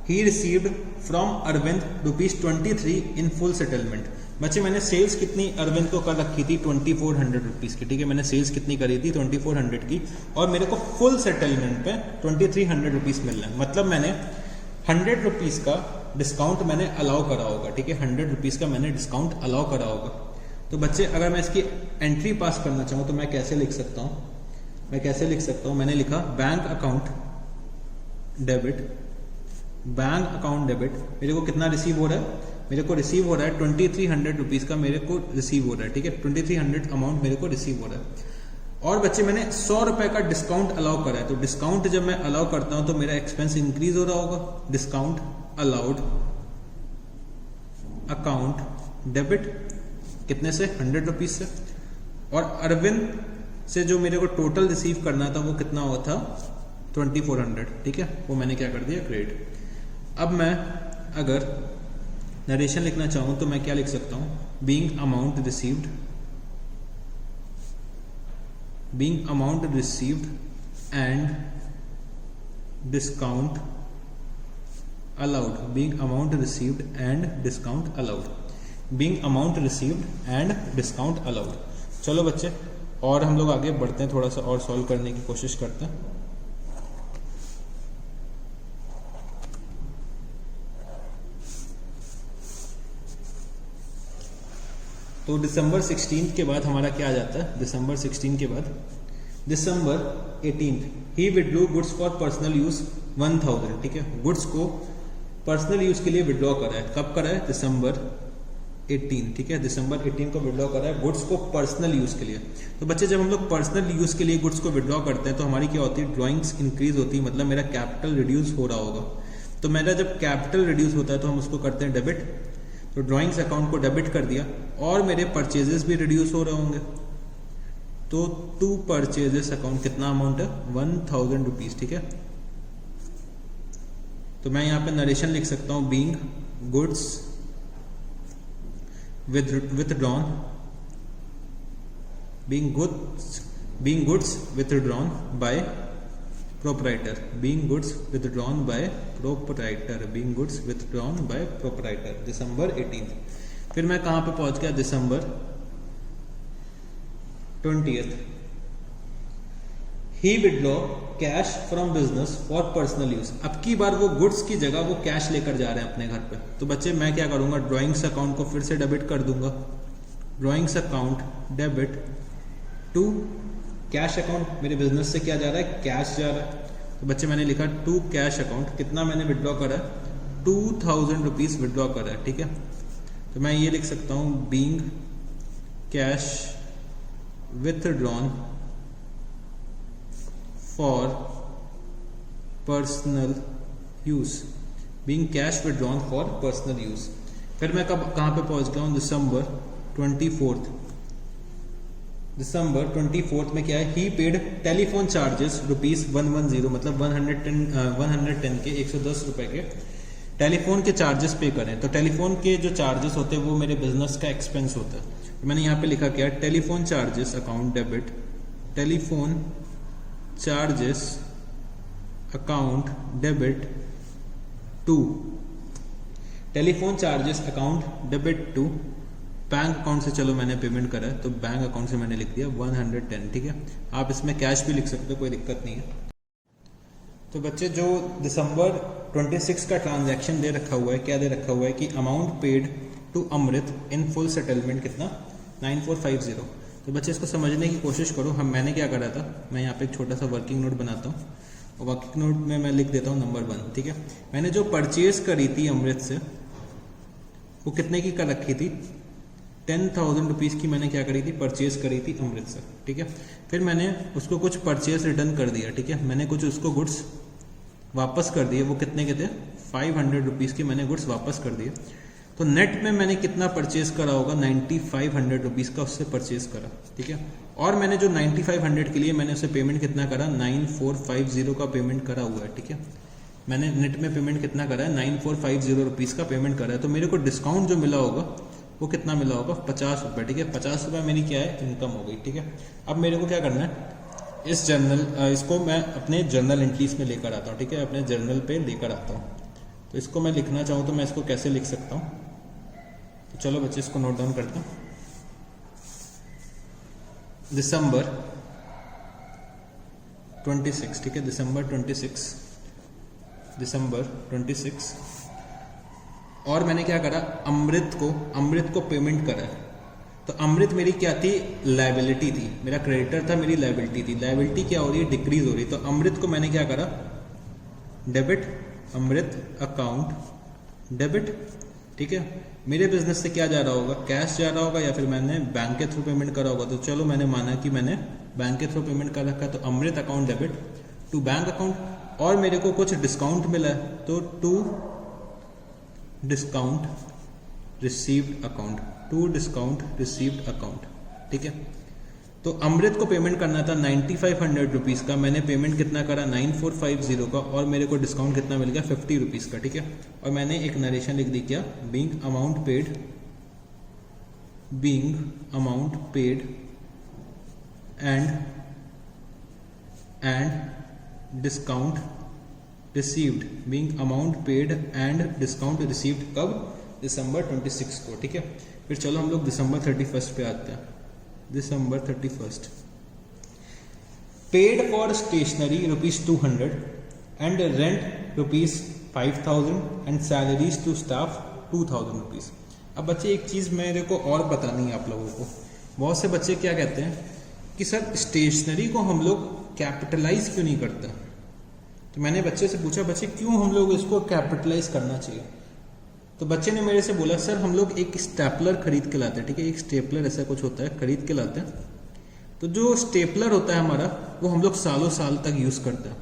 S1: ही received from Arvind ₹23 in full settlement. बच्चे मैंने सेल्स कितनी अरविंद को कर रखी थी, ₹2400 की। ठीक है, मैंने सेल्स कितनी करी थी, 2400 की, और मेरे को फुल सेटलमेंट पे ₹2300 मिल रहा है। मतलब मैंने ₹100 का डिस्काउंट मैंने अलाउ करा होगा। ठीक है, ₹100 का मैंने डिस्काउंट अलाउ करा होगा। तो बच्चे अगर मैं इसकी एंट्री पास करना चाहूँ तो मैं कैसे लिख सकता हूँ, मैंने लिखा बैंक अकाउंट डेबिट, मेरे को कितना रिसीव हो रहा है, मेरे को रिसीव हो रहा है ₹2300 का, मेरे को रिसीव हो रहा है। ठीक है, 2300 अमाउंट मेरे को रिसीव हो रहा है। और बच्चे मैंने ₹100 का डिस्काउंट अलाउ करा है। तो डिस्काउंट जब मैं अलाउ करता हूं तो मेरा एक्सपेंस इंक्रीज हो रहा होगा। डिस्काउंट अलाउड अकाउंट डेबिट, कितने से, ₹100 से। और अरविंद से जो मेरे को टोटल रिसीव करना था वो कितना हुआ था, 2400। ठीक है, वो मैंने क्या कर दिया, क्रेडिट। अब मैं अगर नरेशन लिखना चाहूं तो मैं क्या लिख सकता हूं, being amount received and discount allowed, being amount received and discount allowed. चलो बच्चे और हम लोग आगे बढ़ते हैं, थोड़ा सा और सॉल्व करने की कोशिश करते हैं। तो दिसंबर 16 के बाद हमारा क्या आ जाता है, दिसंबर 16 के बाद दिसंबर 18 ही withdraw goods for personal use 1000। ठीक है, गुड्स को पर्सनल यूज के लिए विड्रॉ करा है। कब करा है, दिसंबर 18, ठीक है, दिसंबर 18 को विड्रॉ करा है गुड्स को पर्सनल यूज के लिए। तो बच्चे जब हम लोग पर्सनल यूज के लिए गुड्स को विड्रॉ करते हैं तो हमारी क्या होती है, ड्रॉइंग्स इंक्रीज होती है, मतलब मेरा कैपिटल रिड्यूस हो रहा होगा। तो मेरा जब कैपिटल रिड्यूस होता है तो हम उसको करते हैं डेबिट, तो ड्रॉइंग्स अकाउंट को डेबिट कर दिया और मेरे परचेजेस भी रिड्यूस हो रहे होंगे। तो टू परचेजेस अकाउंट कितना अमाउंट है, 1000 रुपीज, ठीक है। तो मैं यहाँ पे नरेशन लिख सकता हूँ, being goods withdrawn, being goods withdrawn by proprietor, being goods withdrawn by proprietor, being goods withdrawn by proprietor, दिसंबर 18। फिर मैं कहां पे पहुंच गया, दिसंबर 20th। He withdraw cash from business for personal use. अब की बार वो गुड्स की जगह वो कैश लेकर जा रहे हैं अपने घर पे। तो बच्चे मैं क्या करूंगा, ड्रॉइंग्स अकाउंट को फिर से डेबिट कर दूंगा, drawings account debit to cash account. मेरे बिजनेस से क्या जा रहा है, कैश जा रहा है। तो बच्चे मैंने लिखा टू कैश अकाउंट, कितना मैंने विड्रॉ करा है, 2000 रुपीज विड्रॉ करा है, ठीक है। तो मैं ये लिख सकता हूं, being cash withdrawn for personal use, being cash withdrawn for personal use। फिर मैं कहां पे पहुंच गया हूं, दिसंबर 24th। दिसंबर 24th में क्या है, ही पेड टेलीफोन चार्जेस रुपीज 110, मतलब 110 के 110 रुपए के टेलीफोन के चार्जेस पे करें। तो टेलीफोन के जो चार्जेस होते हैं वो मेरे बिजनेस का एक्सपेंस होता है। तो मैंने यहाँ पे लिखा क्या, telephone charges account debit, telephone charges account debit to, telephone charges account debit to bank account से, चलो मैंने पेमेंट करा है तो बैंक अकाउंट से मैंने लिख दिया 110, ठीक है। आप इसमें कैश भी लिख सकते हो, कोई दिक्कत नहीं है। तो बच्चे जो दिसंबर 26 का ट्रांजैक्शन दे रखा हुआ है, क्या दे रखा हुआ है कि amount paid to Amrit in full settlement कितना, 9450। तो बच्चे इसको समझने की कोशिश करो। मैंने क्या करा था, मैं यहाँ पे एक छोटा सा वर्किंग नोट बनाता हूँ और वर्किंग नोट में मैं लिख देता हूँ नंबर 1, ठीक है। मैंने जो परचेज करी थी अमृत से वो कितने की कर रखी थी, 10,000 रुपीज की मैंने क्या करी थी, परचेज करी थी अमृत से, ठीक है। फिर मैंने उसको कुछ परचेज रिटर्न कर दिया, ठीक है। मैंने कुछ उसको गुड्स वापस कर दिए, वो कितने के थे, 500 रुपीज के मैंने गुड्स वापस कर दिए। तो नेट में मैंने कितना परचेज करा होगा, 9500 रुपीज का उससे परचेज करा, ठीक है। और मैंने जो 9500 के लिए मैंने उसे पेमेंट कितना करा, 9450 का पेमेंट करा हुआ है, ठीक है। मैंने नेट में पेमेंट कितना करा है, 9450 रुपीज का पेमेंट करा है। तो मेरे को डिस्काउंट जो मिला होगा वो कितना मिला होगा, 50 रुपये, ठीक है। 50 रुपये मेरी क्या है, इनकम हो गई, ठीक है। अब मेरे को क्या करना है, इस इसको मैं अपने जर्नल एंट्रीज में लेकर आता हूँ, ठीक है, अपने जर्नल पे लेकर आता हूँ। तो इसको मैं लिखना चाहूँ तो मैं इसको कैसे लिख सकता हूँ, तो चलो बच्चे इसको नोट डाउन करते हैं। दिसंबर 26, ठीक है, दिसंबर 26। और मैंने क्या करा, अमृत को पेमेंट करा है। तो अमृत मेरी क्या थी, लायबिलिटी थी, मेरा क्रेडिटर था, मेरी लायबिलिटी थी। लायबिलिटी क्या हो रही है, डिक्रीज हो रही है। तो अमृत को मैंने क्या करा, डेबिट, अमृत अकाउंट डेबिट, ठीक है। मेरे बिजनेस से क्या जा रहा होगा, कैश जा रहा होगा या फिर मैंने बैंक के थ्रू पेमेंट करा होगा। तो चलो मैंने माना कि मैंने बैंक के थ्रू पेमेंट कर रखा है, तो Amrit account debit to bank account. और मेरे को कुछ डिस्काउंट मिला है तो to discount received account, to discount received account, ठीक है। तो अमृत को पेमेंट करना था 9500 रुपीज का, मैंने पेमेंट कितना करा, 9450 का, और मेरे को डिस्काउंट कितना मिल गया, 50 रुपीज का, ठीक है। और मैंने एक नरेशन लिख दी, क्या, being amount paid and discount received, being amount paid and discount received कब, दिसंबर 26 को, ठीक है। फिर चलो हम लोग दिसंबर 31 पे आते हैं। दिसंबर 31, paid for stationery ₹200 and rent ₹5000 and salaries to staff ₹2000। अब बच्चे एक चीज मेरे को और बतानी है आप लोगों को। बहुत से बच्चे क्या कहते हैं कि सर स्टेशनरी को हम लोग कैपिटलाइज क्यों नहीं करते। तो मैंने बच्चे से पूछा, बच्चे क्यों हम लोग इसको कैपिटलाइज करना चाहिए। तो बच्चे ने मेरे से बोला सर हम लोग एक स्टेपलर खरीद के लाते हैं, ठीक है, एक स्टेपलर ऐसा कुछ होता है, खरीद के लाते हैं। तो जो स्टेपलर होता है हमारा वो हम लोग सालों साल तक यूज करते हैं,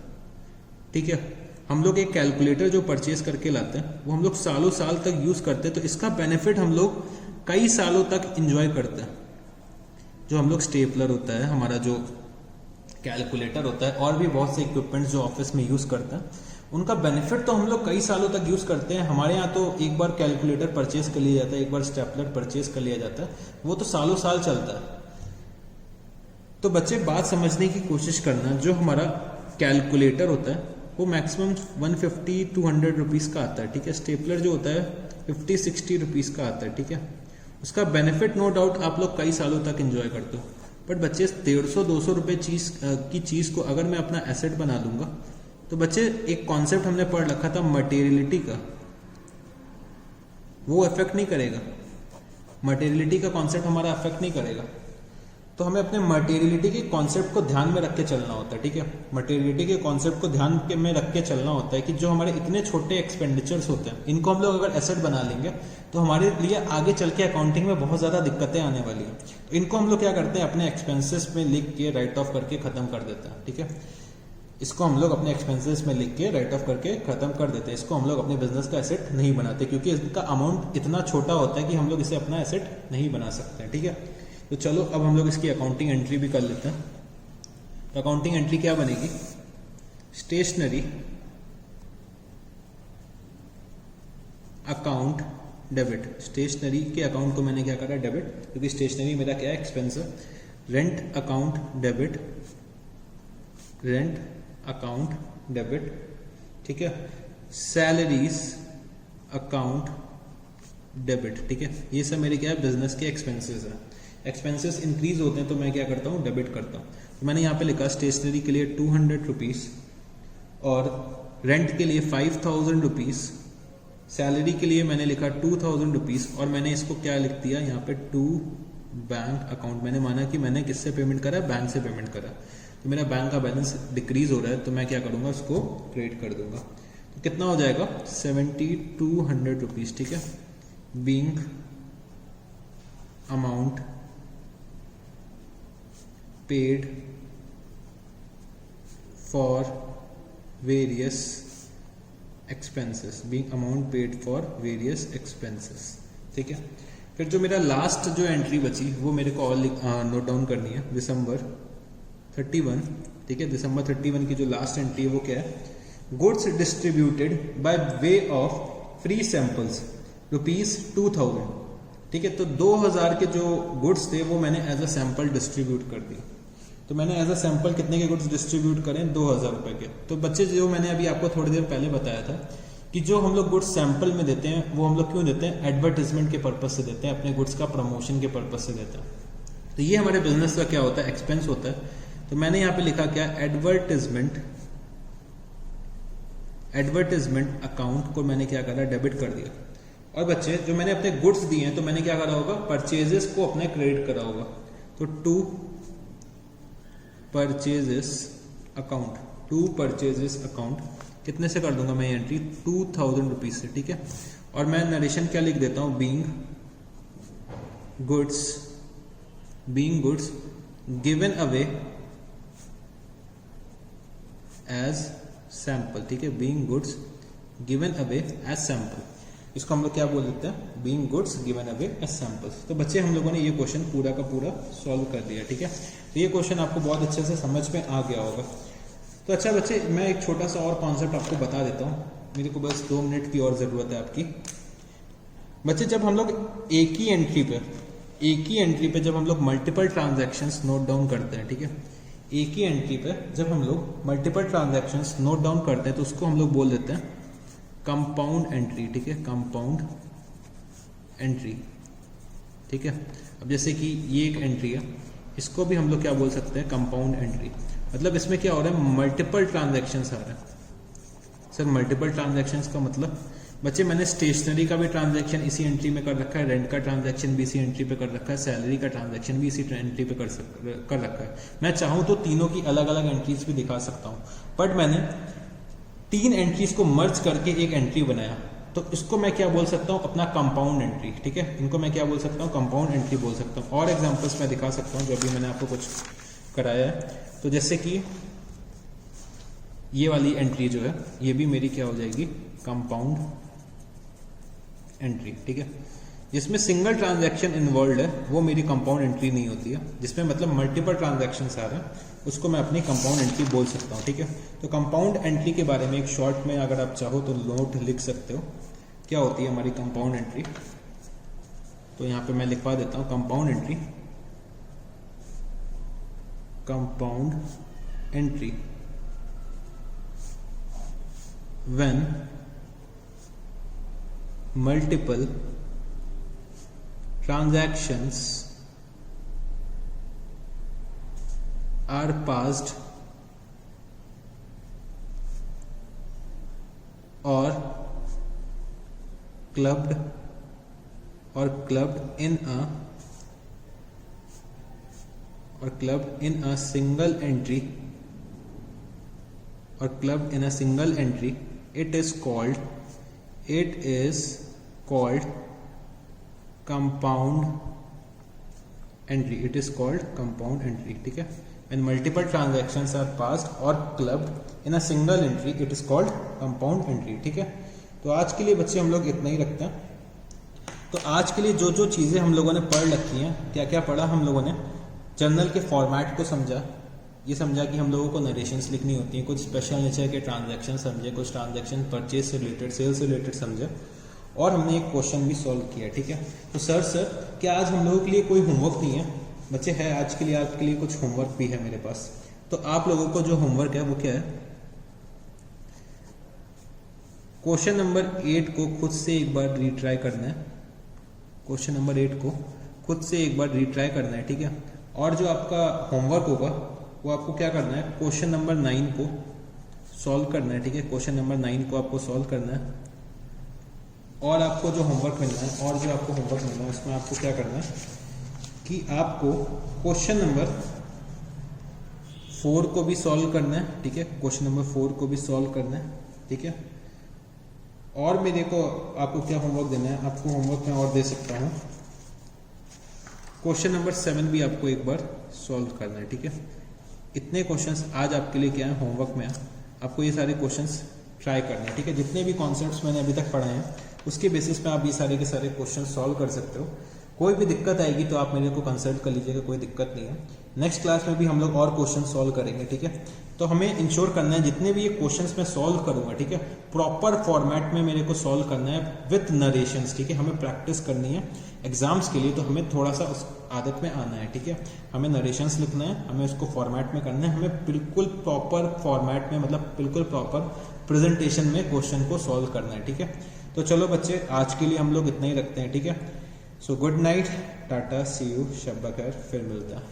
S1: ठीक है। हम लोग एक कैलकुलेटर जो परचेज करके लाते हैं वो हम लोग सालों साल तक यूज करते हैं, तो इसका बेनिफिट हम लोग कई सालों तक इंजॉय करते हैं। जो हम लोग स्टेपलर होता है, हमारा जो कैलकुलेटर होता है, और भी बहुत से इक्विपमेंट्स जो ऑफिस में यूज करते हैं, उनका बेनिफिट तो हम लोग कई सालों तक यूज करते हैं। हमारे यहाँ तो एक बार कैलकुलेटर परचेज कर लिया जाता है, एक बार स्टेपलर परचेज कर लिया जाता है, वो तो सालों साल चलता है। तो बच्चे बात समझने की कोशिश करना, जो हमारा कैलकुलेटर होता है वो मैक्सिमम 150-200 रुपीज़ का आता है, ठीक है। स्टेपलर जो होता है 50-60 रुपीज़ का आता है, ठीक है। उसका बेनिफिट नो डाउट आप लोग कई सालों तक एंजॉय करते हो। बट बच्चे 150-200 रुपये की चीज़ को अगर मैं अपना एसेट बना लूंगा, तो बच्चे एक कॉन्सेप्ट हमने पढ़ रखा था मटेरियलिटी का, वो इफेक्ट नहीं करेगा। मटेरियलिटी का कॉन्सेप्ट हमारा इफेक्ट नहीं करेगा। तो हमें अपने मटेरियलिटी के कॉन्सेप्ट को ध्यान में रख के चलना होता है, ठीक है। मटेरियलिटी के कॉन्सेप्ट को ध्यान में रख के चलना होता है कि जो हमारे इतने छोटे एक्सपेंडिचर्स होते हैं, इनको हम लोग अगर एसेट बना लेंगे तो हमारे लिए आगे चल के अकाउंटिंग में बहुत ज़्यादा दिक्कतें आने वाली हैं। तो इनको हम लोग क्या करते हैं, अपने एक्सपेंसेस में लिख के राइट ऑफ करके ख़त्म कर देते हैं, ठीक है। इसको हम लोग अपने एक्सपेंसेस में लिख के राइट ऑफ करके ख़त्म कर देते हैं। इसको हम लोग अपने बिजनेस का एसेट नहीं बनाते, क्योंकि इसका अमाउंट इतना छोटा होता है कि हम लोग इसे अपना एसेट नहीं बना सकते हैं, ठीक है। तो चलो अब हम लोग इसकी अकाउंटिंग एंट्री भी कर लेते हैं। तो अकाउंटिंग एंट्री क्या बनेगी, स्टेशनरी अकाउंट डेबिट। स्टेशनरी के अकाउंट को मैंने क्या करा, डेबिट, क्योंकि स्टेशनरी मेरा क्या है, एक्सपेंस है। Rent account debit, rent account debit, ठीक है। सैलरीज अकाउंट डेबिट, ठीक है। ये सब मेरे क्या है, बिजनेस के एक्सपेंसेस है। एक्सपेंसेस इंक्रीज होते हैं तो मैं क्या करता हूँ, डेबिट करता हूँ। तो मैंने यहाँ पे लिखा स्टेशनरी के लिए 200 रुपीज़, और रेंट के लिए 5000 रुपीज़, सैलरी के लिए मैंने लिखा 2000 रुपीज़, और मैंने इसको क्या लिख दिया यहाँ पे, टू बैंक अकाउंट। मैंने माना कि मैंने किससे पेमेंट करा, बैंक से पेमेंट करा। तो मेरा बैंक का बैलेंस डिक्रीज हो रहा है, तो मैं क्या करूँगा, उसको क्रेडिट कर दूंगा। तो कितना हो जाएगा, 7200 रुपीज़, ठीक है। Being amount paid for various expenses, being amount paid for various expenses, ठीक है। फिर जो मेरा लास्ट जो एंट्री बची वो मेरे को और नोट डाउन करनी है, December 31, ठीक है। December 31 की जो लास्ट एंट्री है वो क्या है, goods distributed by way of free samples ₹2000, ठीक है। तो 2000 के जो गुड्स थे वो मैंने एज अ सैंपल डिस्ट्रीब्यूट कर दिया। तो मैंने एज अ सैंपल कितने के गुड्स डिस्ट्रीब्यूट करें, 2000 रुपए के। तो बच्चे जो मैंने अभी आपको थोड़ी देर पहले बताया था कि जो हम लोग गुड्स सैंपल में देते हैं वो हम लोग क्यों देते हैं, एडवर्टाइजमेंट के पर्पज से देते हैं, अपने गुड्स का प्रमोशन के पर्पज से देते हैं। तो ये हमारे बिजनेस का क्या होता है, एक्सपेंस होता है। तो मैंने यहाँ पे लिखा क्या, एडवर्टाइजमेंट अकाउंट को मैंने क्या करा, डेबिट कर दिया। और बच्चे जो मैंने अपने गुड्स दिए हैं तो मैंने क्या करा होगा, परचेजेस को अपने क्रेडिट करा होगा। तो टू परचेजेस अकाउंट कितने से कर दूंगा मैं एंट्री, 2000 रुपीज से, ठीक है। और मैं नरेशन क्या लिख देता हूं, being goods given away as sample, ठीक है। Being goods given away as sample, इसको हम लोग क्या बोल देते हैं, being goods given away as samples. तो बच्चे हम लोगों ने ये क्वेश्चन पूरा का पूरा सॉल्व कर दिया, ठीक है। तो ये क्वेश्चन आपको बहुत अच्छे से समझ में आ गया होगा। तो अच्छा बच्चे, मैं एक छोटा सा और कॉन्सेप्ट आपको बता देता हूँ, मेरे को बस 2 मिनट की और ज़रूरत है आपकी। बच्चे जब हम लोग एक ही एंट्री पे जब हम लोग मल्टीपल ट्रांजैक्शंस नोट डाउन करते हैं, ठीक है, एक ही एंट्री पे जब हम लोग मल्टीपल ट्रांजैक्शंस नोट डाउन करते हैं तो उसको हम लोग बोल देते हैं कंपाउंड एंट्री, ठीक है, कंपाउंड एंट्री, ठीक है। अब जैसे कि ये एक एंट्री है, इसको भी हम लोग क्या बोल सकते हैं, कंपाउंड एंट्री। मतलब इसमें क्या हो रहा है, मल्टीपल ट्रांजैक्शंस आ रहे हैं। सर मल्टीपल ट्रांजैक्शंस का मतलब, बच्चे मैंने स्टेशनरी का भी ट्रांजैक्शन इसी एंट्री में कर रखा है, रेंट का ट्रांजैक्शन भी इसी एंट्री पे कर रखा है, सैलरी का ट्रांजैक्शन भी इसी एंट्री पे कर रखा है। मैं चाहूँ तो तीनों की अलग अलग एंट्रीज भी दिखा सकता हूँ, बट मैंने 3 एंट्रीज को मर्ज करके एक एंट्री बनाया, तो इसको मैं क्या बोल सकता हूँ, अपना कंपाउंड एंट्री। ठीक है, इनको मैं क्या बोल सकता हूँ, कंपाउंड एंट्री बोल सकता हूँ। और एग्जांपल्स मैं दिखा सकता हूँ जो अभी मैंने आपको कुछ कराया है। तो जैसे कि ये वाली एंट्री जो है ये भी मेरी क्या हो जाएगी, कंपाउंड एंट्री। ठीक है, जिसमें सिंगल ट्रांजैक्शन इन्वॉल्व है वो मेरी कंपाउंड एंट्री नहीं होती है। जिसमें मतलब मल्टीपल ट्रांजैक्शन आ रहे हैं उसको मैं अपनी कंपाउंड एंट्री बोल सकता हूँ। ठीक है, तो कंपाउंड एंट्री के बारे में एक शॉर्ट में अगर आप चाहो तो नोट लिख सकते हो, क्या होती है हमारी कंपाउंड एंट्री। तो यहाँ पे मैं लिखवा देता हूँ compound entry. Compound entry when multiple transactions are passed or clubbed in a single entry it is called compound entry. It is called compound entry. ठीक है, when multiple transactions are passed or clubbed in a single entry it is called compound entry. ठीक है, तो आज के लिए बच्चे हम लोग इतना ही रखते हैं। तो आज के लिए जो जो चीज़ें हम लोगों ने पढ़ रखी हैं, क्या क्या पढ़ा हम लोगों ने, जर्नल के फॉर्मेट को समझा, ये समझा कि हम लोगों को नरेशंस लिखनी होती हैं, कुछ स्पेशल नेचर के ट्रांजैक्शन समझे, कुछ ट्रांजैक्शन परचेज से रिलेटेड, सेल से रिलेटेड समझे, और हमने एक क्वेश्चन भी सॉल्व किया। ठीक है, तो सर क्या आज हम लोगों के लिए कोई होमवर्क नहीं है? बच्चे है, आज के लिए आपके लिए कुछ होमवर्क भी है मेरे पास। तो आप लोगों को जो होमवर्क है वो क्या है, क्वेश्चन नंबर 8 को खुद से एक बार रीट्राई करना है। क्वेश्चन नंबर 8 को खुद से एक बार रीट्राई करना है। ठीक है, और जो आपका होमवर्क होगा वो आपको क्या करना है, क्वेश्चन नंबर 9 को सॉल्व करना है। ठीक है, क्वेश्चन नंबर 9 को आपको सॉल्व करना है। और आपको जो होमवर्क मिलना है, और जो आपको होमवर्क मिलना है उसमें आपको क्या करना है कि आपको क्वेश्चन नंबर 4 को भी सॉल्व करना है। ठीक है, क्वेश्चन नंबर 4 को भी सॉल्व करना है। ठीक है, और मेरे को आपको क्या होमवर्क देना है, आपको होमवर्क मैं और दे सकता हूँ, क्वेश्चन नंबर 7 भी आपको एक बार सॉल्व करना है। ठीक है, इतने क्वेश्चंस आज आपके लिए क्या है, होमवर्क में है। आपको ये सारे क्वेश्चंस ट्राई करने हैं। ठीक है, जितने भी कॉन्सेप्ट्स मैंने अभी तक पढ़ाए हैं उसके बेसिस पे आप ये सारे के सारे क्वेश्चन सॉल्व कर सकते हो। कोई भी दिक्कत आएगी तो आप मेरे को कंसल्ट कर लीजिएगा, कोई दिक्कत नहीं है। नेक्स्ट क्लास में भी हम लोग और क्वेश्चन सॉल्व करेंगे। ठीक है, तो हमें इंश्योर करना है जितने भी ये क्वेश्चंस मैं सॉल्व करूंगा, ठीक है, प्रॉपर फॉर्मेट में मेरे को सॉल्व करना है विथ नरेशंस। ठीक है, हमें प्रैक्टिस करनी है एग्जाम्स के लिए, तो हमें थोड़ा सा उस आदत में आना है। ठीक है, हमें नरेशंस लिखना है, हमें उसको फॉर्मेट में करना है, हमें बिल्कुल प्रॉपर फॉर्मेट में, मतलब बिल्कुल प्रॉपर प्रेजेंटेशन में क्वेश्चन को सॉल्व करना है। ठीक है, तो चलो बच्चे आज के लिए हम लोग इतना ही रखते हैं। ठीक है, so good night, tata, see you, शब बखैर, फिर मिलता है।